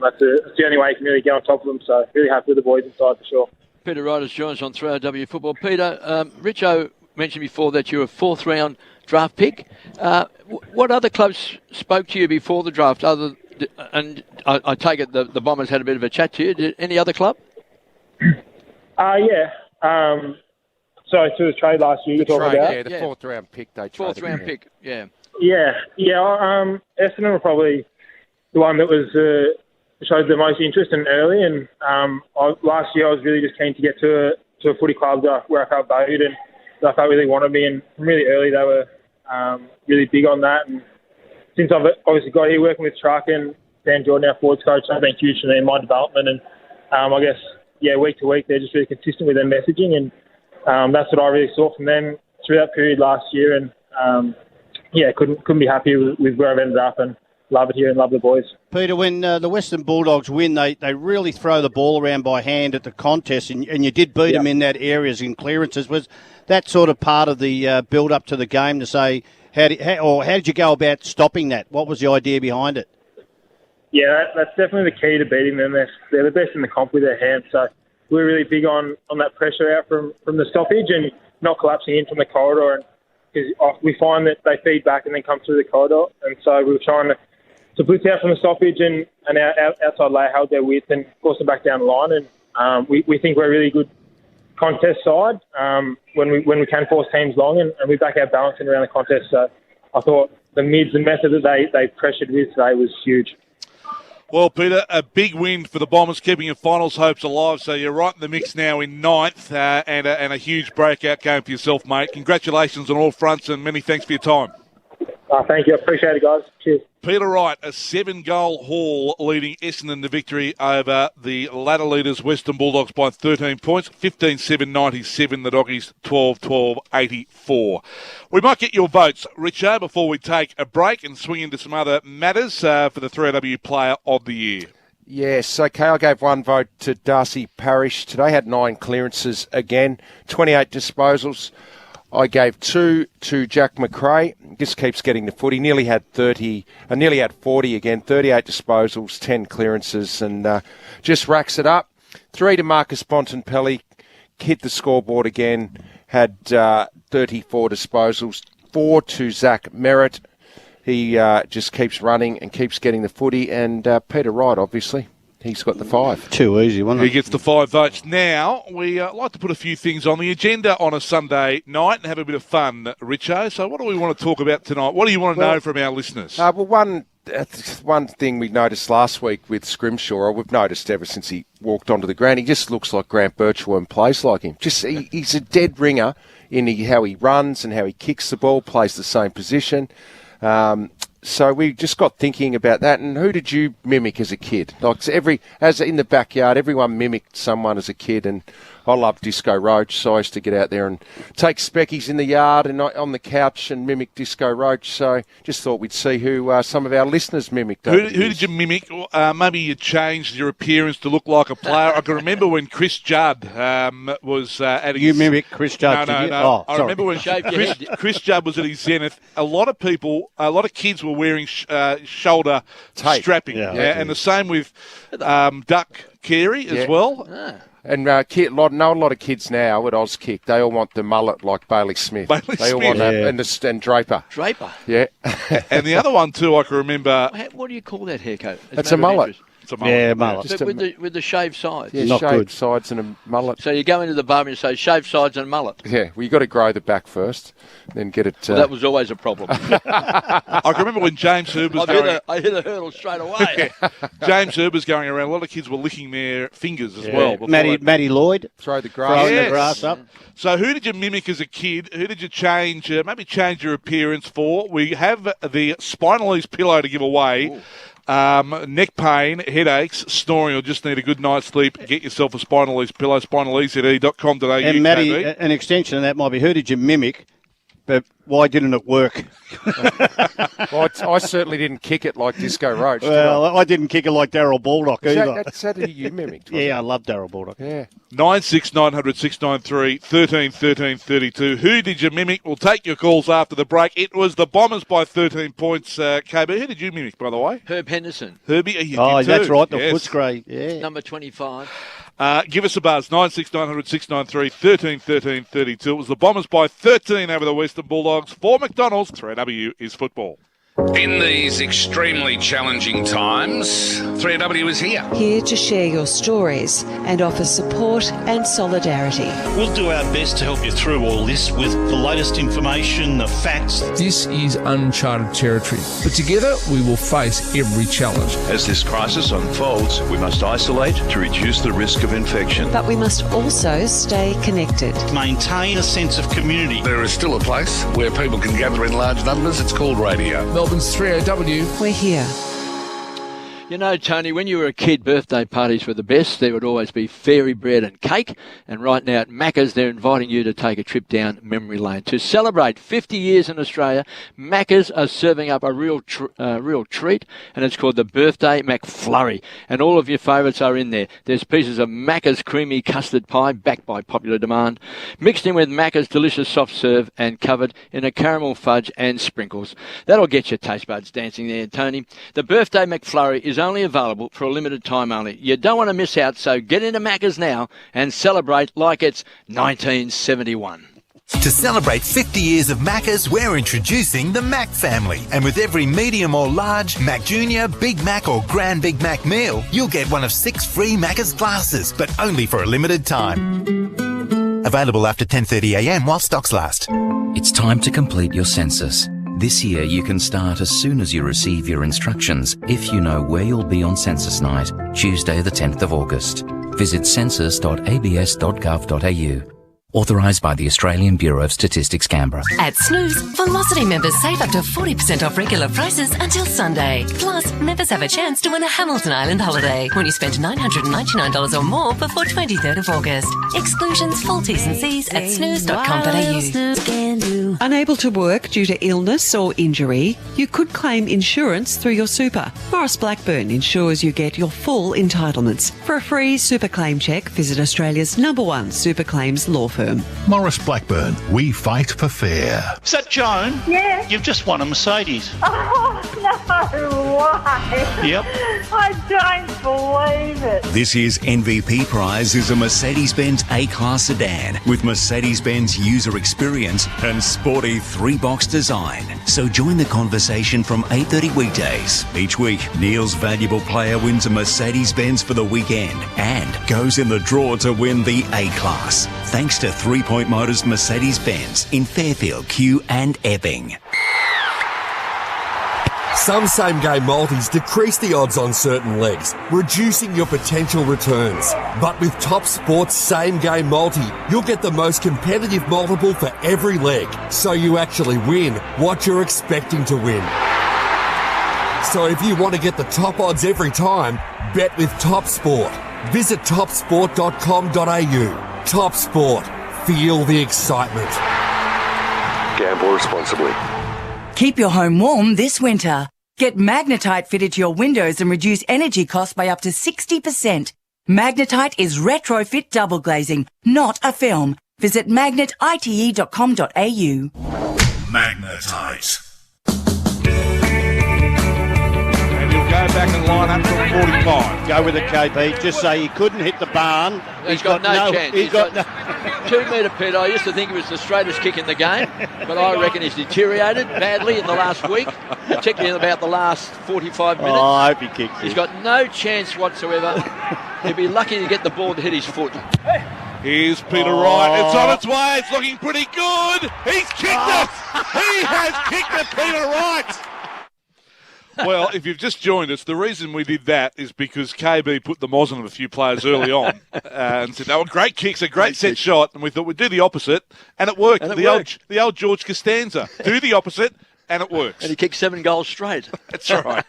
that's the only way you can really get on top of them. So really happy with the boys inside for sure. Peter Wright has joined us on 3RW Football. Peter, Richo mentioned before that you were a fourth-round draft pick. What other clubs spoke to you before the draft? And I take it the Bombers had a bit of a chat to you. Did any other club? Yeah. So through the trade last year, you're talking about? Yeah, the fourth-round pick they traded. Fourth-round pick, yeah. Yeah. Essendon were probably the one that was showed the most interest in early, and last year I was really just keen to get to a footy club where I felt valued and that I felt really wanted me, and from really early they were really big on that. And since I've obviously got here working with Truck and Dan Jordan, our forwards coach, that's been huge for me in my development, and I guess, week to week they're just really consistent with their messaging, and that's what I really saw from them through that period last year, and couldn't be happy with where I've ended up, and love it here and love the boys. Peter, when the Western Bulldogs win, they really throw the ball around by hand at the contest, and you did beat them in that areas in clearances. Was that sort of part of the build-up to the game to say, how did you go about stopping that? What was the idea behind it? Yeah, that's definitely the key to beating them. They're the best in the comp with their hands, so we're really big on that pressure out from the stoppage and not collapsing in from the corridor, because we find that they feed back and then come through the corridor, and so we were trying to blitz out from the stoppage and our outside layer held their width and force them back down the line. And we think we're a really good contest side when we can force teams long, and we back our balancing around the contest. So I thought the mids and method that they pressured with today was huge. Well, Peter, a big win for the Bombers, keeping your finals hopes alive. So you're right in the mix now in ninth, and a huge breakout game for yourself, mate. Congratulations on all fronts, and many thanks for your time. Thank you. I appreciate it, guys. Cheers. Peter Wright, a 7-goal haul leading Essendon to victory over the ladder leaders Western Bulldogs by 13 points, 15-7-97, the Doggies 12-12-84. We might get your votes, Richo, before we take a break and swing into some other matters for the 3AW Player of the Year. Yes, okay, I gave one vote to Darcy Parrish today, had 9 clearances again, 28 disposals. I gave 2 to Jack McRae. Just keeps getting the footy. Nearly had 40 again. 38 disposals, 10 clearances, and just racks it up. 3 to Marcus Bontempelli. Hit the scoreboard again. Had 34 disposals. 4 to Zach Merritt. He just keeps running and keeps getting the footy. And Peter Wright, obviously. He's got the 5. Too easy, wasn't it? He gets the 5 votes. Now, we like to put a few things on the agenda on a Sunday night and have a bit of fun, Richo. So what do we want to talk about tonight? What do you want to know from our listeners? One thing we noticed last week with Scrimshaw, or we've noticed ever since he walked onto the ground, he just looks like Grant Birchall and plays like him. He's a dead ringer in how he runs and how he kicks the ball, plays the same position. So we just got thinking about that. And who did you mimic as a kid? As in the backyard, everyone mimicked someone as a kid. And I love Disco Roach, so I used to get out there and take speckies in the yard and on the couch and mimic Disco Roach. So just thought we'd see who some of our listeners mimicked. Who did you mimic? Maybe you changed your appearance to look like a player. I can remember when Chris Judd was at his... You mimicked Chris Judd? No. I remember when Chris Judd was at his zenith. A lot of kids were wearing shoulder strapping. And the same with Duck Carey as well. Ah. And a lot of kids now at Auskick, they all want the mullet like Bailey Smith. They all want that, and Draper. Draper? Yeah. And the other one too, I can remember... What do you call that haircut? It's a mullet. It's a mullet. Yeah, mullet. But with the shaved sides. Yeah, not shaved good. sides and a mullet. So you go into the barber and you say, shaved sides and mullet. Yeah, well, you got to grow the back first, then get it... Well, that was always a problem. I can remember when James Herb was I hit a hurdle straight away. James Herb was going around. A lot of kids were licking their fingers as well. Matty Lloyd. Throw the grass. Throwing the grass up. So who did you mimic as a kid? Who did you change, maybe change your appearance for? We have the Spinalese pillow to give away. Neck pain, headaches, snoring, or just need a good night's sleep, get yourself a Spinal Ease pillow, spinalease.com.au. And Matty, an extension of that might be, who did you mimic, but why didn't it work? Well, I certainly didn't kick it like Disco Roach. Well, I didn't kick it like Daryl Baldock either. That's who you mimicked. Yeah, I love Daryl Baldock. Yeah. 96900 693 13 13 32. Who did you mimic? We'll take your calls after the break. It was the Bombers by 13 points. KB, who did you mimic, by the way? Herb Henderson. Herbie, you did that's too. right, the Yes. Footscray. Yeah. Number 25. Give us a buzz, 96900 693 13 13 32. It was the Bombers by 13 over the Western Bulldogs. For McDonald's, 3AW is football. In these extremely challenging times, 3AW is here. Here to share your stories and offer support and solidarity. We'll do our best to help you through all this with the latest information, the facts. This is uncharted territory, but together we will face every challenge. As this crisis unfolds, we must isolate to reduce the risk of infection. But we must also stay connected. Maintain a sense of community. There is still a place where people can gather in large numbers. It's called radio. Melbourne's 3AW. We're here. You know, Tony, when you were a kid, birthday parties were the best. There would always be fairy bread and cake. And right now at Macca's, they're inviting you to take a trip down memory lane. To celebrate 50 years in Australia, Macca's are serving up a real treat, and it's called the Birthday McFlurry. And all of your favourites are in there. There's pieces of Macca's creamy custard pie, backed by popular demand, mixed in with Macca's delicious soft serve and covered in a caramel fudge and sprinkles. That'll get your taste buds dancing there, Tony. The Birthday McFlurry is only available for a limited time only. You don't want to miss out, so get into Macca's now and celebrate like it's 1971. To celebrate 50 years of Macca's, we're introducing the Mac family. And with every medium or large, Mac Junior, Big Mac or Grand Big Mac meal, you'll get one of 6 free Macca's glasses, but only for a limited time. Available after 10:30am while stocks last. It's time to complete your census. This year you can start as soon as you receive your instructions if you know where you'll be on census night, Tuesday the 10th of August. Visit census.abs.gov.au. Authorised by the Australian Bureau of Statistics, Canberra. At Snooze, Velocity members save up to 40% off regular prices until Sunday. Plus, members have a chance to win a Hamilton Island holiday when you spend $999 or more before 23rd of August. Exclusions, full T's and C's at snooze.com.au. Unable to work due to illness or injury, you could claim insurance through your super. Morris Blackburn ensures you get your full entitlements. For a free super claim check, visit Australia's #1 super claims law firm. Morris Blackburn, we fight for fair. Is that Joan? Yeah. You've just won a Mercedes. Oh, no, why? Yep. I don't believe it. This year's MVP prize is a Mercedes-Benz A-Class sedan with Mercedes-Benz user experience and sporty 3-box design. So join the conversation from 8:30 weekdays. Each week, Neil's valuable player wins a Mercedes-Benz for the weekend and goes in the draw to win the A-Class. Thanks to 3 Point Motors Mercedes-Benz in Fairfield, Kew and Epping. Some same-game multis decrease the odds on certain legs, reducing your potential returns. But with Top Sport's same-game multi, you'll get the most competitive multiple for every leg, so you actually win what you're expecting to win. So if you want to get the top odds every time, bet with Top Sport. Visit topsport.com.au. Top Sport. Feel the excitement. Gamble responsibly. Keep your home warm this winter. Get Magnetite fitted to your windows and reduce energy costs by up to 60%. Magnetite is retrofit double glazing, not a film. Visit magnetite.com.au. Magnetite. Go back and line up from 45. Go with it, KB. Just say he couldn't hit the barn. He's got no chance. He's got 2 metre pit. I used to think he was the straightest kick in the game, but I reckon he's deteriorated badly in the last week, particularly in about the last 45 minutes. Oh, I hope he kicks He's it. got no chance whatsoever. He'd be lucky to get the ball to hit his foot. Here's Peter Wright. It's on its way. It's looking pretty good. He's kicked it. He has kicked it, Peter Wright. Well, if you've just joined us, the reason we did that is because KB put the moz on a few players early on and said they were great kicks, a great set shot, and we thought we'd do the opposite, and it worked. The old George Costanza. Do the opposite, And it works. And he kicked 7 goals straight. That's right.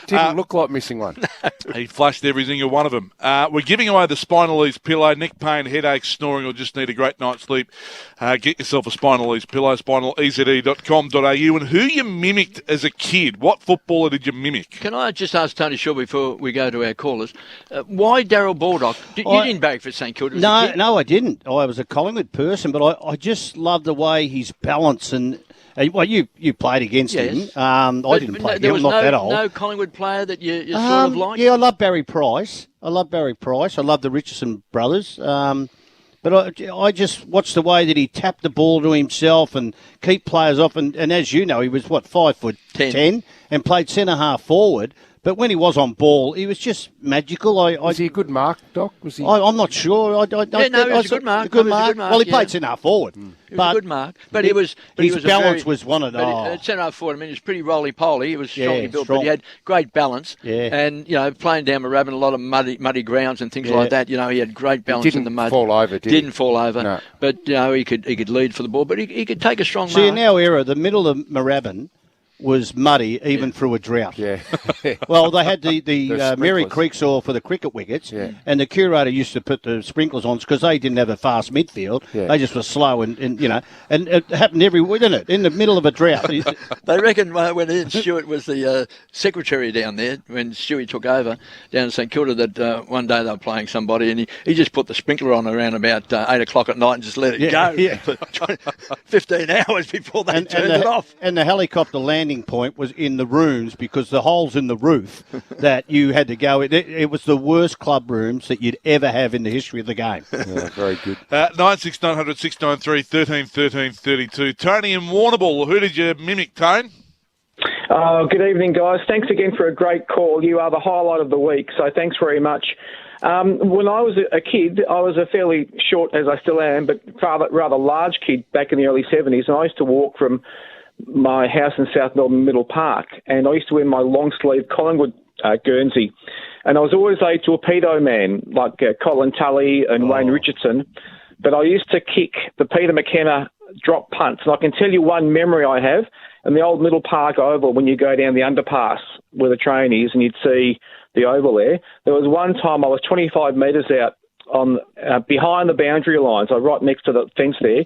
Didn't look like missing one. He flushed every single one of them. We're giving away the Spinal Ease pillow. Neck pain, headaches, snoring, or just need a great night's sleep. Get yourself a Spinal Ease pillow, spinaleze.com.au. And who you mimicked as a kid? What footballer did you mimic? Can I just ask Tony Shaw before we go to our callers, why Daryl Baldock? You didn't barrack for St Kilda as a kid? No, I didn't. I was a Collingwood person, but I just love the way his balance and... Well, you played against him. I didn't play against him. I'm not that old. No Collingwood player that you sort of liked? Yeah, I love Barry Price. I love the Richardson brothers. But I just watched the way that he tapped the ball to himself and keep players off. And as you know, he was, 5'10", and played centre-half forward. But when he was on ball, he was just magical. Was he a good mark, Doc? Was he? He I'm not sure. was a good mark. Well, he played centre-half forward. He was a good mark. But his balance was one of those. Centre-half forward, he was pretty roly-poly. He was strongly built, but he had great balance. Yeah. And, playing down Moorabbin, a lot of muddy grounds and things like that, he had great balance in the mud. Didn't fall over, No. But, he could lead for the ball. But he could take a strong mark. See, in our era, the middle of Moorabbin was muddy even through a drought. Yeah. Well, they had the Mary Creek soil for the cricket wickets, and the curator used to put the sprinklers on because they didn't have a fast midfield. Yeah. They just were slow and it happened everywhere, didn't it? In the middle of a drought. They reckon when Ian Stewart was the secretary down there, when Stewie took over down in St Kilda, that one day they were playing somebody and he just put the sprinkler on around about 8 o'clock at night and just let it go for 15 hours before they turned it off. And the helicopter landing point was in the rooms because the holes in the roof that you had to go in. It was the worst club rooms that you'd ever have in the history of the game. Yeah, very good. 96900 693 13 13 32. Tony in Warrnambool, who did you mimic, Tone? Good evening, guys. Thanks again for a great call. You are the highlight of the week, so thanks very much. When I was a kid, I was a fairly short, as I still am, but rather large kid back in the early 70s, and I used to walk from my house in South Melbourne Middle Park, and I used to wear my long-sleeve Collingwood Guernsey, and I was always a torpedo man, like Colin Tully and Wayne Richardson, but I used to kick the Peter McKenna drop punts, and I can tell you one memory I have, in the old Middle Park Oval, when you go down the underpass where the train is, and you'd see the oval there was one time I was 25 metres out on behind the boundary lines, right next to the fence there,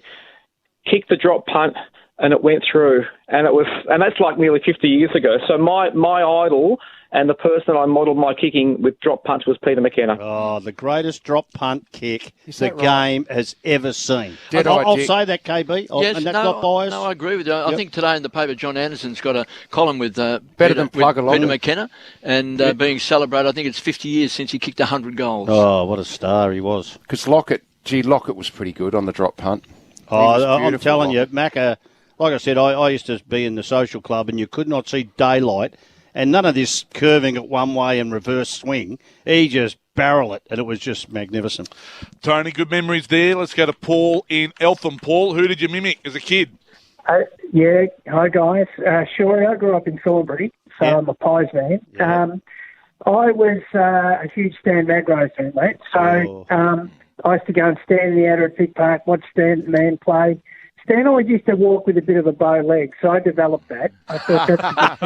kicked the drop punt, and it went through, and that's like nearly 50 years ago. So my idol and the person I modelled my kicking with drop punts was Peter McKenna. Oh, the greatest drop punt kick the game has ever seen. I'll say that, KB, and that's not biased. No, I agree with you. I think today in the paper, John Anderson's got a column with Peter McKenna, and being celebrated. I think it's 50 years since he kicked 100 goals. Oh, what a star he was. Because Lockett was pretty good on the drop punt. I'm telling you, Macca... Like I said, I used to be in the social club and you could not see daylight and none of this curving it one way and reverse swing. He just barreled it and it was just magnificent. Tony, good memories there. Let's go to Paul in Eltham. Paul, who did you mimic as a kid? Hi guys. Sure, I grew up in Thornbury, so I'm a Pies man. Yeah. I was a huge Stan Magro fan, mate. So I used to go and stand in the outer at Vic Park, watch Stan Man play. Stan always used to walk with a bit of a bow leg, so I developed that. I thought that's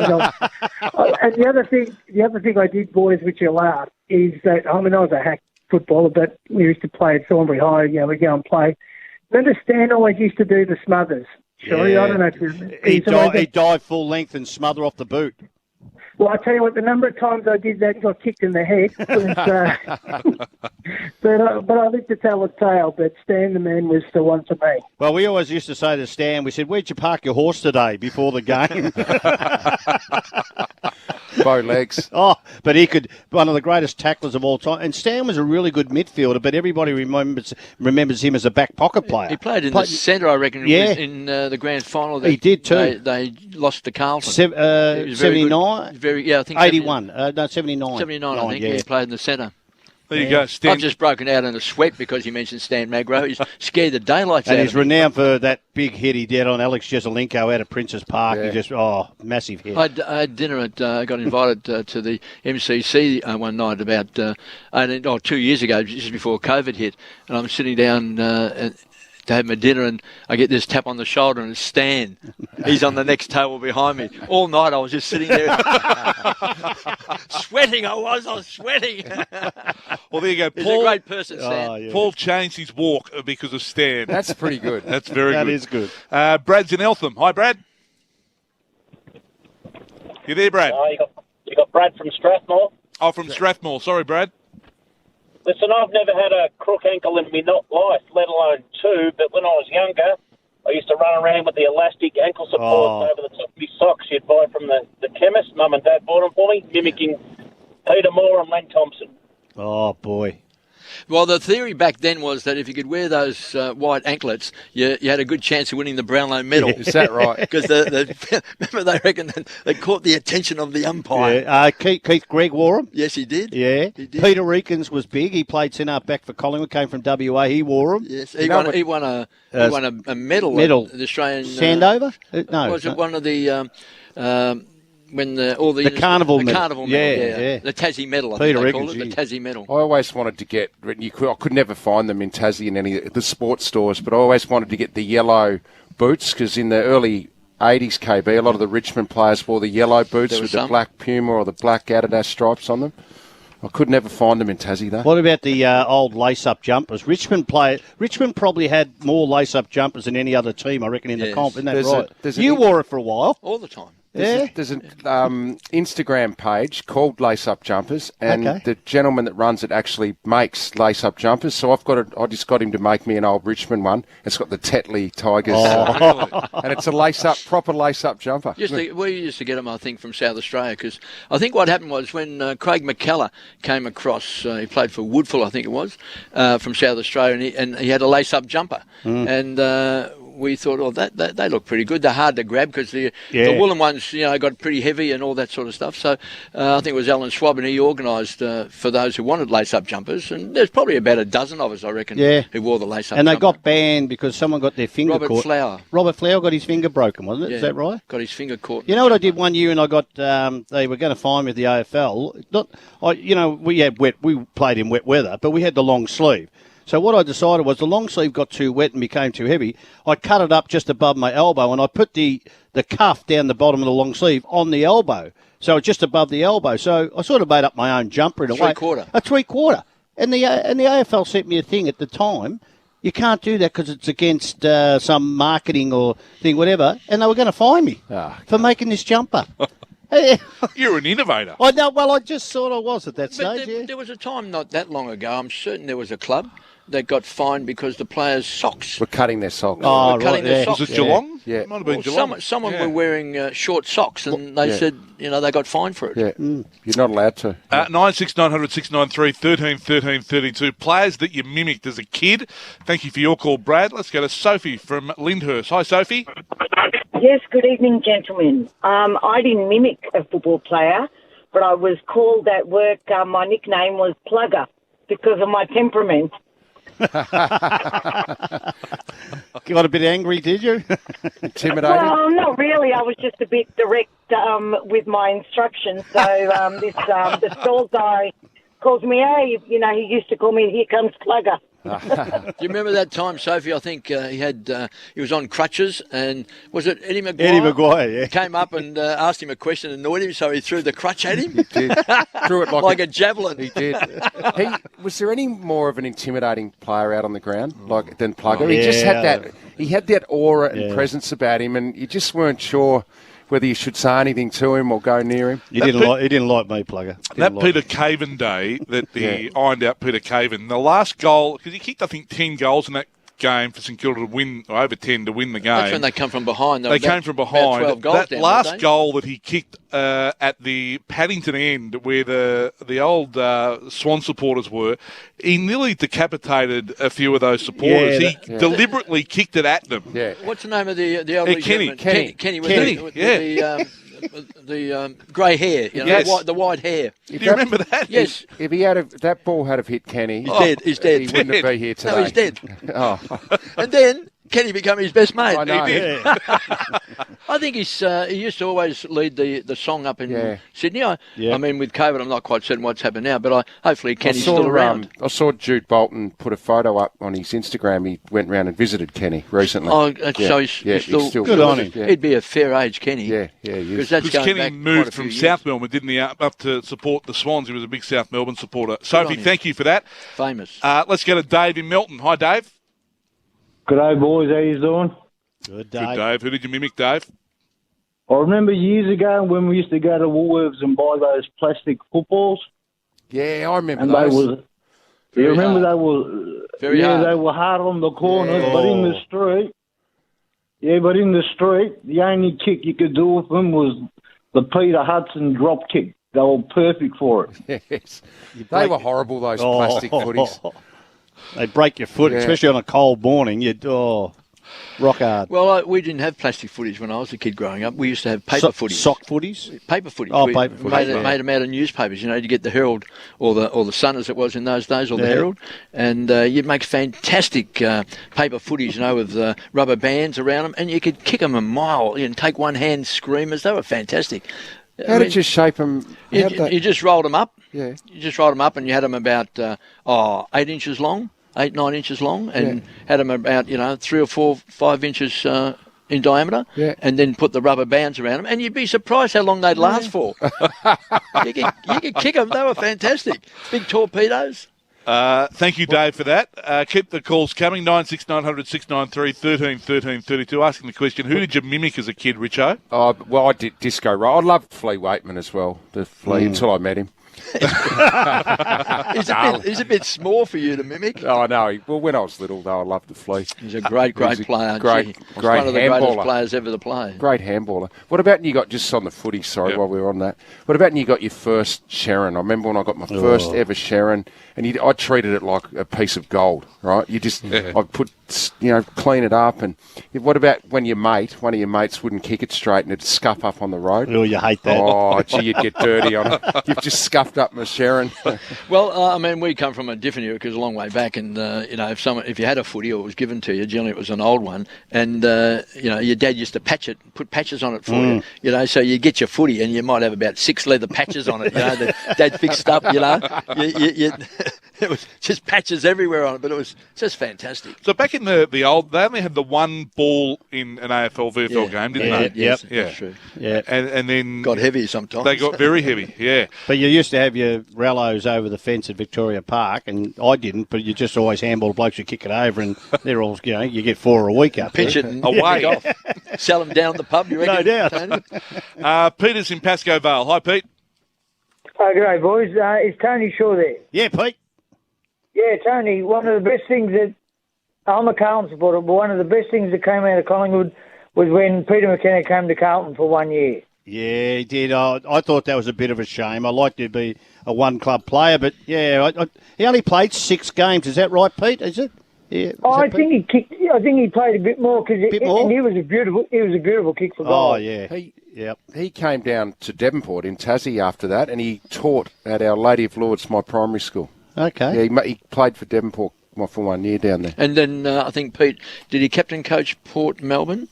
and the other thing I did, boys, which you'll laugh, is that I was a hack footballer, but we used to play at Thornbury High. We'd go and play. Remember, Stan always used to do the smothers. Sure, I don't know if you remember. He'd dive full length and smother off the boot. Well, I tell you what, the number of times I did that and got kicked in the head was, but I lived to tell the tale, but Stan the man was the one for me. Well, we always used to say to Stan, we said, where'd you park your horse today before the game? Bow legs. But he could, one of the greatest tacklers of all time. And Stan was a really good midfielder, but everybody remembers him as a back pocket player. He played in the centre, I reckon, in the grand final. He did too. They lost to Carlton. 79? I think 81. 79. 79, I think. He played in the centre. There you go, Stan. I've just broken out in a sweat because you mentioned Stan Magro. He's scared the daylights out of me. And he's renowned for that big hit he did on Alex Jezelenko out at Princes Park. He just, massive hit. I had dinner got invited to the MCC one night about 2 years ago, just before COVID hit. And I'm sitting down to have my dinner, and I get this tap on the shoulder, and it's Stan. He's on the next table behind me. All night I was just sitting there sweating. I was sweating. Well, there you go. He's Paul, a great person, Stan. Paul changed his walk because of Stan. That's pretty good. That's very good. That is good. Brad's in Eltham. Hi, Brad. You there, Brad? You got Brad from Strathmore. Oh, from Strathmore. Sorry, Brad. Listen, I've never had a crook ankle in my life, let alone two, but when I was younger, I used to run around with the elastic ankle supports over the top of my socks you'd buy from the chemist. Mum and Dad bought them for me, mimicking Peter Moore and Len Thompson. Oh, boy. Well, the theory back then was that if you could wear those white anklets, you had a good chance of winning the Brownlow medal. Is that right? Because remember they reckon they caught the attention of the umpire. Yeah. Keith Gregg wore them. Yes, he did. Yeah. He did. Peter Eakins was big. He played centre back for Collingwood, came from WA. He wore them. Yes, he won a medal. At the Australian Sandover? No. Was it one of the when the carnival medal. Carnival medal, yeah. The Tassie medal, I think they call it, the Tassie medal. I always wanted to get, I could never find them in Tassie in any of the sports stores, but I always wanted to get the yellow boots, because in the early 80s KB, a lot of the Richmond players wore the yellow boots with the black Puma or the black Adidas stripes on them. I could never find them in Tassie, though. What about the old lace-up jumpers? Richmond probably had more lace-up jumpers than any other team, I reckon, in the comp. Isn't that right? You wore it for a while. All the time. There's an Instagram page called Lace Up Jumpers, and the gentleman that runs it actually makes lace up jumpers. So I just got him to make me an old Richmond one. It's got the Tetley Tigers, and it's a proper lace up jumper. We used to get them, I think, from South Australia, because I think what happened was when Craig McKellar came across, he played for Woodfull, I think it was, from South Australia, and he had a lace up jumper, and we thought, they look pretty good. They're hard to grab because the woolen ones, got pretty heavy and all that sort of stuff. So I think it was Alan Schwab, and he organised for those who wanted lace-up jumpers. And there's probably about a dozen of us, I reckon, who wore the lace-up And they jumper. got banned because someone got their finger caught. Robert Flower got his finger broken, wasn't it? Is that right? Got his finger caught. You know what I did one year, and I got they were going to fine me with the AFL. We played in wet weather, but we had the long sleeve. So what I decided was the long sleeve got too wet and became too heavy. I cut it up just above my elbow, and I put the cuff down the bottom of the long sleeve on the elbow. So it's just above the elbow. So I sort of made up my own jumper in a way. A three-quarter. And the AFL sent me a thing at the time. You can't do that because it's against some marketing or thing, whatever. And they were going to fine me for making this jumper. You're an innovator. I know. Well, I just sort of was at that stage. There was a time not that long ago, I'm certain there was a club that got fined because the players' socks were cutting their socks. Their socks. Was it Geelong? Yeah. It might have been Geelong. Someone were wearing short socks, and they said, they got fined for it. Yeah. You're not allowed to. 96900 693 13 13 32. Players that you mimicked as a kid. Thank you for your call, Brad. Let's go to Sophie from Lyndhurst. Hi, Sophie. Yes, good evening, gentlemen. I didn't mimic a football player, but I was called at work, my nickname was Plugger because of my temperament. You got a bit angry, did you? Intimidated? Well, not really. I was just a bit direct with my instructions. So the stall guy calls me, hey, he used to call me, here comes Plugger. Do you remember that time, Sophie? I think he was on crutches, and was it Eddie McGuire? Eddie McGuire, yeah. Came up and asked him a question and annoyed him, so he threw the crutch at him. He did. Threw it like a javelin. He did. Was there any more of an intimidating player out on the ground than Plugger? He just had that. He had that aura and presence about him, and you just weren't sure whether you should say anything to him or go near him. He didn't like me, Plugger. Peter Caven day that he ironed out Peter Caven, the last goal, because he kicked, I think, 10 goals in that game for St Kilda to win, or over 10 to win the game. That's when they come from behind. They came from behind. 12 goals that down, last goal that he kicked at the Paddington end, where the old Swan supporters were, he nearly decapitated a few of those supporters. He deliberately kicked it at them. Yeah. What's the name of the elderly Kenny. Kenny. The grey hair, the white hair. Do you remember that? Yes. If he had that ball had have hit Kenny, he's dead. He wouldn't be here today. No, he's dead. Oh. And then Kenny become his best mate. I know. He did. I think he used to always lead the song up in Sydney. I mean, with COVID, I'm not quite certain what's happened now, but hopefully Kenny's still around. I saw Jude Bolton put a photo up on his Instagram. He went round and visited Kenny recently. Oh, so he's still good on him. He'd be a fair age, Kenny. Yeah, he is. Because Kenny moved from South Melbourne, didn't he, up to support the Swans? He was a big South Melbourne supporter. Sophie, thank you for that. Famous. Let's go to Dave in Melton. Hi, Dave. G'day, boys. How you doing? Good, Dave. Good, Dave. Who did you mimic, Dave? I remember years ago when we used to go to Woolworths and buy those plastic footballs. Yeah, I remember and those. They were hard on the corners, but in the street. Yeah, but in the street, the only kick you could do with them was the Peter Hudson drop kick. They were perfect for it. Yes. They were horrible, those plastic footies. They break your foot, especially on a cold morning. Rock hard. Well, we didn't have plastic footies when I was a kid growing up. We used to have paper footies. Sock footies? Paper footies. Oh, paper footies. Made them out of newspapers, to get the Herald or the Sun as it was in those days, or the Herald. And you'd make fantastic paper footies, with rubber bands around them, and you could kick them a mile and take one-hand screamers. They were fantastic. How did you shape them? You just rolled them up. Yeah. You just rolled them up, and you had them about 8 inches long. 8-9 inches long, and had them about 3 or 4, 5 inches in diameter, and then put the rubber bands around them, and you'd be surprised how long they'd last for. You could kick them; they were fantastic. Big torpedoes. Thank you, Dave, for that. Keep the calls coming. 96900 693 13 13 32. Asking the question: who did you mimic as a kid, Richo? Well, I did Disco Ray. I loved Flea Waitman as well. The Flea until I met him. He's a bit small for you to mimic. Oh, no. Well, when I was little, though, I loved the Flea. He's a great player. Great one of the handballer. greatest players ever to play. Great handballer. What about when you got, just on the footy, while we were on that, what about when you got your first Sharon? I remember when I got my first ever Sharon, and I treated it like a piece of gold, right? You just, I'd put, clean it up. And what about when one of your mates wouldn't kick it straight and it'd scuff up on the road? Oh, you hate that. Oh, gee, you'd get dirty on it. You've just scuffed up my Sharon. Well, we come from a different era because a long way back, and if you had a footy or it was given to you, generally it was an old one, and your dad used to patch it, put patches on it for you, so you get your footy and you might have about 6 leather patches on it, that Dad fixed up, it was just patches everywhere on it, but it was just fantastic. So back in the old, they only had the one ball in an AFL VFL game, didn't they? Yes, that's true. Yeah, and then got heavy sometimes. They got very heavy. Yeah, but you used to have your rallos over the fence at Victoria Park, and I didn't, but you just always handball blokes who kick it over, and they're all, you get 4 a week up. Pitch it and away. Off. Sell them down at the pub, you reckon? No doubt. Tony? Peter's in Pascoe Vale. Hi, Pete. G'day, boys. Is Tony Shaw there? Yeah, Pete. Yeah, Tony, one of the best things that, I'm a Carlton supporter, but one of the best things that came out of Collingwood was when Peter McKenna came to Carlton for 1 year. Yeah, he did. I thought that was a bit of a shame. I like to be a one-club player, but he only played 6 games. Is that right, Pete? Is it? Yeah. I think he played a bit more because it was a beautiful kick for goal. Oh yeah. He came down to Devonport in Tassie after that, and he taught at Our Lady of Lourdes, my primary school. Okay. Yeah, he played for Devonport for 1 year down there. And then I think Pete, did he captain coach Port Melbourne?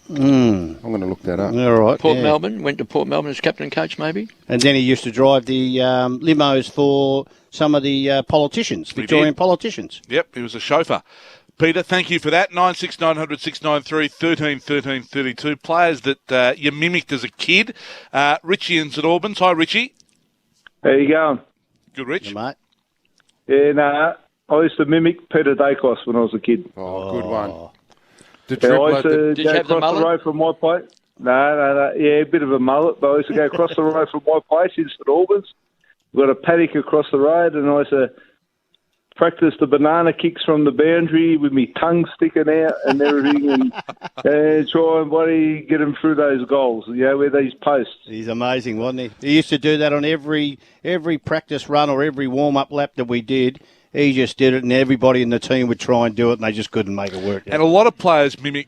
I'm going to look that up. All right. Port Melbourne, went to Port Melbourne as captain coach maybe. And then he used to drive the limos for some of the politicians, Victorian politicians. Yep, he was a chauffeur. Peter, thank you for that. 96900 693 13 13 32. Players that you mimicked as a kid. Richie in St Albans. Hi, Richie. How you going? Good, Rich. Yeah, mate. Yeah, I used to mimic Peter Dacos when I was a kid. Oh, good one. I used to go across the road from my place. No. Yeah, a bit of a mullet, but I used to go across the road from my place in St Albans. We've got a paddock across the road, and I used to practice the banana kicks from the boundary with my tongue sticking out and everything, and try and get him through those goals, with these posts. He's amazing, wasn't he? He used to do that on every practice run or every warm-up lap that we did. He just did it, and everybody in the team would try and do it, and they just couldn't make it work. And a lot of players mimic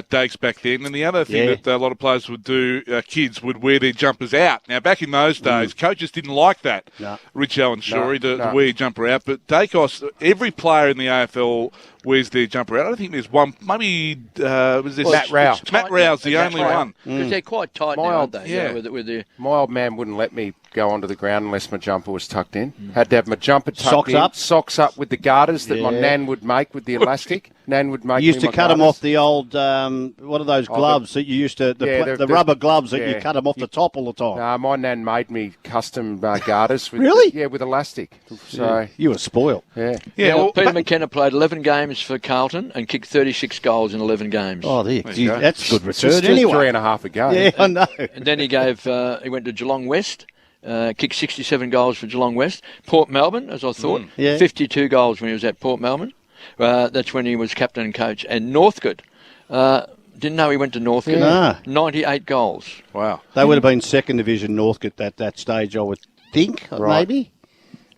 Dakes back then. And the other thing that a lot of players would do, kids would wear their jumpers out. Now, back in those days, coaches didn't like that. No. Rich Allen Shorey, to wear your jumper out. But Dakos, every player in the AFL wears their jumper out. I don't think there's one. Maybe was this Matt Rouse. Matt Rouse, the only one. Because they're quite tight now, aren't they? Yeah. My old man wouldn't let me go onto the ground unless my jumper was tucked in. Had to have my jumper tucked in. Socks up with the garters that my nan would make with the elastic. Nan would make. You used to cut them off the old, what are those gloves that you used to, the rubber gloves that you cut them off the top all the time? No, my nan made me custom garters. With, really? Yeah, with elastic. So you were spoiled. Yeah. Well, Peter McKenna played 11 games for Carlton and kicked 36 goals in 11 games. Oh, that's good return just anyway. 3.5 a game. Yeah, I know. And then he went to Geelong West. Kicked 67 goals for Geelong West. Port Melbourne, as I thought, 52 goals when he was at Port Melbourne. That's when he was captain and coach. And Northcote, didn't know he went to Northcote. No. 98 goals. Wow. They would have been second division Northcote at that stage, I would think, maybe.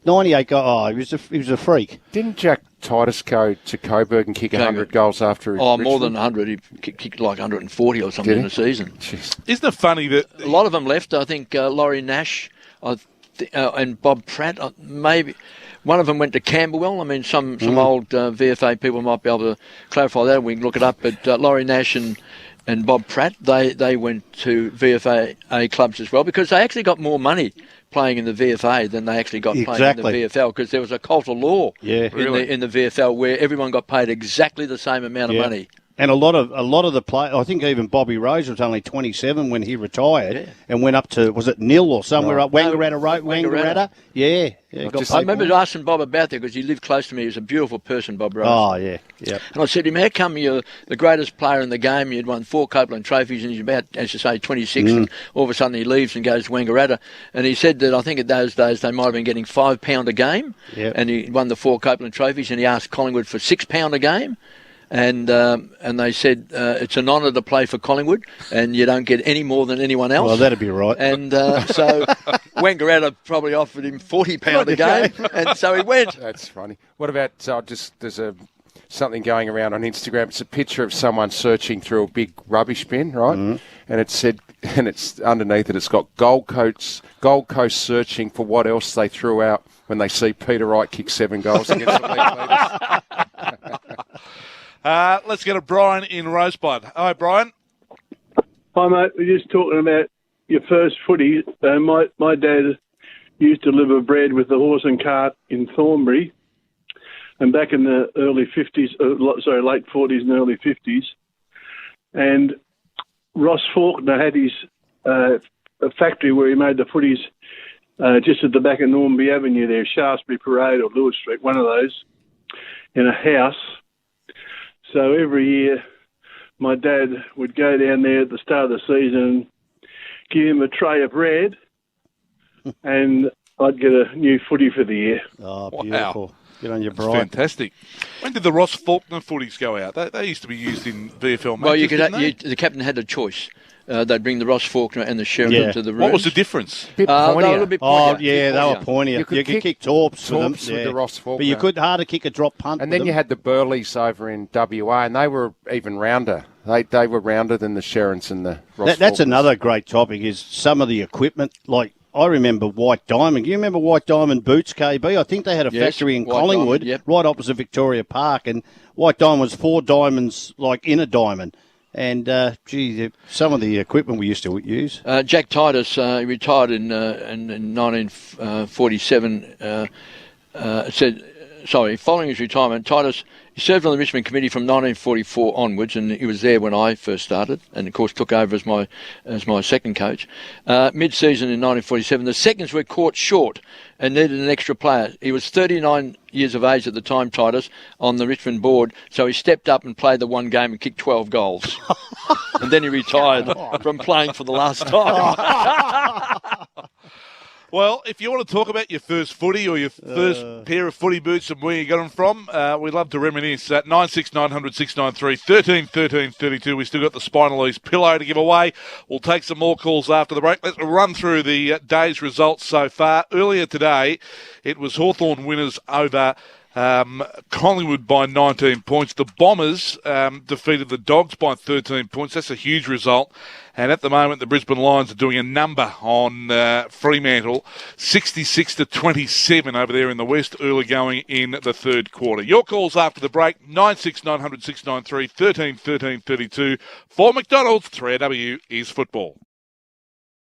98 goals. Oh, he was a freak. Didn't Jack Titus go to Coburg and kick 100 goals after Richmond? More than 100. He kicked like 140 or something in a season. Jeez. Isn't it funny that a lot of them left? I think Laurie Nash and Bob Pratt, maybe. One of them went to Camberwell. I mean, some old VFA people might be able to clarify that. We can look it up. But Laurie Nash and Bob Pratt, they went to VFA clubs as well because they actually got more money playing in the VFA than they actually got playing in the VFL because there was a cult of law in the VFL where everyone got paid exactly the same amount of money. And a lot of the players, I think even Bobby Rose was only 27 when he retired and went up to, was it Nil or somewhere up Wangaratta? Yeah. I remember asking Bob about that because he lived close to me. He was a beautiful person, Bob Rose. Oh, yeah. And I said to him, how come you're the greatest player in the game? You'd won 4 Copeland trophies and he's about, as you say, 26 and all of a sudden he leaves and goes to Wangaratta. And he said that I think in those days they might have been getting £5 a game and he won the 4 Copeland trophies and he asked Collingwood for £6 a game. And they said it's an honour to play for Collingwood, and you don't get any more than anyone else. Well, that'd be right. And so Wangaratta probably offered him £40 a game, and so he went. That's funny. What about there's something going around on Instagram. It's a picture of someone searching through a big rubbish bin, right? And it said, and it's underneath it. It's got Gold Coast searching for what else they threw out when they see Peter Wright kick 7 goals against the league leaders. Let's go to Brian in Rosebud. Hi, Brian. Hi, mate. We're just talking about your first footy. My dad used to deliver bread with the horse and cart in Thornbury. And back in the early 50s, late 40s and early 50s. And Ross Faulkner had his a factory where he made the footies just at the back of Normanby Avenue there, Shaftesbury Parade or Lewis Street, one of those, in a house. So every year, my dad would go down there at the start of the season, give him a tray of bread, and I'd get a new footy for the year. Oh, beautiful. Wow. Good on your That's Brian. Fantastic. When did the Ross Faulkner footies go out? They used to be used in VFL matches, well, the captain had a choice. They'd bring the Ross Faulkner and the Sheridan to the room. What was the difference? They were a bit pointier. They were pointier. You could kick torps with the Ross Faulkner. But you could harder kick a drop punt. And then you had the Burleys over in WA, and they were even rounder. They were rounder than the Sherrans and the Ross That's another great topic, is some of the equipment. Like, I remember White Diamond. You remember White Diamond boots, KB? I think they had a factory in Collingwood, right opposite Victoria Park, and White Diamond was 4 diamonds, like in a diamond. And, some of the equipment we used to use. Jack Titus, he retired in 1947, following his retirement, Titus, he served on the Richmond Committee from 1944 onwards, and he was there when I first started, and of course took over as my second coach. Mid-season in 1947, the seconds were caught short and needed an extra player. He was 39 years of age at the time, Titus, on the Richmond board, so he stepped up and played the one game and kicked 12 goals. And then he retired from playing for the last time. Well, if you want to talk about your first footy or your first pair of footy boots and where you got them from, we'd love to reminisce. At 96900 693 13 13 32, we've still got the Spinal Ease pillow to give away. We'll take some more calls after the break. Let's run through the day's results so far. Earlier today, it was Hawthorn winners over Collingwood by 19 points. The Bombers defeated the Dogs by 13 points. That's a huge result. And at the moment, the Brisbane Lions are doing a number on Fremantle, 66-27 over there in the West, early going in the third quarter. Your calls after the break, 96900 693 13 13 32. For McDonald's, 3AW is football.